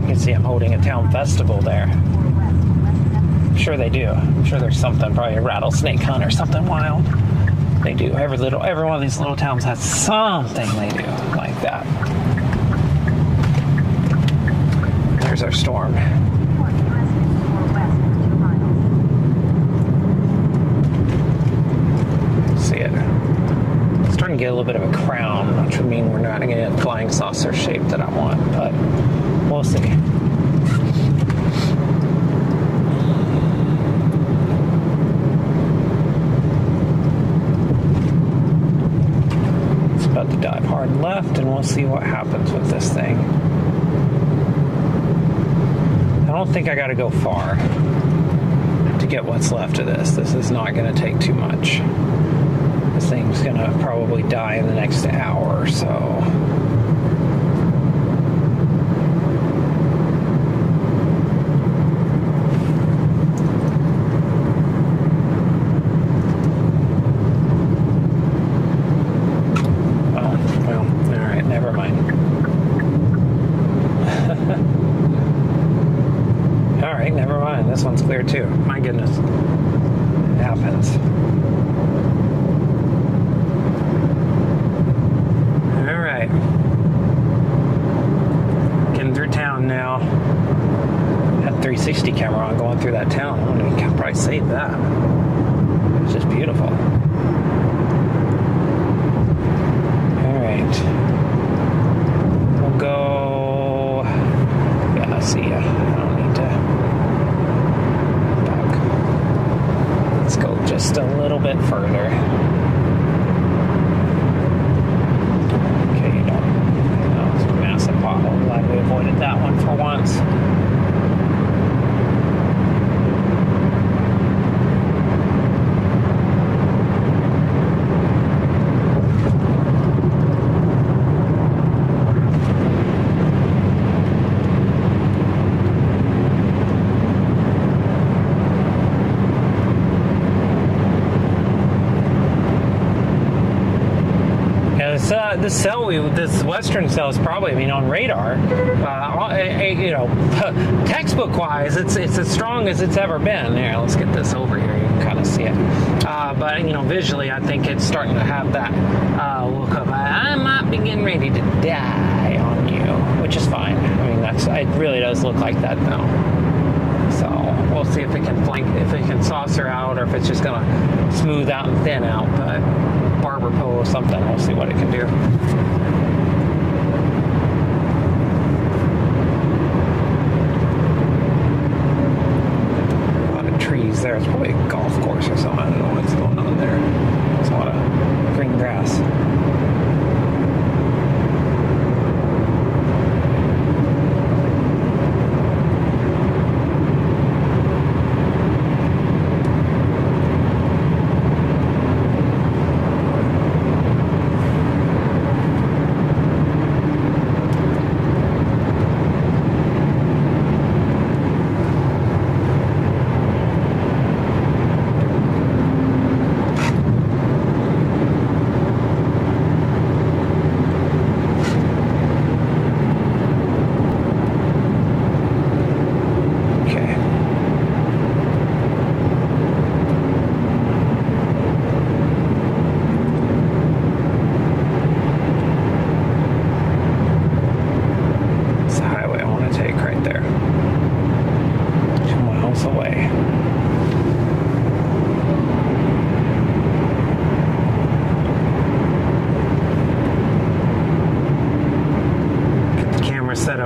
You can see I'm holding a town festival there. I'm sure they do. I'm sure there's something, probably a rattlesnake hunt or something wild. They do. Every one of these little towns has something they do like that. There's our storm. See it. It's starting to get a little bit of a crown which would mean we're not going to get flying saucer shape that I want, but we'll see. It's about to dive hard left, and we'll see what happens with this thing. I don't think I got to go far to get what's left of this. This is not going to take too much. This thing's going to probably die in the next hour or so. Oh, well, all right, never mind. All right, never mind. This one's clear too. My goodness. It happens. All right. Getting through town now. Had 360 camera on going through that town. I don't know, you can probably save that. It's just beautiful. All right. We'll go. Yeah, I see ya. I don't need to. Let's go just a little bit further. Okay, you don't. No, it's a massive pothole. Glad we avoided that one for once. This western cell is probably, I mean, on radar, you know, textbook-wise, it's as strong as it's ever been. Here, let's get this over here. You can kind of see it. But, you know, visually, I think it's starting to have that look of, I might be getting ready to die on you, which is fine. I mean, it really does look like that now. So we'll see if it can flank, if it can saucer out, or if it's just going to smooth out and thin out. But barber pole or something, we'll see what it can do. A lot of trees there. It's probably a golf course or something. I don't know what's going on there. There's a lot of green grass.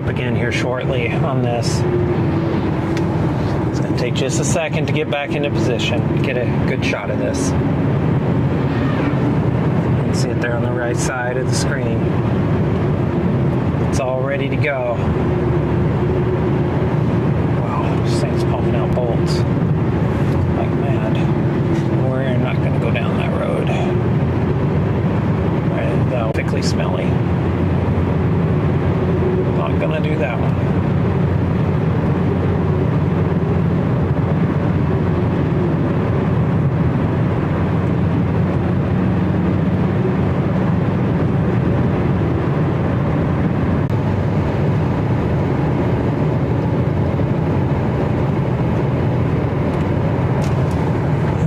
Again here shortly on this. It's going to take just a second to get back into position, get a good shot of this. You can see it there on the right side of the screen. It's all ready to go. Wow, this thing's pumping out bolts like mad. We're not going to go down that road. Right, that thickly smelly. Not gonna do that one.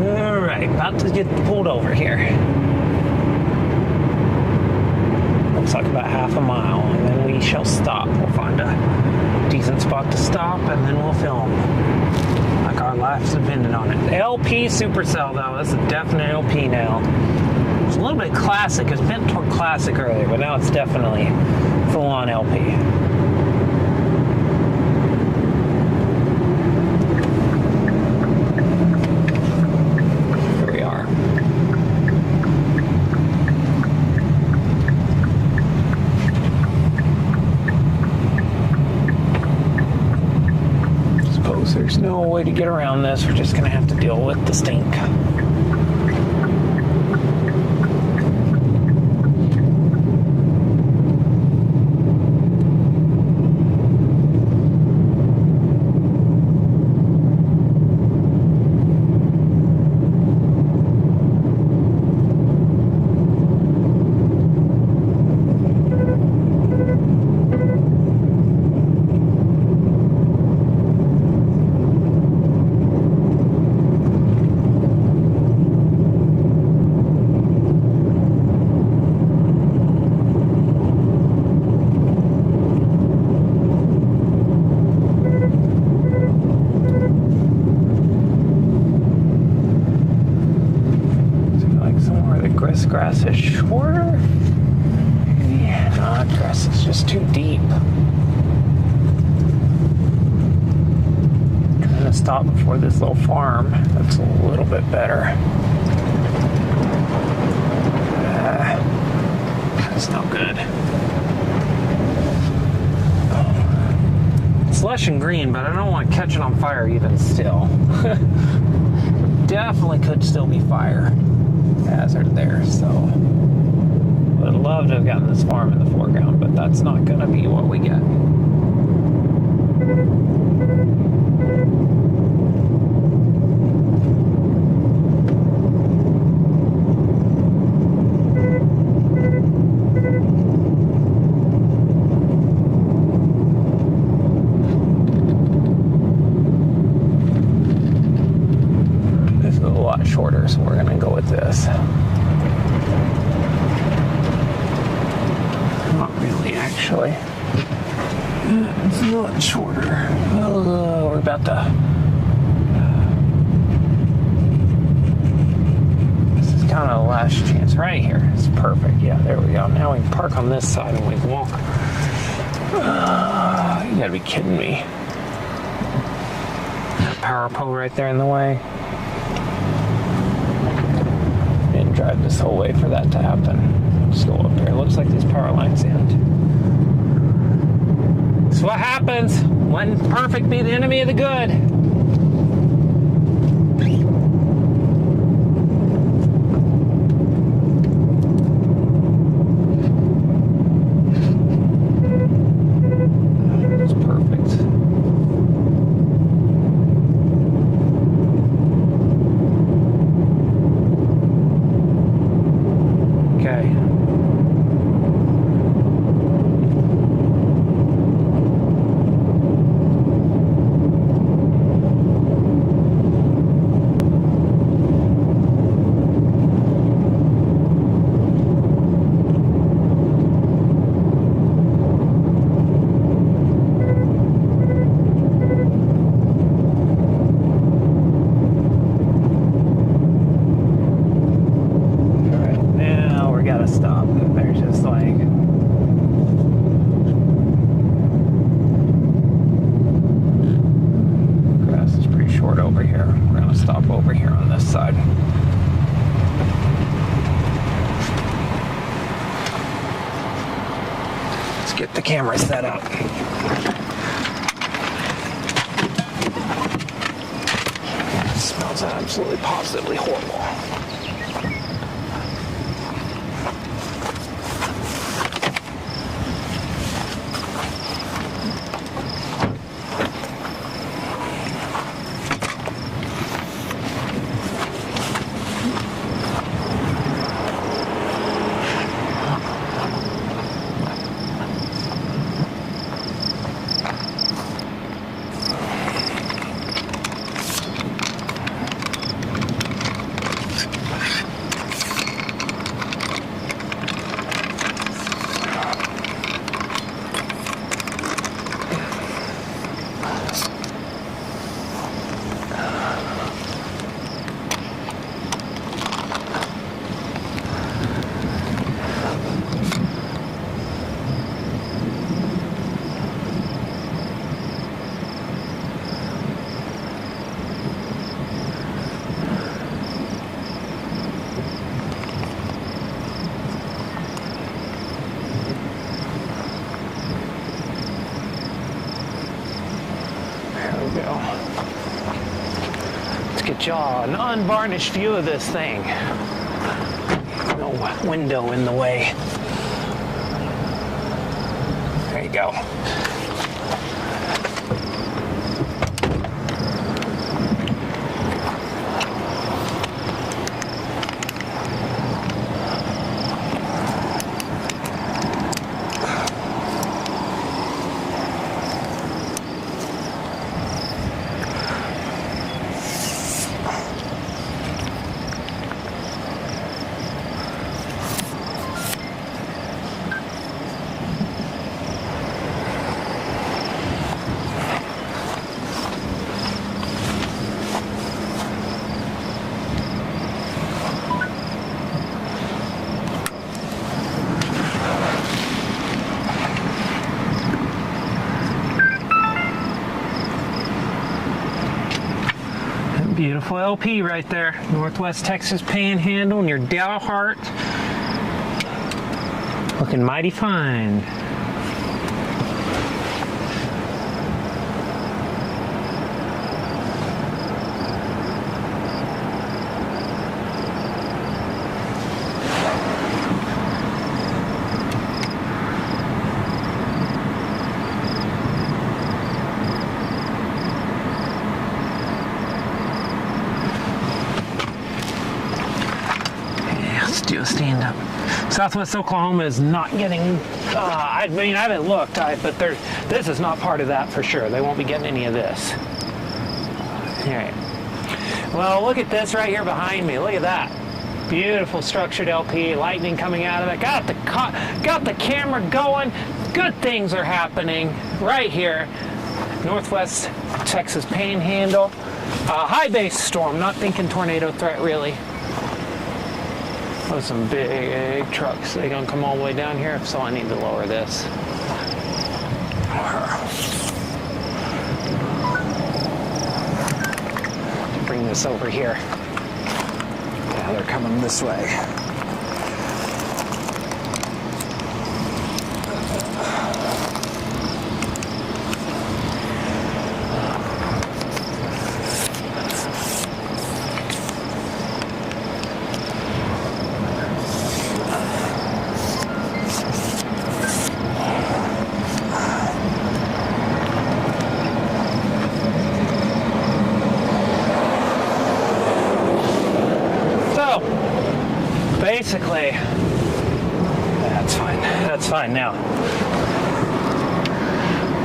All right, about to get pulled over here. Looks like about half a mile, and then we shall stop. We'll find a decent spot to stop, and then we'll film. Like our life's dependent on it. LP supercell, though. That's a definite LP now. It's a little bit classic. It's bent toward classic earlier, but now it's definitely full-on LP. Here we are. Suppose there's no way to get around this. We're just going to have to deal with the stink. Grass is shorter. Yeah, not grass is just too deep. I'm gonna stop before this little farm. That's a little bit better. That's no good. It's lush and green, but I don't want to catch it on fire even still. Definitely could still be fire hazard there, so would love to have gotten this farm in the foreground, but that's not going to be what we get. This is a lot shorter, so we're going to go with this. Not really, actually. It's not shorter. Oh, we're about to... This is kind of the last chance. Right here. It's perfect. Yeah, there we go. Now we can park on this side and we can walk. You gotta be kidding me. Power pole right there in the way. Didn't drive this whole way for that to happen. Let's go up there. It looks like these power lines end. That's what happens when perfect be the enemy of the good. Get the camera set up. It smells absolutely positively horrible. we go. Let's get y'all an unvarnished view of this thing. No window in the way. There you go. Beautiful LP right there. Northwest Texas Panhandle and your Dalhart. Looking mighty fine. Do a stand up. Southwest Oklahoma is not getting, I mean, I haven't looked, but this is not part of that for sure. They won't be getting any of this. All right. Well, look at this right here behind me. Look at that. Beautiful structured LP, lightning coming out of it. Got the camera going. Good things are happening right here. Northwest Texas Panhandle. High base storm, not thinking tornado threat really. Those some big trucks. They gonna come all the way down here, so I need to lower this. Bring this over here. Yeah, they're coming this way. Basically, that's fine. That's fine now.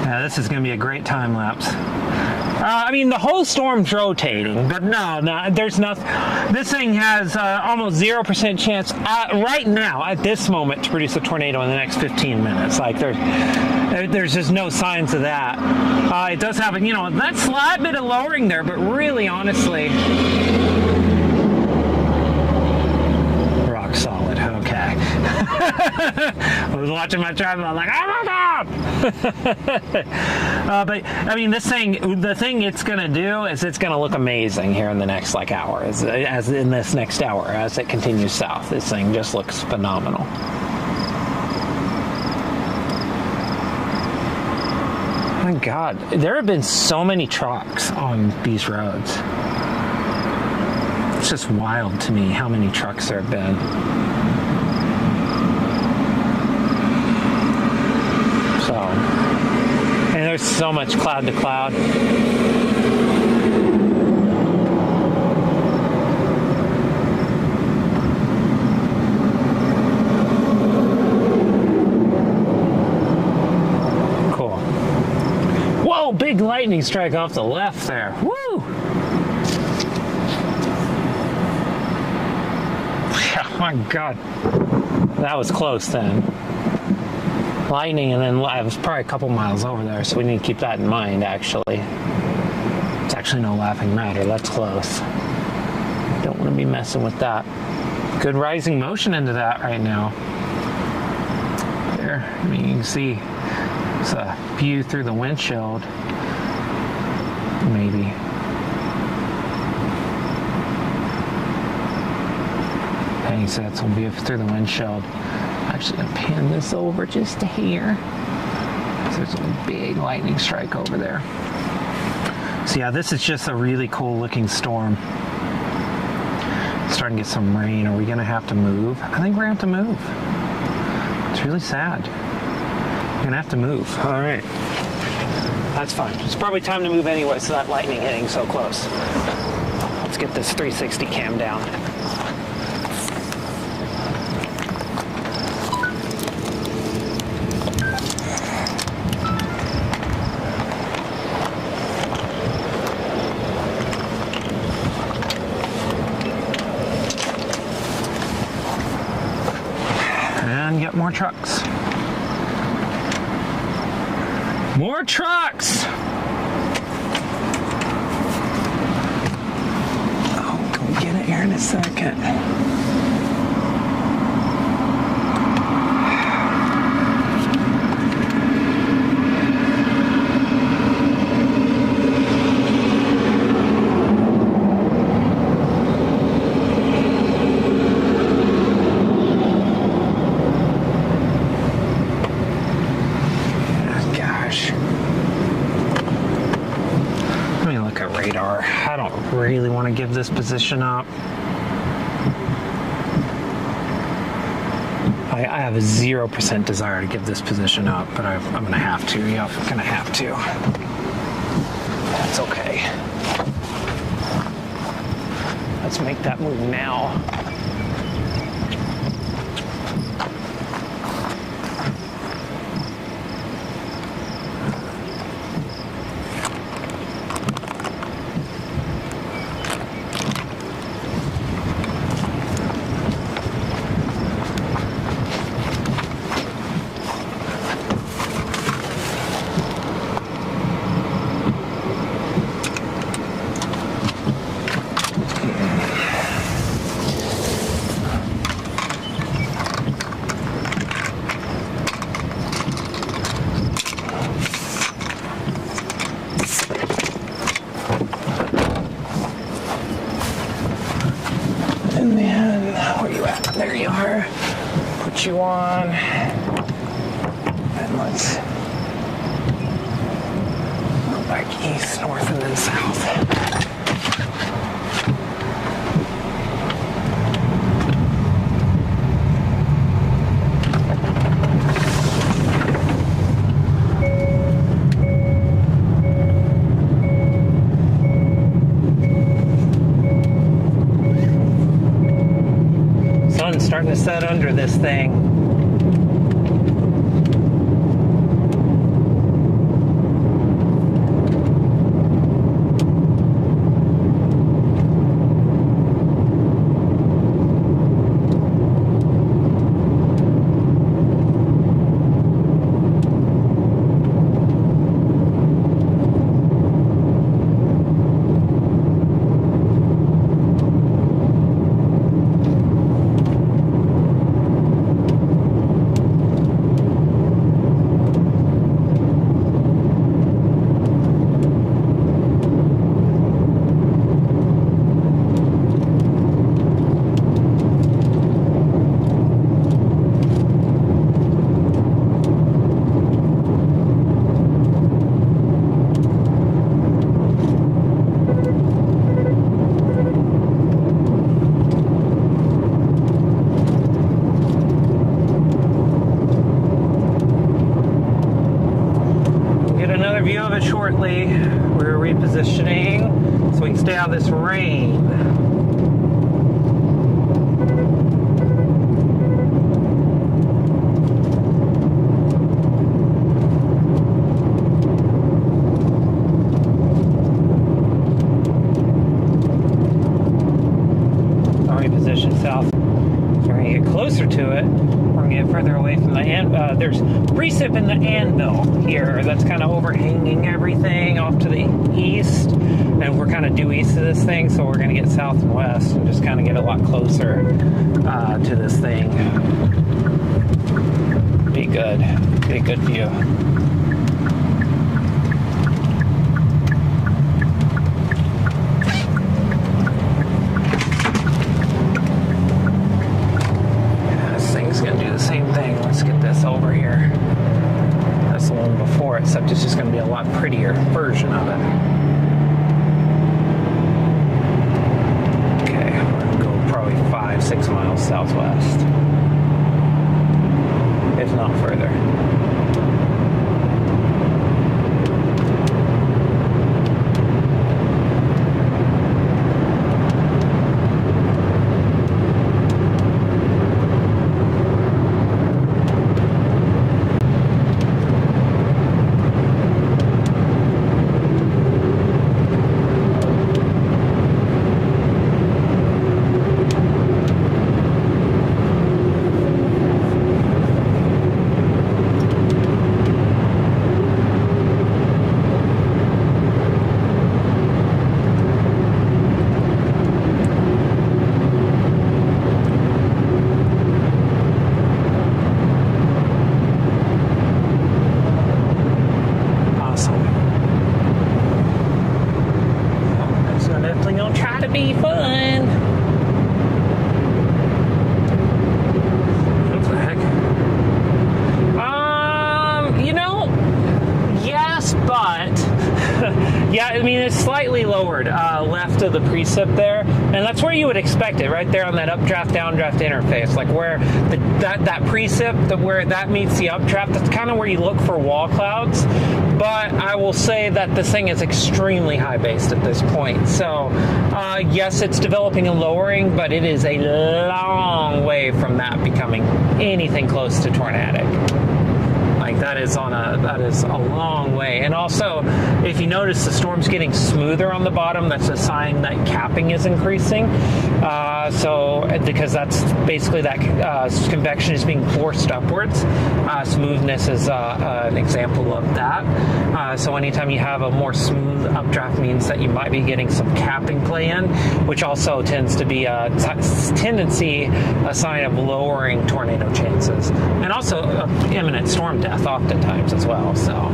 Now this is going to be a great time lapse. I mean, the whole storm's rotating, but no, there's nothing. This thing has almost 0% chance right now, at this moment, to produce a tornado in the next 15 minutes. Like, there's just no signs of that. It does have, that slight bit of lowering there, but really, honestly, rock solid. Okay. I was watching my tripod, like, oh my God! But I mean, the thing it's gonna do is it's gonna look amazing here in the next hour, as in this next hour as it continues south. This thing just looks phenomenal. My God, there have been so many trucks on these roads. It's just wild to me how many trucks there have been. And there's so much cloud to cloud. Cool. Whoa, big lightning strike off the left there. Woo! Oh my God. That was close then. Lightning, and then it was probably a couple miles over there, so we need to keep that in mind, actually. It's actually no laughing matter. That's close. Don't want to be messing with that. Good rising motion into that right now. There, I mean, you can see it's a view through the windshield. Maybe. Okay, so that's a view through the windshield. I'm actually going to pan this over just to here. So there's a big lightning strike over there. So yeah, this is just a really cool looking storm. It's starting to get some rain. Are we gonna have to move? I think we're gonna have to move. It's really sad. We're gonna have to move. All right. That's fine. It's probably time to move anyway, so that lightning hitting so close. Let's get this 360 cam down. And get more trucks. More trucks! Oh, go get it here in a second. Really want to give this position up. I have a 0% desire to give this position up, but I'm going to have to. Yeah, I'm going to have to. That's okay. Let's make that move now. You on, and let's go back east, north, and then south. Sun's starting to set under this thing. Shortly, we're repositioning so we can stay out of this rain. I'll reposition south. So we're going to get closer to it. We're going to get further away from the there's precip in the anvil here that's kind of overhanging everything off to the east, and we're kind of due east of this thing, so we're going to get south and west and just kind of get a lot closer to this thing. Be a good view. Over here. That's the one before, except it's just going to be a lot prettier version of it. to be fun. What the heck? Yes, but yeah, I mean, it's slightly lowered left of the precip there, and that's where you would expect it, right there on that updraft downdraft interface, like where that precip, where that meets the updraft. That's kind of where you look for wall clouds. But I will say that this thing is extremely high based at this point. So yes, it's developing a lowering, but it is a long way from that becoming anything close to tornadic. Like that is a long way. And also, if you notice the storm's getting smoother on the bottom, that's a sign that capping is increasing. Because that's basically that convection is being forced upwards. Smoothness is an example of that. So anytime you have a more smooth updraft means that you might be getting some capping play in, which also tends to be a sign of lowering tornado chances. And also imminent storm death oftentimes as well. So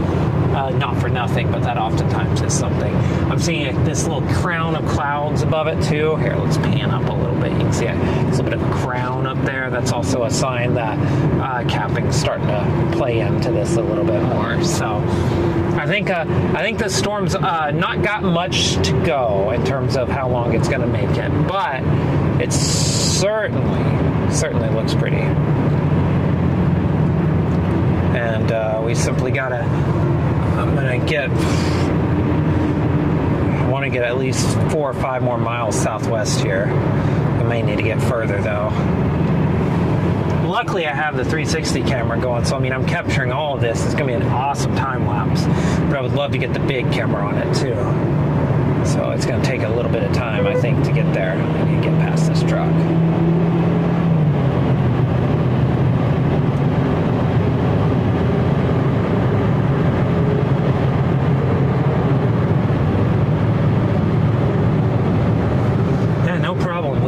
not for nothing, but that oftentimes is something. I'm seeing this little crown of clouds above it too. Here, let's pan up a little bit. You can see there's a bit of a crown up there. That's also a sign that capping's starting to play into this a little bit more. So I think the storm's not got much to go in terms of how long it's going to make it, but it certainly looks pretty. And we simply gotta, I want to get at least 4 or 5 more miles southwest here. I may need to get further though. Luckily I have the 360 camera going, so I mean I'm capturing all of this. It's gonna be an awesome time lapse, but I would love to get the big camera on it too. So it's gonna take a little bit of time, I think, to get there. I need to get past this truck.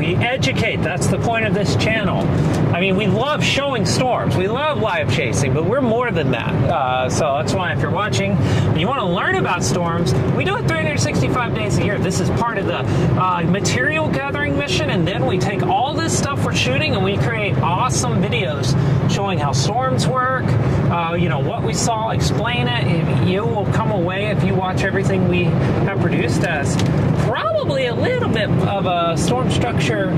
Educate. That's the point of this channel. I mean, we love showing storms. We love live chasing, but we're more than that. So that's why if you're watching and you want to learn about storms, we do it 365 days a year. This is part of the material gathering mission, and then we take all this stuff we're shooting and we create awesome videos showing how storms work, what we saw, explain it. You will come away, if you watch everything we have produced, as probably a little bit of a storm structure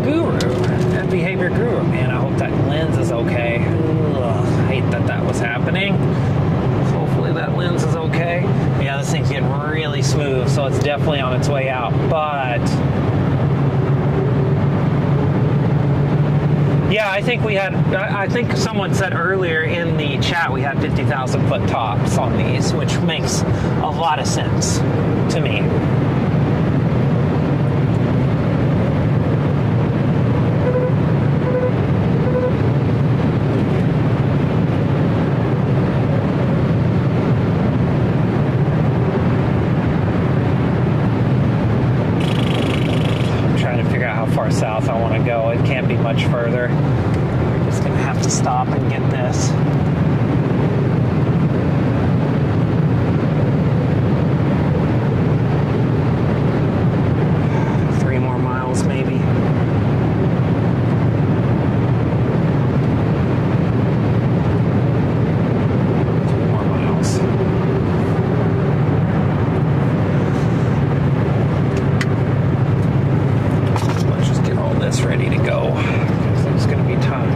guru, a behavior guru. Man, I hope that lens is okay. I hate that was happening. Hopefully that lens is okay. Yeah, this thing's getting really smooth, so it's definitely on its way out. But yeah, I think someone said earlier in the chat we had 50,000 foot tops on these, which makes a lot of sense to me. South I want to go. It can't be much further. We're just gonna have to stop and get this. Three more miles maybe. Ready to go. It's going to be time.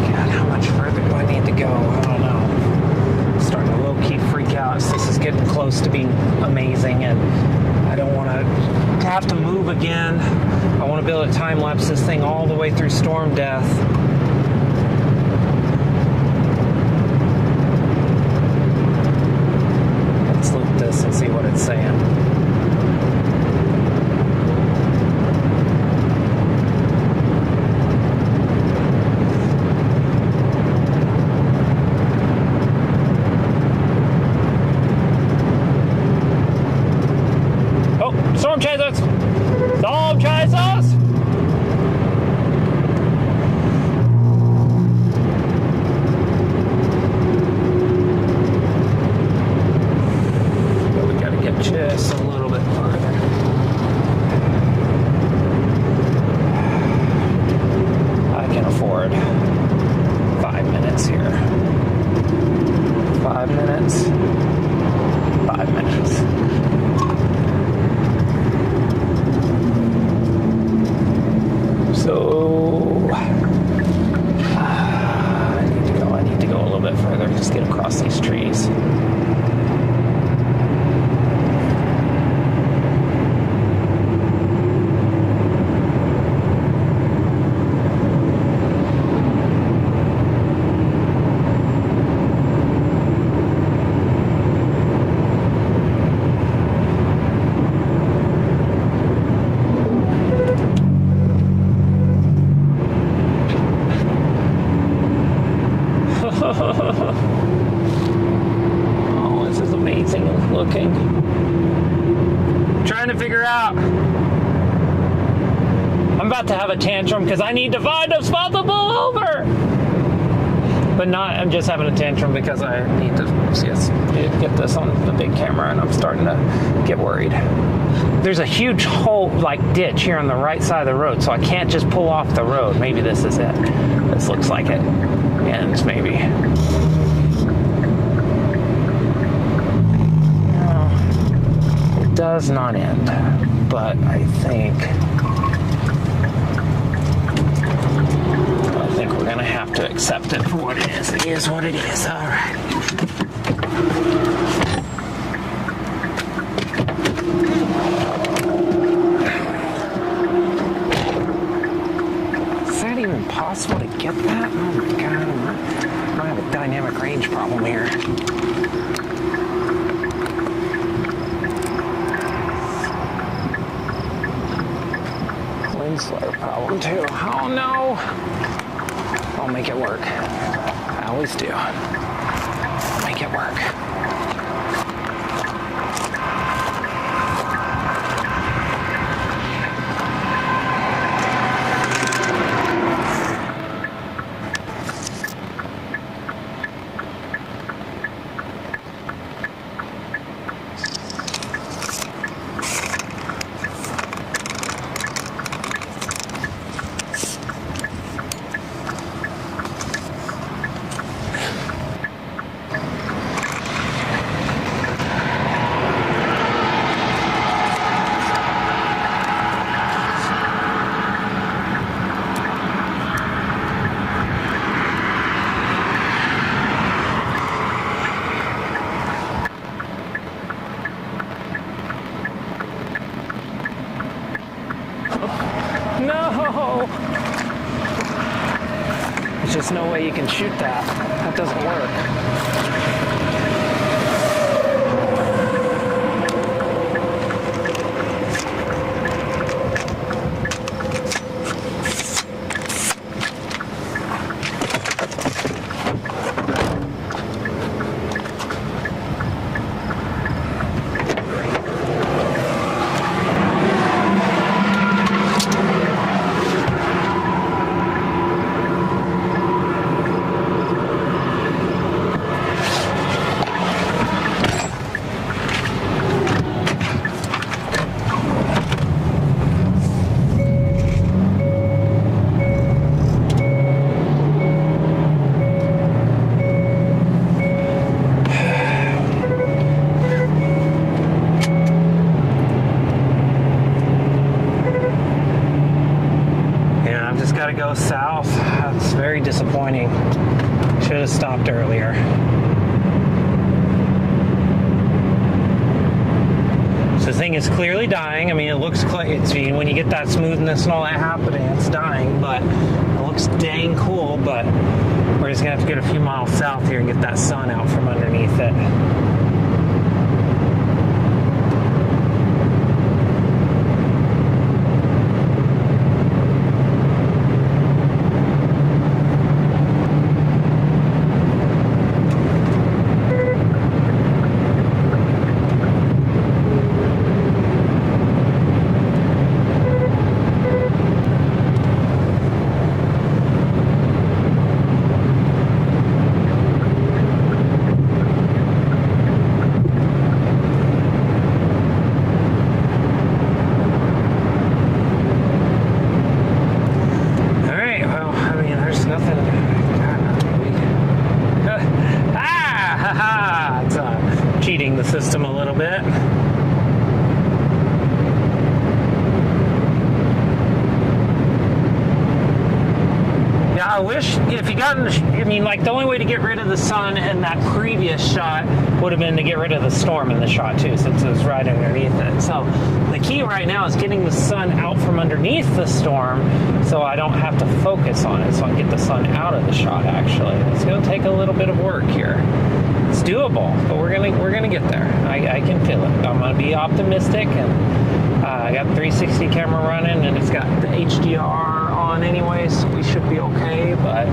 God, how much further do I need to go? I don't know. I'm starting to low-key freak out. This is getting close to being amazing, and I don't want to have to move again. I want to be able to time-lapse this thing all the way through storm death. Let's look at this and see what it's saying. minutes. 5 minutes. So I need to go a little bit further, just get across these trees. Oh, this is amazing looking. Trying to figure out. I'm about to have a tantrum because I need to find a spot to pull over. But not, I'm just having a tantrum because I need to get this on the big camera and I'm starting to get worried. There's a huge hole, like ditch here on the right side of the road, so I can't just pull off the road. Maybe this is it. This looks like it. Ends, maybe. No, it does not end, but I think we're gonna have to accept it for what it is. It is what it is. All right. Is that even possible to get that? Oh my God, I might have a dynamic range problem here. Wind slow problem too. Oh no! I'll make it work. I always do. I'll make it work. No! There's just no way you can shoot that. That doesn't work. Got to go south. That's very disappointing. Should have stopped earlier. So the thing is clearly dying. I mean, it looks when you get that smoothness and all that happening, it's dying, but it looks dang cool. But we're just gonna have to get a few miles south here and get that sun out from underneath it. system a little bit. Yeah, I wish if you got in I mean, like, the only way to get rid of the sun in that previous shot would have been to get rid of the storm in the shot too, since it was right underneath it. So the key right now is getting the sun out from underneath the storm so I don't have to focus on it, so I can get the sun out of the shot. Actually, it's going to take a little bit of work here. It's doable, but we're gonna get there. I can feel it. I'm gonna be optimistic, and I got the 360 camera running, and it's got the HDR on anyway, so we should be okay. But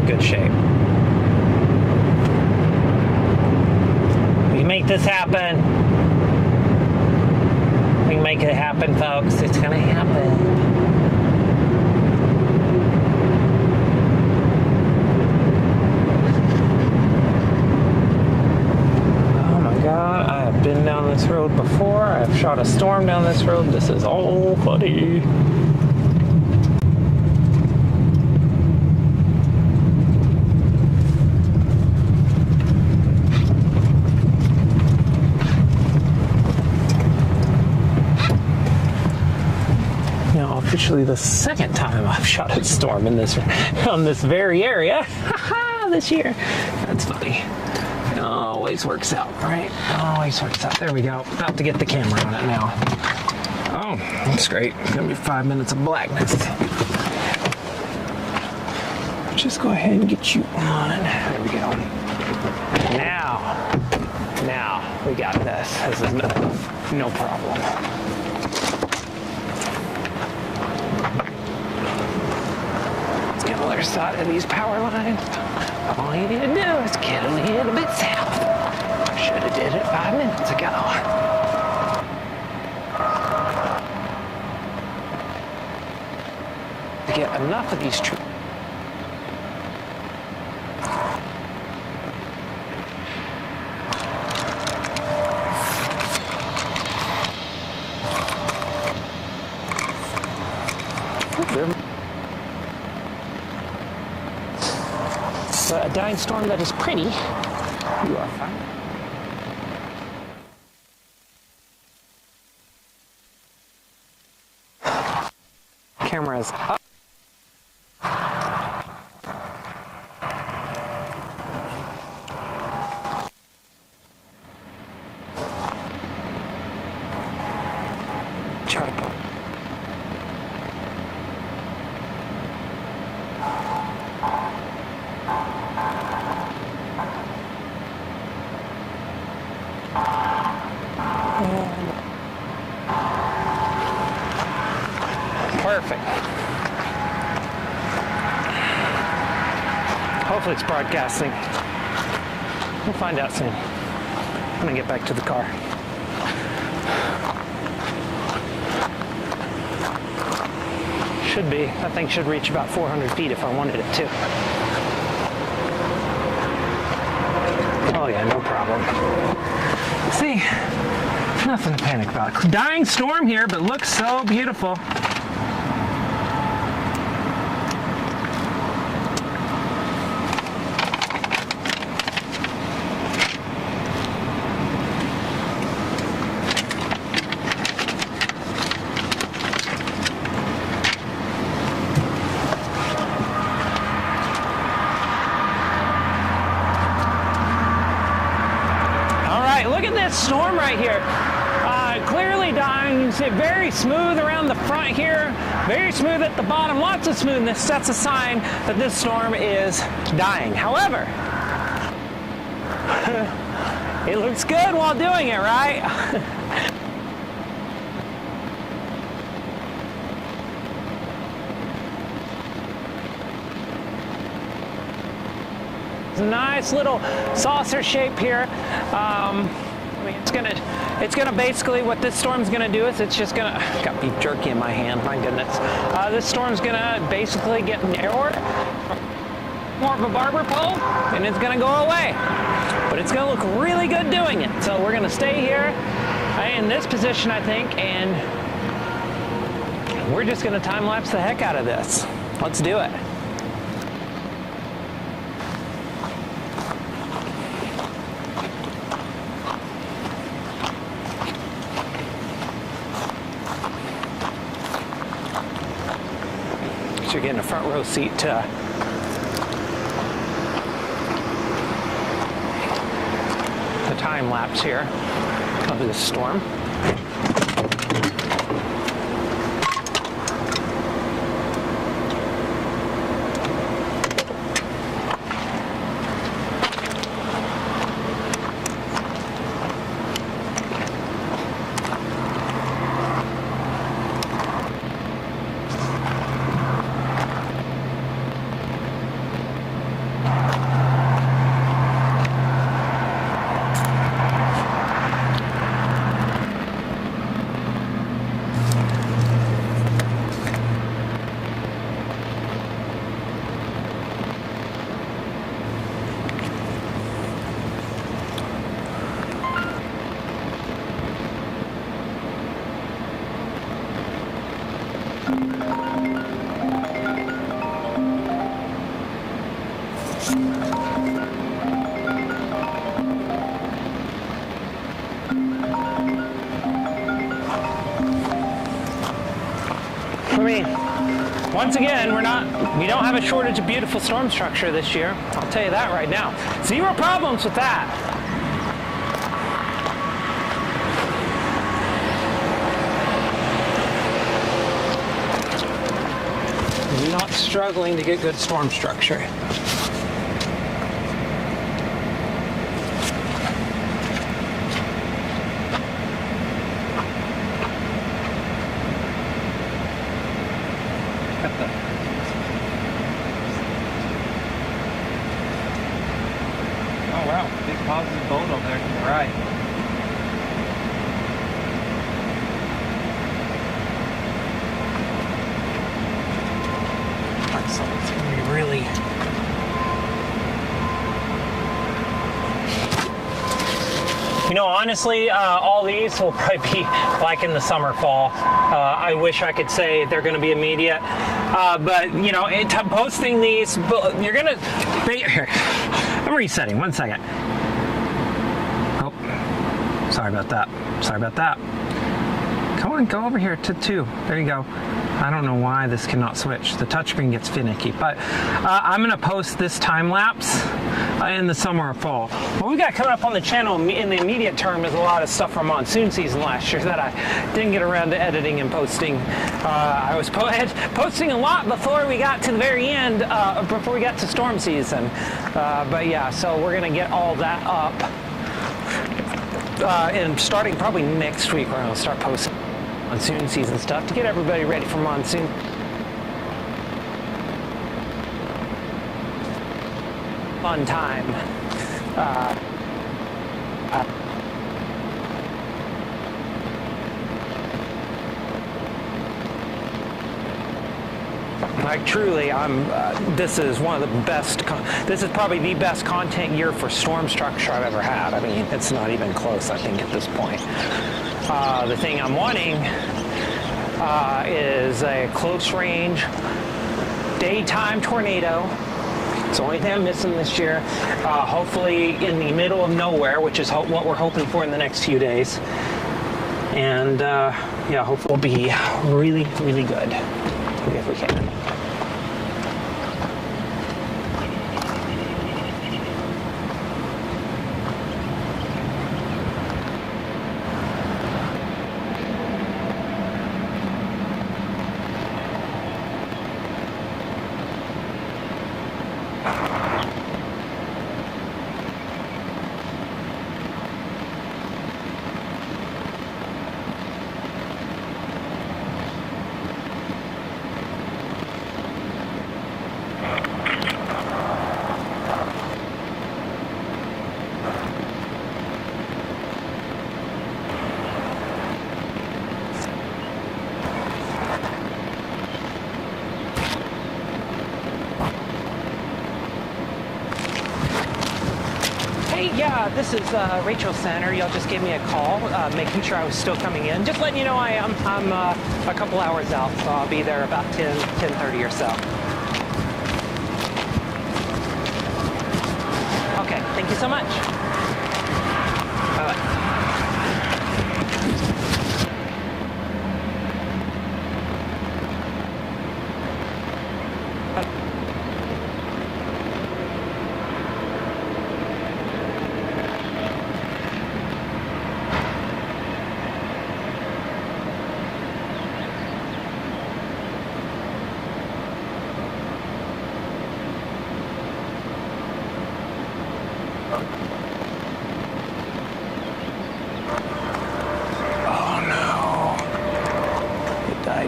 good shape. We can make this happen. We can make it happen, folks. It's gonna happen. Oh my God, I have been down this road before. I've shot a storm down this road. This is all funny. Officially the second time I've shot a storm in this on this very area this year. That's funny. It always works out, right? Always works out. There we go. About to get the camera on it now. Oh, that's great. It's gonna be 5 minutes of blackness. Just go ahead and get you on. There we go. Now we got this. This is no problem. Other side of these power lines. All you need to do is get a little bit south. Should have did it 5 minutes ago. To get enough of these trees. A dying storm that is pretty. You are fine. Camera's up. Perfect. Hopefully it's broadcasting. We'll find out soon. I'm gonna get back to the car. Should be. That thing should reach about 400 feet if I wanted it to. Oh yeah, no problem. See, nothing to panic about. Dying storm here, but looks so beautiful. Look at this storm right here. clearly dying. You can see it very smooth around the front here, very smooth at the bottom, lots of smoothness. That's a sign that this storm is dying. However, it looks good while doing it, right? Nice little saucer shape here. I mean, it's gonna basically, what this storm's gonna do is it's just gonna, got beef jerky in my hand, my goodness. This storm's gonna basically get narrower, more of a barber pole, and it's gonna go away. But it's gonna look really good doing it. So we're gonna stay here in this position, I think, and we're just gonna time lapse the heck out of this. Let's do it. You're getting a front row seat to the time lapse here of this storm. Once again, we don't have a shortage of beautiful storm structure this year. I'll tell you that right now. Zero problems with that. I'm not struggling to get good storm structure. Positive boat over there to the right. So it's going to be really... You know, honestly, all these will probably be like in the summer, fall. I wish I could say they're going to be immediate. But, you know, posting these, you're going to... Here, I'm resetting. 1 second. Sorry about that. Sorry about that. Come on, go over here to 2. There you go. I don't know why this cannot switch. The touchscreen gets finicky. But I'm going to post this time lapse in the summer or fall. What we got coming up on the channel in the immediate term is a lot of stuff from monsoon season last year that I didn't get around to editing and posting. I was posting a lot before we got to the very end, before we got to storm season. But yeah, so we're going to get all that up. And starting probably next week, we're going to start posting monsoon season stuff to get everybody ready for monsoon. Fun time. Like truly, this is one of the best, this is probably the best content year for storm structure I've ever had. I mean, it's not even close, I think, at this point. The thing I'm wanting is a close range daytime tornado. It's the only thing I'm missing this year. Hopefully in the middle of nowhere, which is what we're hoping for in the next few days. And yeah, hopefully it'll be really, really good if we can. Hey, yeah, this is Rachel Center. Y'all just gave me a call, making sure I was still coming in. Just letting you know I am. I'm a couple hours out, so I'll be there about 10:30 or so. Okay, thank you so much. Bye-bye.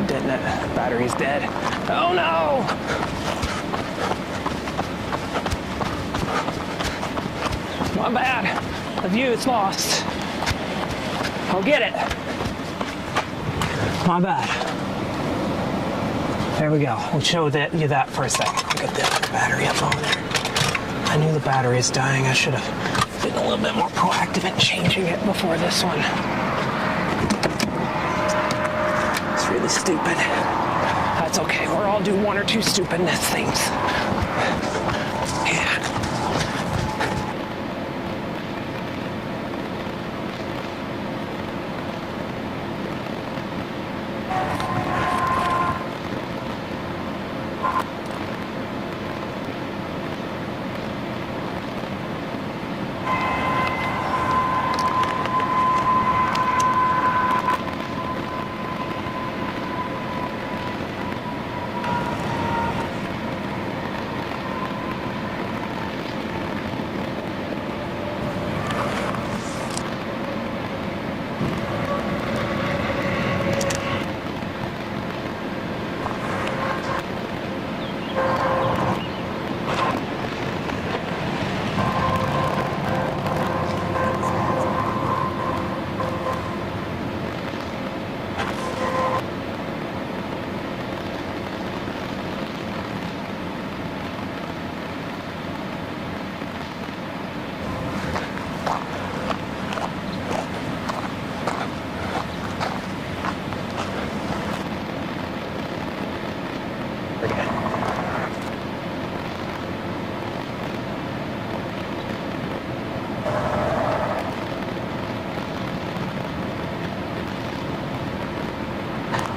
Didn't it? Battery's dead. Oh no! My bad. The view is lost. I'll get it. My bad. There we go. We'll show you that for a second. I'll get the battery up on there. I knew the battery is dying. I should have been a little bit more proactive in changing it before this one. Really stupid. That's okay. We're all do one or two stupidness things. Yeah.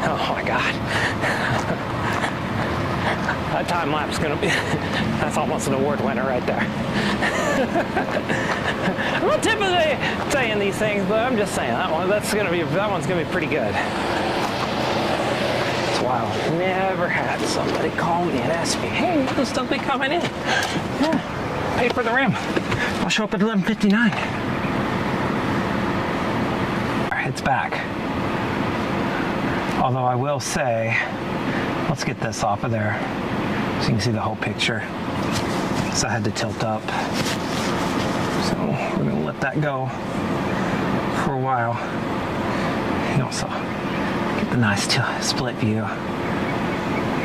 Oh my God. That time lapse is gonna be, that's almost an award winner right there. I'm not typically saying these things, but I'm just saying that one's gonna be pretty good. It's wild. Never had somebody call me and ask me, hey, will still be coming in? Yeah, paid for the rim. I'll show up at 11:59. It's back. Although I will say, let's get this off of there so you can see the whole picture. So I had to tilt up. So we're gonna let that go for a while. And also get the nice split view.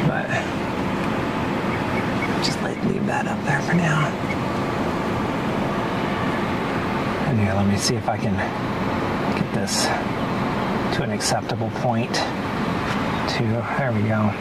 But just leave that up there for now. And here, let me see if I can get this to an acceptable point. There we go.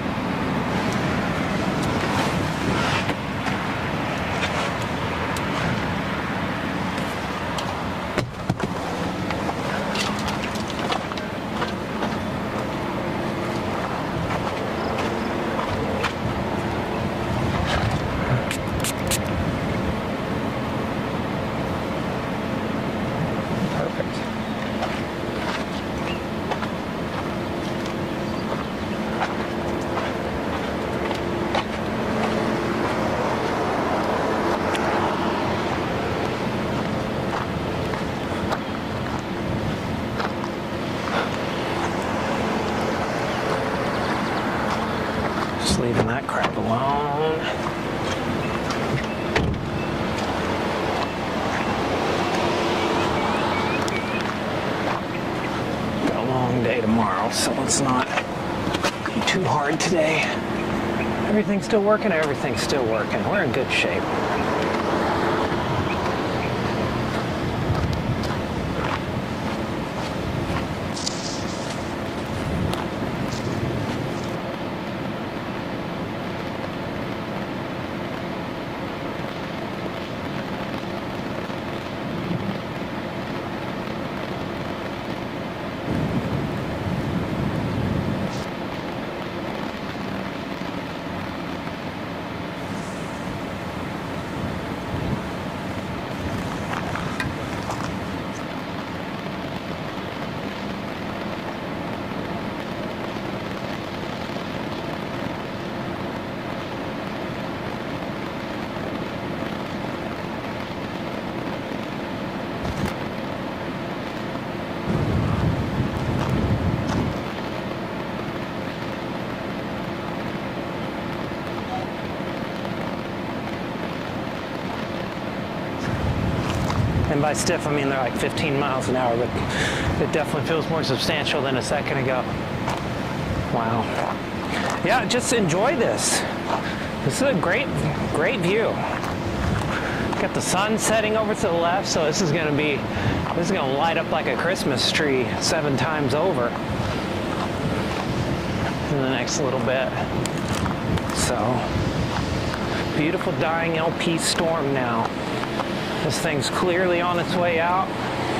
Leaving that crap alone. Got a long day tomorrow, so let's not go too hard today. Everything's still working, everything's still working. We're in good shape. And by stiff, I mean they're like 15 miles an hour, but it definitely feels more substantial than a second ago. Wow. Yeah, just enjoy this. This is a great view. Got the sun setting over to the left, so this is gonna light up like a Christmas tree 7 times over in the next little bit. So, beautiful dying LP storm now. This thing's clearly on its way out,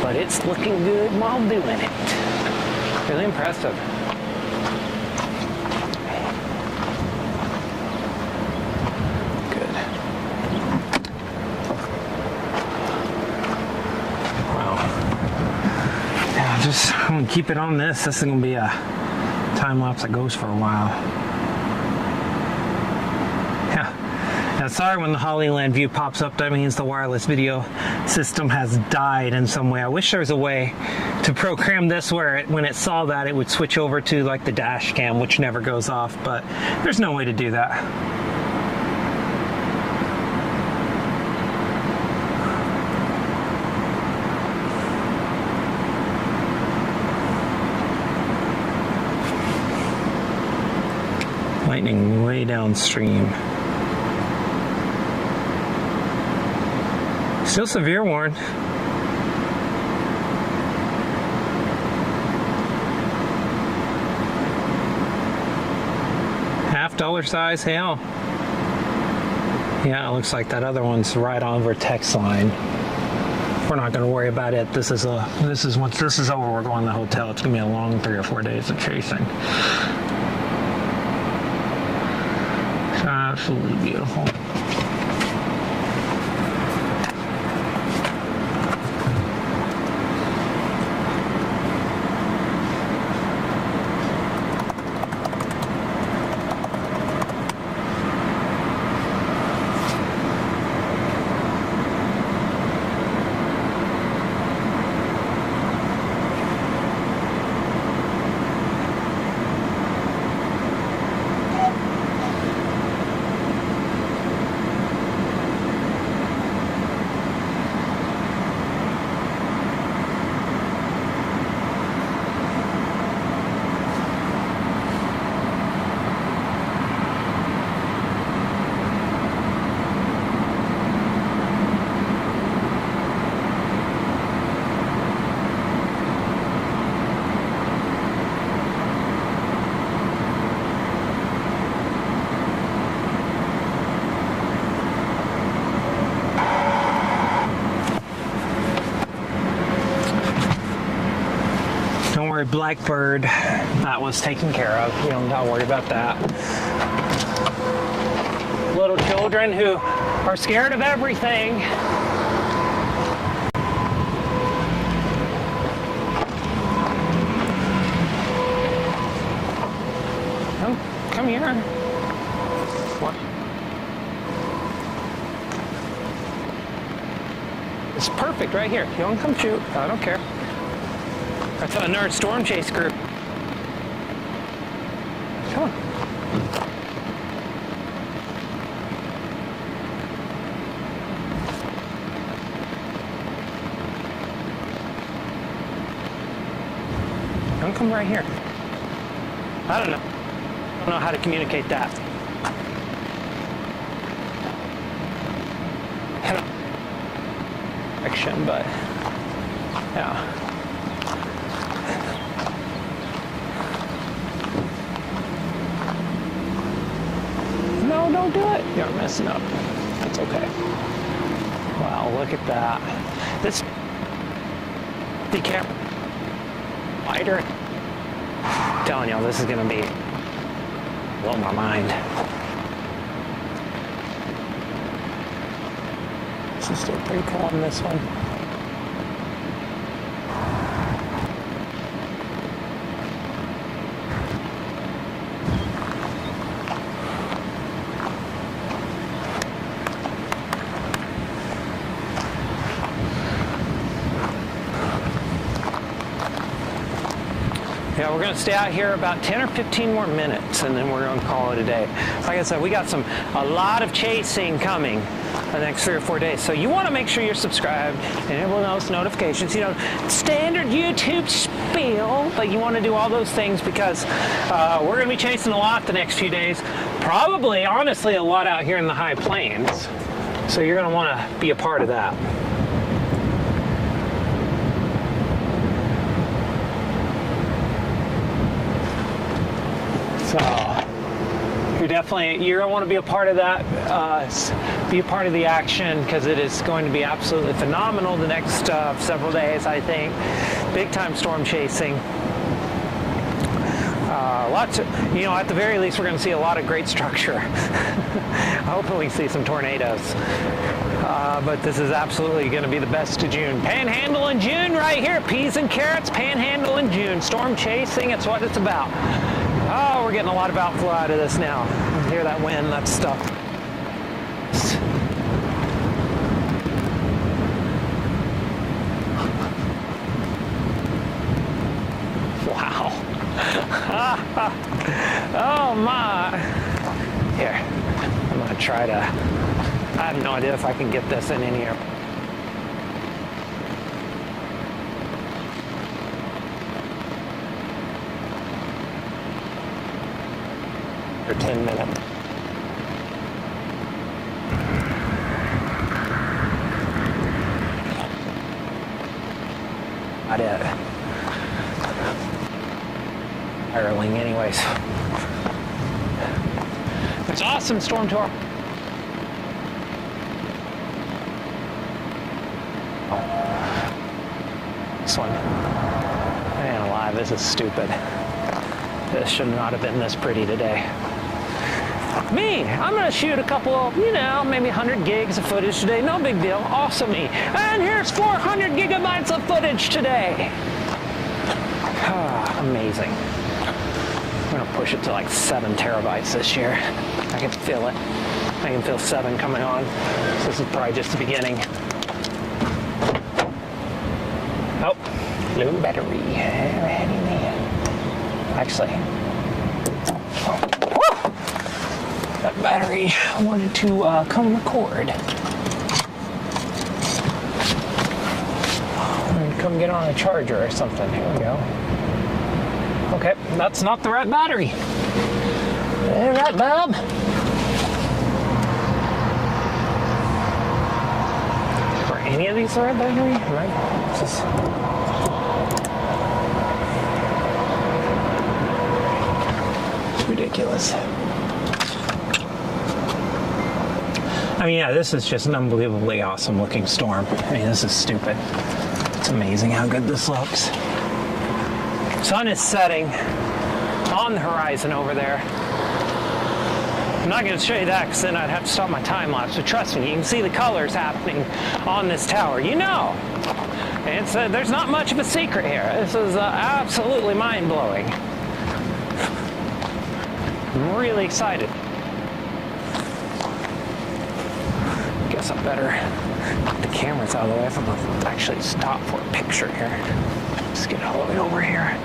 but it's looking good while doing it. Really impressive. I'm gonna keep it on this. This is gonna be a time lapse that goes for a while. Yeah. Now, sorry when the Hollyland view pops up. That means the wireless video system has died in some way. I wish there was a way to program this where when it saw that, it would switch over to like the dash cam, which never goes off. But there's no way to do that. Lightning way downstream. Still severe warned. $half size hail. Yeah, it looks like that other one's right over text line. We're not going to worry about it. Once this is over, we're going to the hotel. It's going to be a long 3 or 4 days of chasing. Absolutely beautiful. Blackbird, that was taken care of. You don't gotta worry about that. Little children who are scared of everything. Come here. What? It's perfect right here. You want to come shoot? I don't care. That's another storm chase group. Come on. Don't come right here. I don't know. I don't know how to communicate that. Action, but yeah. No, don't do it. You're messing up. That's okay. Wow, look at that. This the camera wider. I'm telling y'all, this is gonna be blow my mind. This is still pretty cool on this one. Yeah, we're gonna stay out here about 10 or 15 more minutes and then we're gonna call it a day. Like I said, we got a lot of chasing coming the next 3 or 4 days. So you want to make sure you're subscribed, enable those notifications, you know, standard YouTube spiel, but you want to do all those things because we're going to be chasing a lot the next few days. Probably, honestly, a lot out here in the high plains. So you're going to want to be a part of that. So you're going to want to be a part of that, be a part of the action, because it is going to be absolutely phenomenal the next several days, I think. Big time storm chasing. Lots of, you know, at the very least, we're going to see a lot of great structure. Hopefully see some tornadoes. But this is absolutely going to be the best of June. Panhandle in June right here. Peas and carrots, panhandle in June. Storm chasing, it's what it's about. Oh, we're getting a lot of outflow out of this now. You hear that wind, that stuff. Wow. Oh my. Here, I'm gonna try to, I have no idea if I can get this in here. For 10 minutes. Not it. Spiraling anyways. It's awesome, storm tour. Oh. This one. Man alive, this is stupid. This should not have been this pretty today. Me, I'm gonna shoot a couple of, you know, maybe 100 gigs of footage today. No big deal, awesome me. And here's 400 gigabytes of footage today. Amazing. I'm gonna push it to like 7 terabytes this year. I can feel it. I can feel 7 coming on. So this is probably just the beginning. Oh, low battery. Actually, that battery wanted to come record. Come get on a charger or something. Here we go. Okay, that's not the right battery. All right, Bob. Are any of these the right battery? Right? This is... ridiculous. I mean, yeah, this is just an unbelievably awesome looking storm. I mean, this is stupid. It's amazing how good this looks. Sun is setting on the horizon over there. I'm not going to show you that because then I'd have to stop my time lapse, but trust me, you can see the colors happening on this tower. You know, it's there's not much of a secret here. This is absolutely mind-blowing. I'm really excited. Guess I better get the cameras out of the way if I'm going to actually stop for a picture here. Just get all the way over here.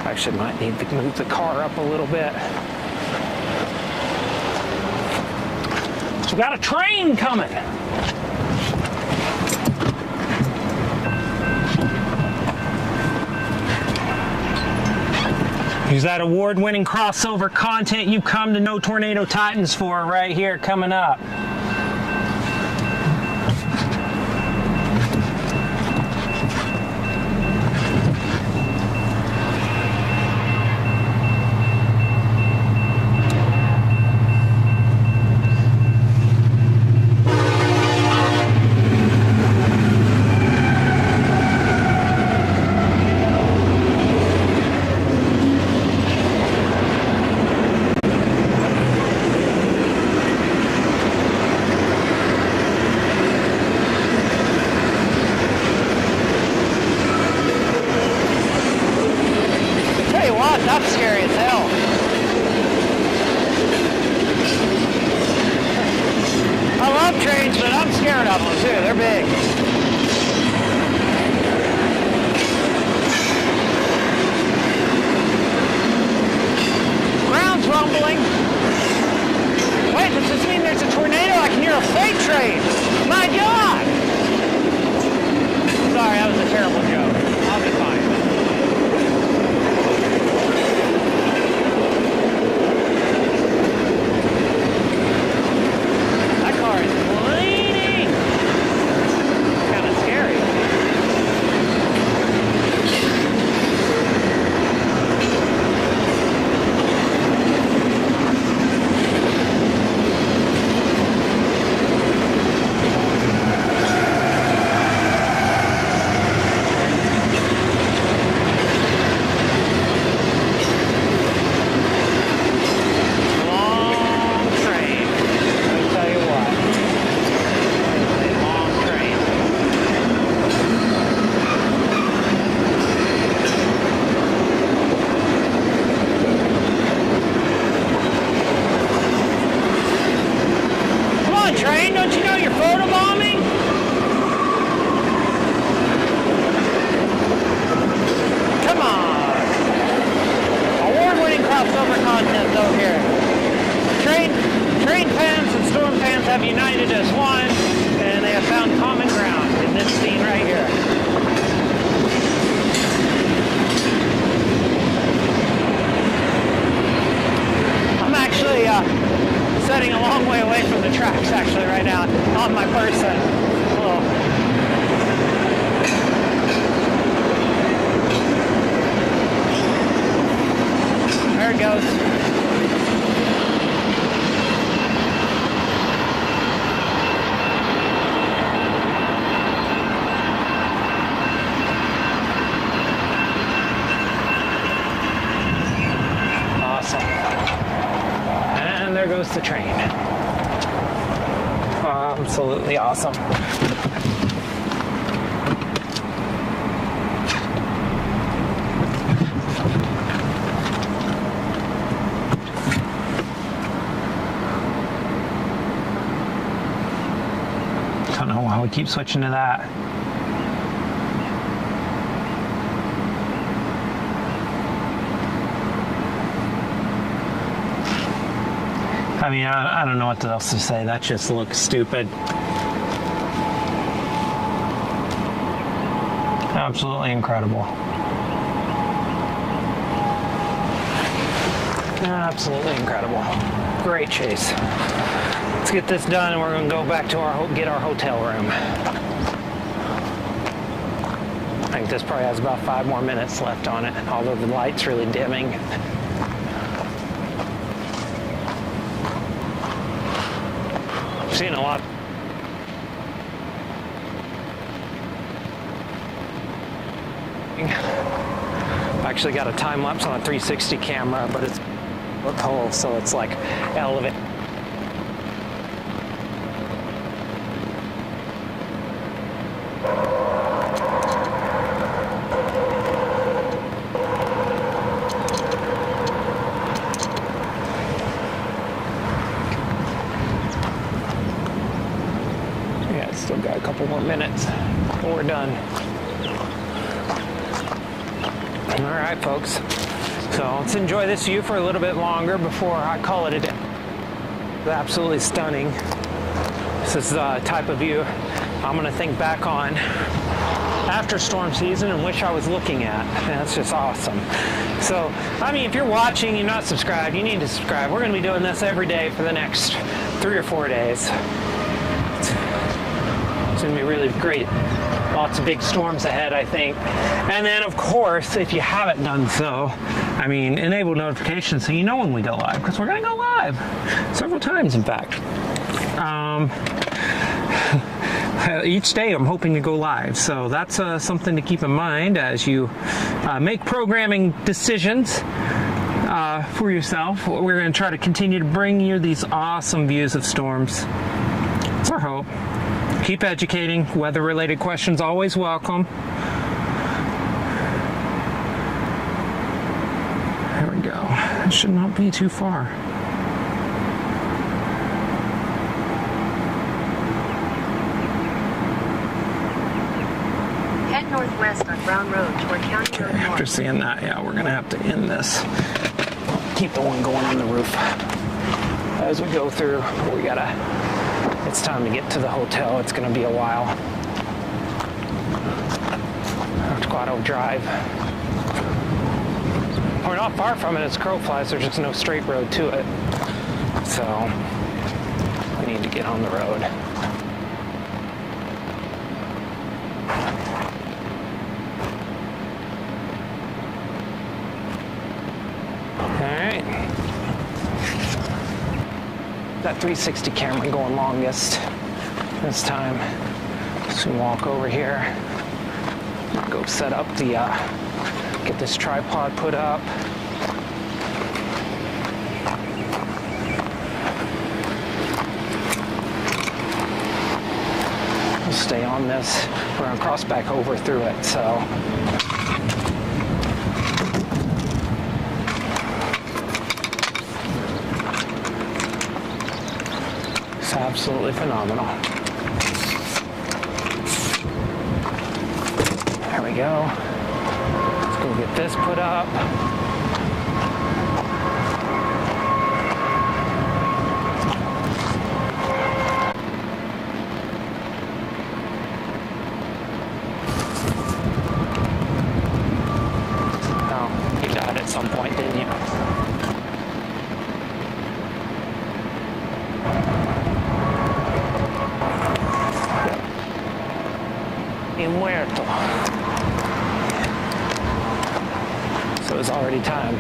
Actually might need to move the car up a little bit. So we got a train coming. Here's that award-winning crossover content you've come to know Tornado Titans for right here coming up. crossover content though here. Train fans and storm fans have united as one, and they have found common ground in this scene right here. I'm actually sitting a long way away from the tracks actually right now on my person. There it goes. Awesome. And there goes the train. Absolutely awesome. Don't know why we keep switching to that. I mean, I don't know what else to say. That just looks stupid. Absolutely incredible. Absolutely incredible. Great chase. Let's get this done and we're going to go back to get our hotel room. I think this probably has about 5 more minutes left on it, although the light's really dimming. I've seen a lot. I've actually got a time lapse on a 360 camera, but it's whole, so it's like elevated. Yeah, still got a couple more minutes and we're done. All right, folks. So let's enjoy this view for a little bit longer before I call it a day. It's absolutely stunning. This is the type of view I'm going to think back on after storm season and wish I was looking at. That's just awesome. So, I mean, if you're watching, you're not subscribed, you need to subscribe. We're going to be doing this every day for the next 3 or 4 days. It's going to be really great. Lots of big storms ahead, I think. And then, of course, if you haven't done so, I mean, enable notifications so you know when we go live, because we're going to go live several times, in fact. Each day I'm hoping to go live, so that's something to keep in mind as you make programming decisions for yourself. We're going to try to continue to bring you these awesome views of storms. It's our hope. Keep educating. Weather-related questions always welcome. There we go. It should not be too far. Head northwest on Brown Road toward County Road North. After seeing that, yeah, we're going to have to end this. Keep the one going on the roof. As we go through, we got to... It's time to get to the hotel. It's going to be a while. Torquato Drive. We're not far from it as crow flies. There's just no straight road to it. So we need to get on the road. That 360 camera going longest this time. So we walk over here, go set up the, get this tripod put up. We'll stay on this. We're gonna cross back over through it, so. Absolutely phenomenal. There we go. Let's go get this put up. muerto. So it's already time.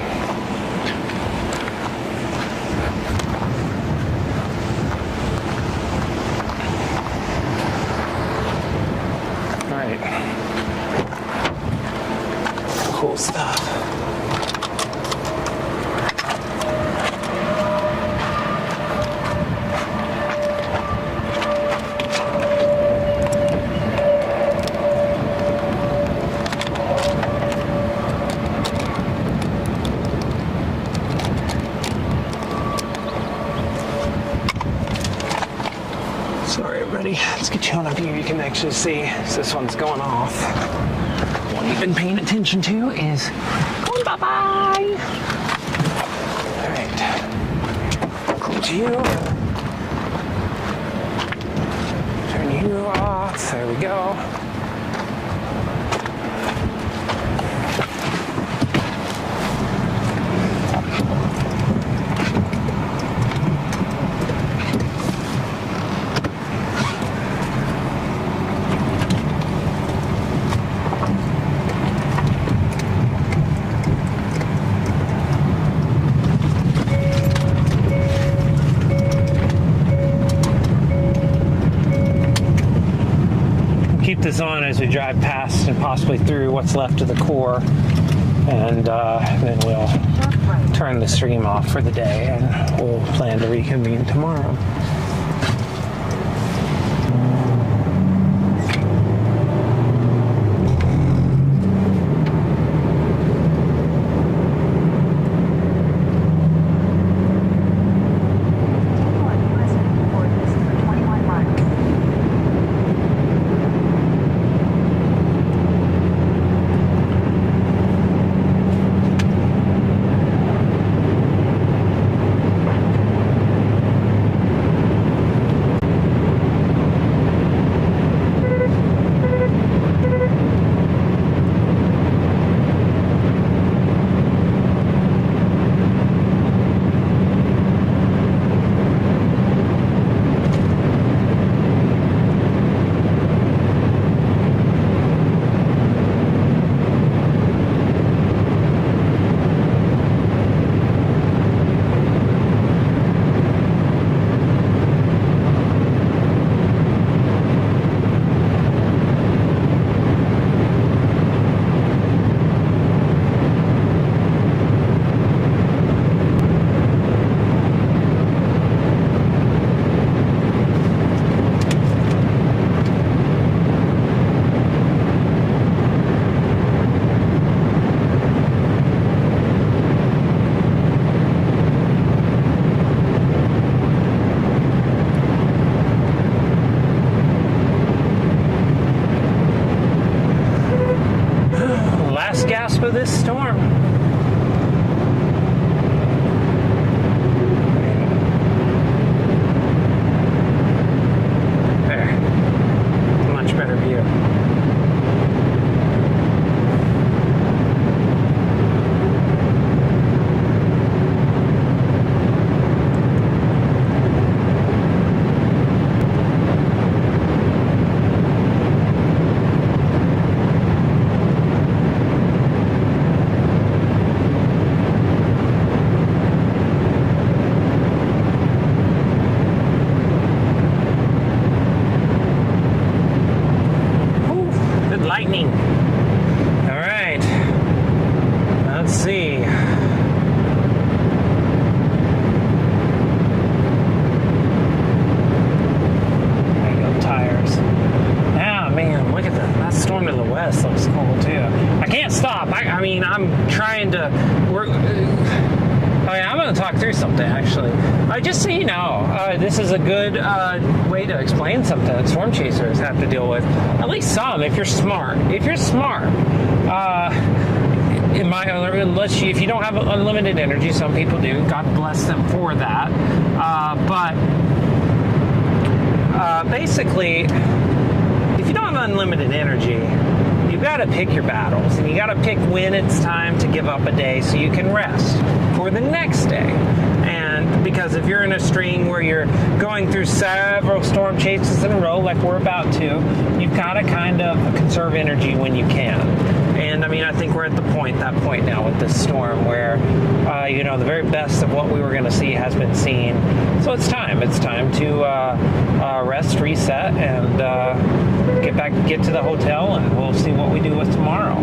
All right. Cool stuff. Sorry, everybody. Let's get you on up here. You can actually see as this one's going off. What you've been paying attention to is going bye-bye. All right. Close you. Turn you off. There we go. Keep this on as we drive past and possibly through what's left of the core, and then we'll turn the stream off for the day, and we'll plan to reconvene tomorrow. Gasp of this storm. There. Much better view. Lightning. All right. Let's see. There you go, tires. Yeah, man, look at that. That storm to the west looks cool too. I can't stop. I mean, I'm trying to work. I'm going to talk through something, actually. Just so you know, this is a good way to explain something that storm chasers have to deal with. At least some, if you're smart. If you're smart, if you don't have unlimited energy, some people do. God bless them for that. But basically, if you don't have unlimited energy, you've got to pick your battles, and you got to pick when it's time to give up a day so you can rest for the next day. And because if you're in a string where you're going through several storm chases in a row like we're about to, you've got to kind of conserve energy when you can. And I mean, I think we're at that point now with this storm where, the very best of what we were going to see has been seen. So it's time to rest, reset, and get to the hotel, and we'll see what we do with tomorrow.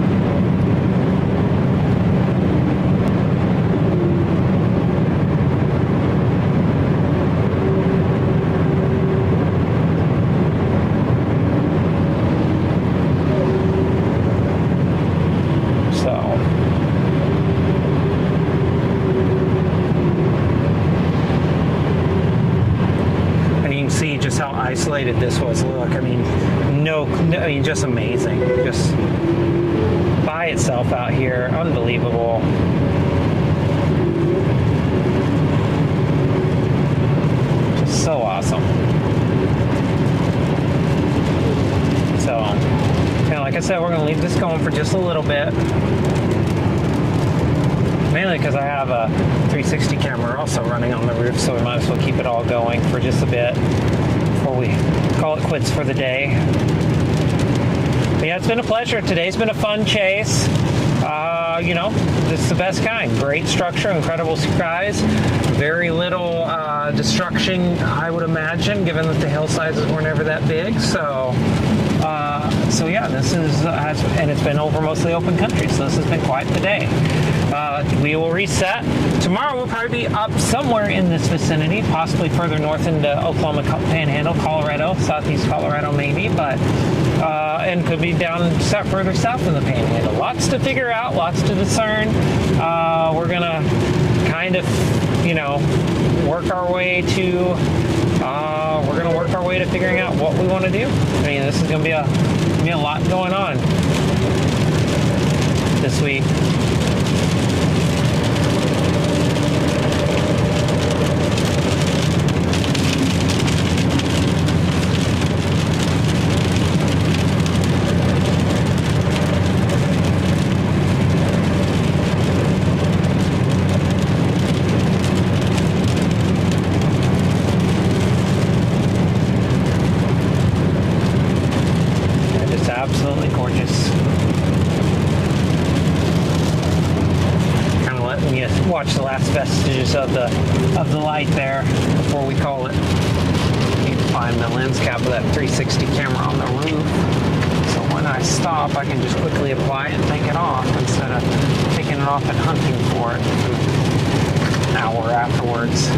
Isolated this was. Look, I mean, just amazing. Just by itself out here, unbelievable. Just so awesome. So, like I said, we're going to leave this going for just a little bit. Mainly because I have a 360 camera also running on the roof, so we might as well keep it all going for just a bit before we call it quits for the day. But yeah, it's been a pleasure. Today's been a fun chase. This is the best kind. Great structure, incredible skies, very little destruction, I would imagine, given that the hillsides were never that big. So yeah, this is, and it's been over mostly open country, so this has been quite the day. We will reset. Tomorrow we'll probably be up somewhere in this vicinity, possibly further north into Oklahoma Panhandle, Colorado, southeast Colorado maybe, but and could be down further south in the Panhandle. Lots to figure out, lots to discern. We're gonna kind of, work our way to figuring out what we want to do. I mean, this is gonna be a lot going on this week. Absolutely gorgeous. Kind of letting you watch the last vestiges of the light there before we call it. You can find the lens cap of that 360 camera on the roof. So when I stop, I can just quickly apply it and take it off instead of taking it off and hunting for it an hour afterwards.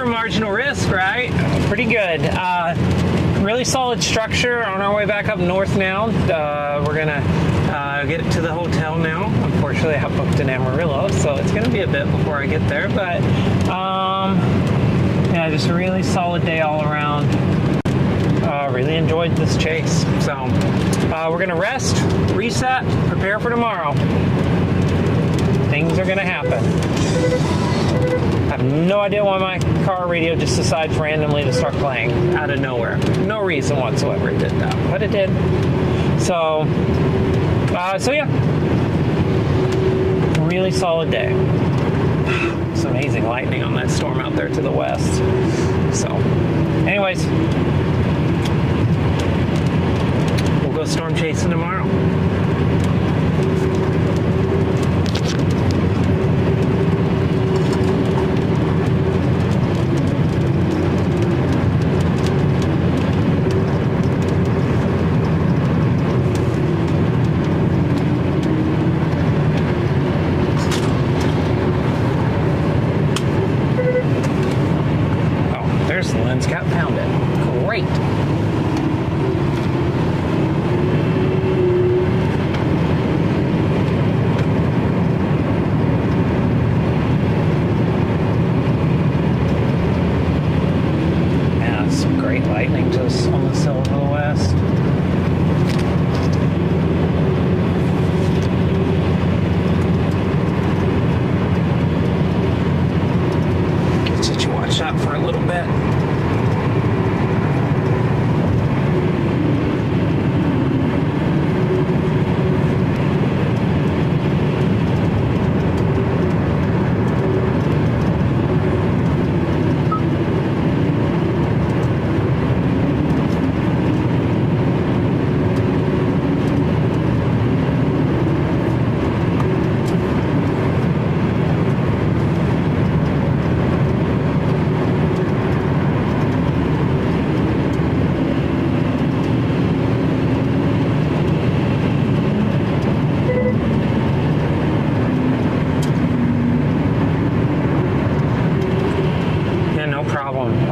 Marginal risk, right? Pretty good. Really solid structure. On our way back up north now. We're gonna get to the hotel now. Unfortunately, I have booked in Amarillo, so it's gonna be a bit before I get there. But yeah, just a really solid day all around. Really enjoyed this chase. So we're gonna rest, reset, prepare for tomorrow. Things are gonna happen. I have no idea why my car radio just decides randomly to start playing out of nowhere. No reason whatsoever it did that, but it did. So yeah, really solid day. It's amazing lightning on that storm out there to the west. So, anyways, we'll go storm chasing tomorrow.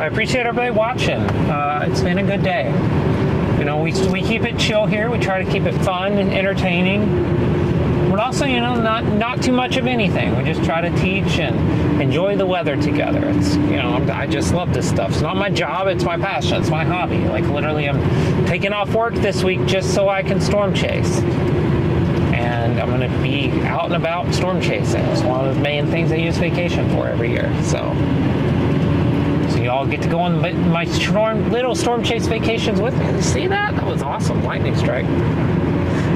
I appreciate everybody watching. It's been a good day. You know, we keep it chill here. We try to keep it fun and entertaining, but also, you know, not too much of anything. We just try to teach and enjoy the weather together. It's, you know, I just love this stuff. It's not my job. It's my passion. It's my hobby. Like, literally, I'm taking off work this week just so I can storm chase. And I'm going to be out and about storm chasing. It's one of the main things I use vacation for every year. So you all get to go on my little storm chase vacations with me. You see that? That was awesome. Lightning strike.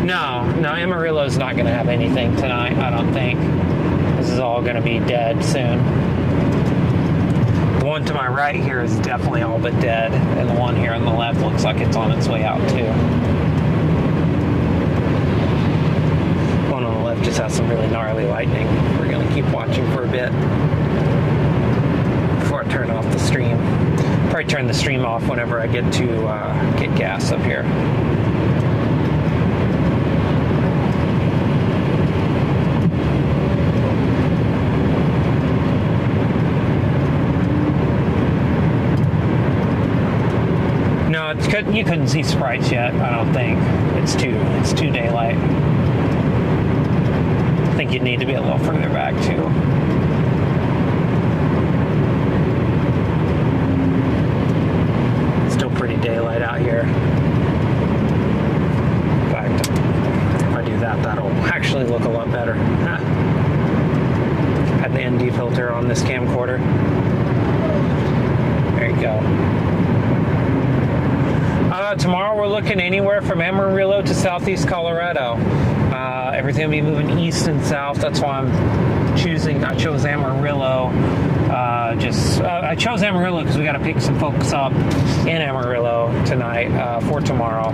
No, Amarillo's not going to have anything tonight, I don't think. This is all going to be dead soon. The one to my right here is definitely all but dead, and the one here on the left looks like it's on its way out too. One on the left just has some really gnarly lightning. We're going to keep watching for a bit before I turn off the stream. Probably turn the stream off whenever I get to get gas up here. No, you couldn't see sprites yet, I don't think. It's too daylight. I think you'd need to be a little further back too. Pretty daylight out here. In fact, if I do that, that'll actually look a lot better. Had the ND filter on this camcorder. There you go. Tomorrow we're looking anywhere from Amarillo to southeast Colorado. Everything will be moving east and south. That's why I chose Amarillo. I chose Amarillo because we got to pick some folks up in Amarillo tonight for tomorrow.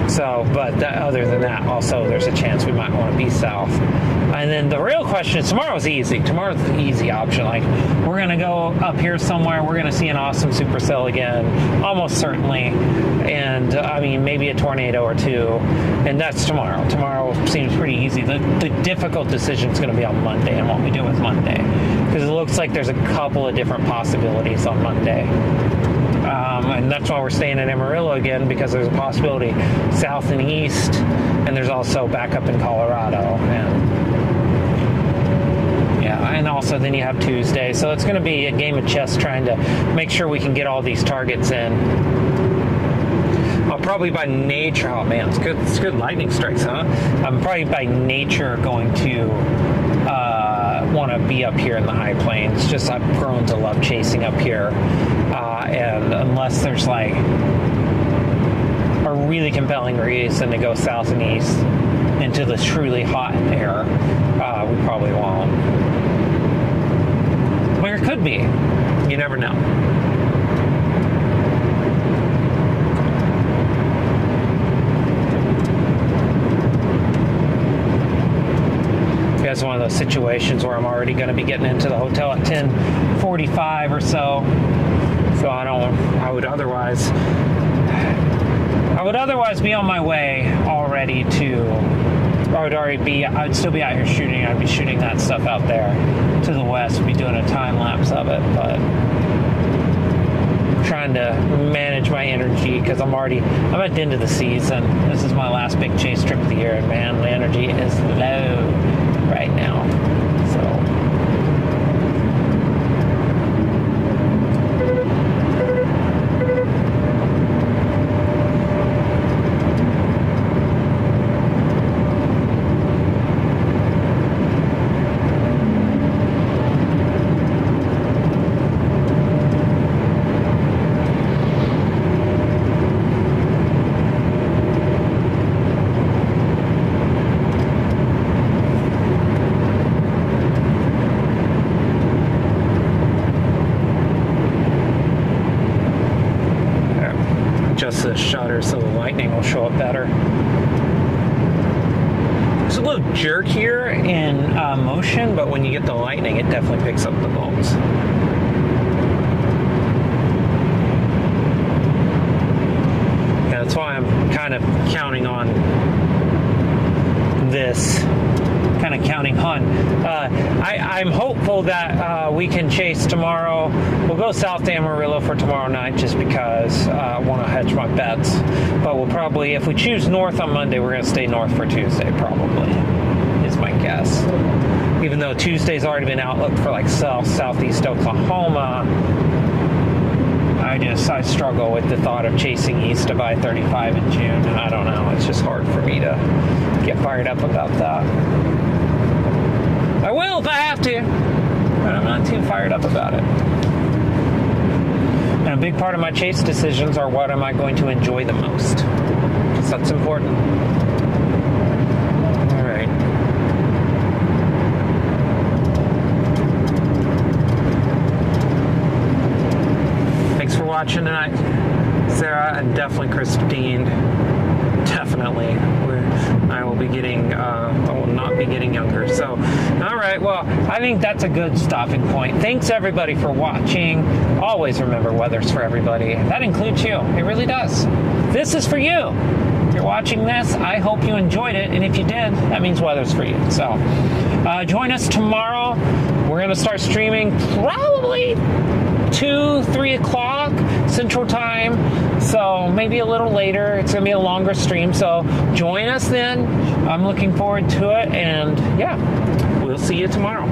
So, but other than that, also there's a chance we might want to be south. And then the real question is, tomorrow's easy. Tomorrow's the easy option. Like, we're going to go up here somewhere. We're going to see an awesome supercell again, almost certainly. And, I mean, maybe a tornado or two. And that's tomorrow. Tomorrow seems pretty easy. The difficult decision is going to be on Monday and what we do with Monday. Because it looks like there's a couple of different possibilities on Monday. And that's why we're staying in Amarillo again, because there's a possibility south and east, and there's also back up in Colorado. And also then you have Tuesday. So it's going to be a game of chess trying to make sure we can get all these targets in. I'll probably by nature, oh man, it's good lightning strikes, huh? I'm probably by nature going to want to be up here in the high plains. Just I've grown to love chasing up here. And unless there's like a really compelling reason to go south and east into the truly hot air, we probably won't. But it could be. You never know. It's one of those situations where I'm already going to be getting into the hotel at 10:45 or so. So I would otherwise be on my way already to, I'd still be out here shooting. I'd be shooting that stuff out there to the west, be doing a time lapse of it, but trying to manage my energy because I'm at the end of the season. This is my last big chase trip of the year, and man, the energy is low right now. So adjust the shutter so the lightning will show up better. There's a little jerk here in motion, but when you get the lightning, it definitely picks up the bolts. Yeah, that's why I'm kind of counting on this kind kind of counting hunt. I'm hopeful that we can chase tomorrow. We'll go south to Amarillo for tomorrow night just because I want to hedge my bets. But we'll probably, if we choose north on Monday, we're going to stay north for Tuesday probably, is my guess. Even though Tuesday's already been outlooked for like southeast Oklahoma, I struggle with the thought of chasing east of I-35 in June. I don't know. It's just hard for me to get fired up about that. I will if I have to, but I'm not too fired up about it. And a big part of my chase decisions are what am I going to enjoy the most, because that's important. All right. Thanks for watching tonight, Sarah, and definitely Christine. Definitely. I will be getting, I will not be getting younger. So, all right, well, I think that's a good stopping point. Thanks, everybody, for watching. Always remember, weather's for everybody. That includes you. It really does. This is for you. If you're watching this, I hope you enjoyed it. And if you did, that means weather's for you. So, join us tomorrow. We're going to start streaming probably 2-3 o'clock Central Time, so maybe a little later. It's gonna be a longer stream, so join us then. I'm looking forward to it, and yeah, we'll see you tomorrow.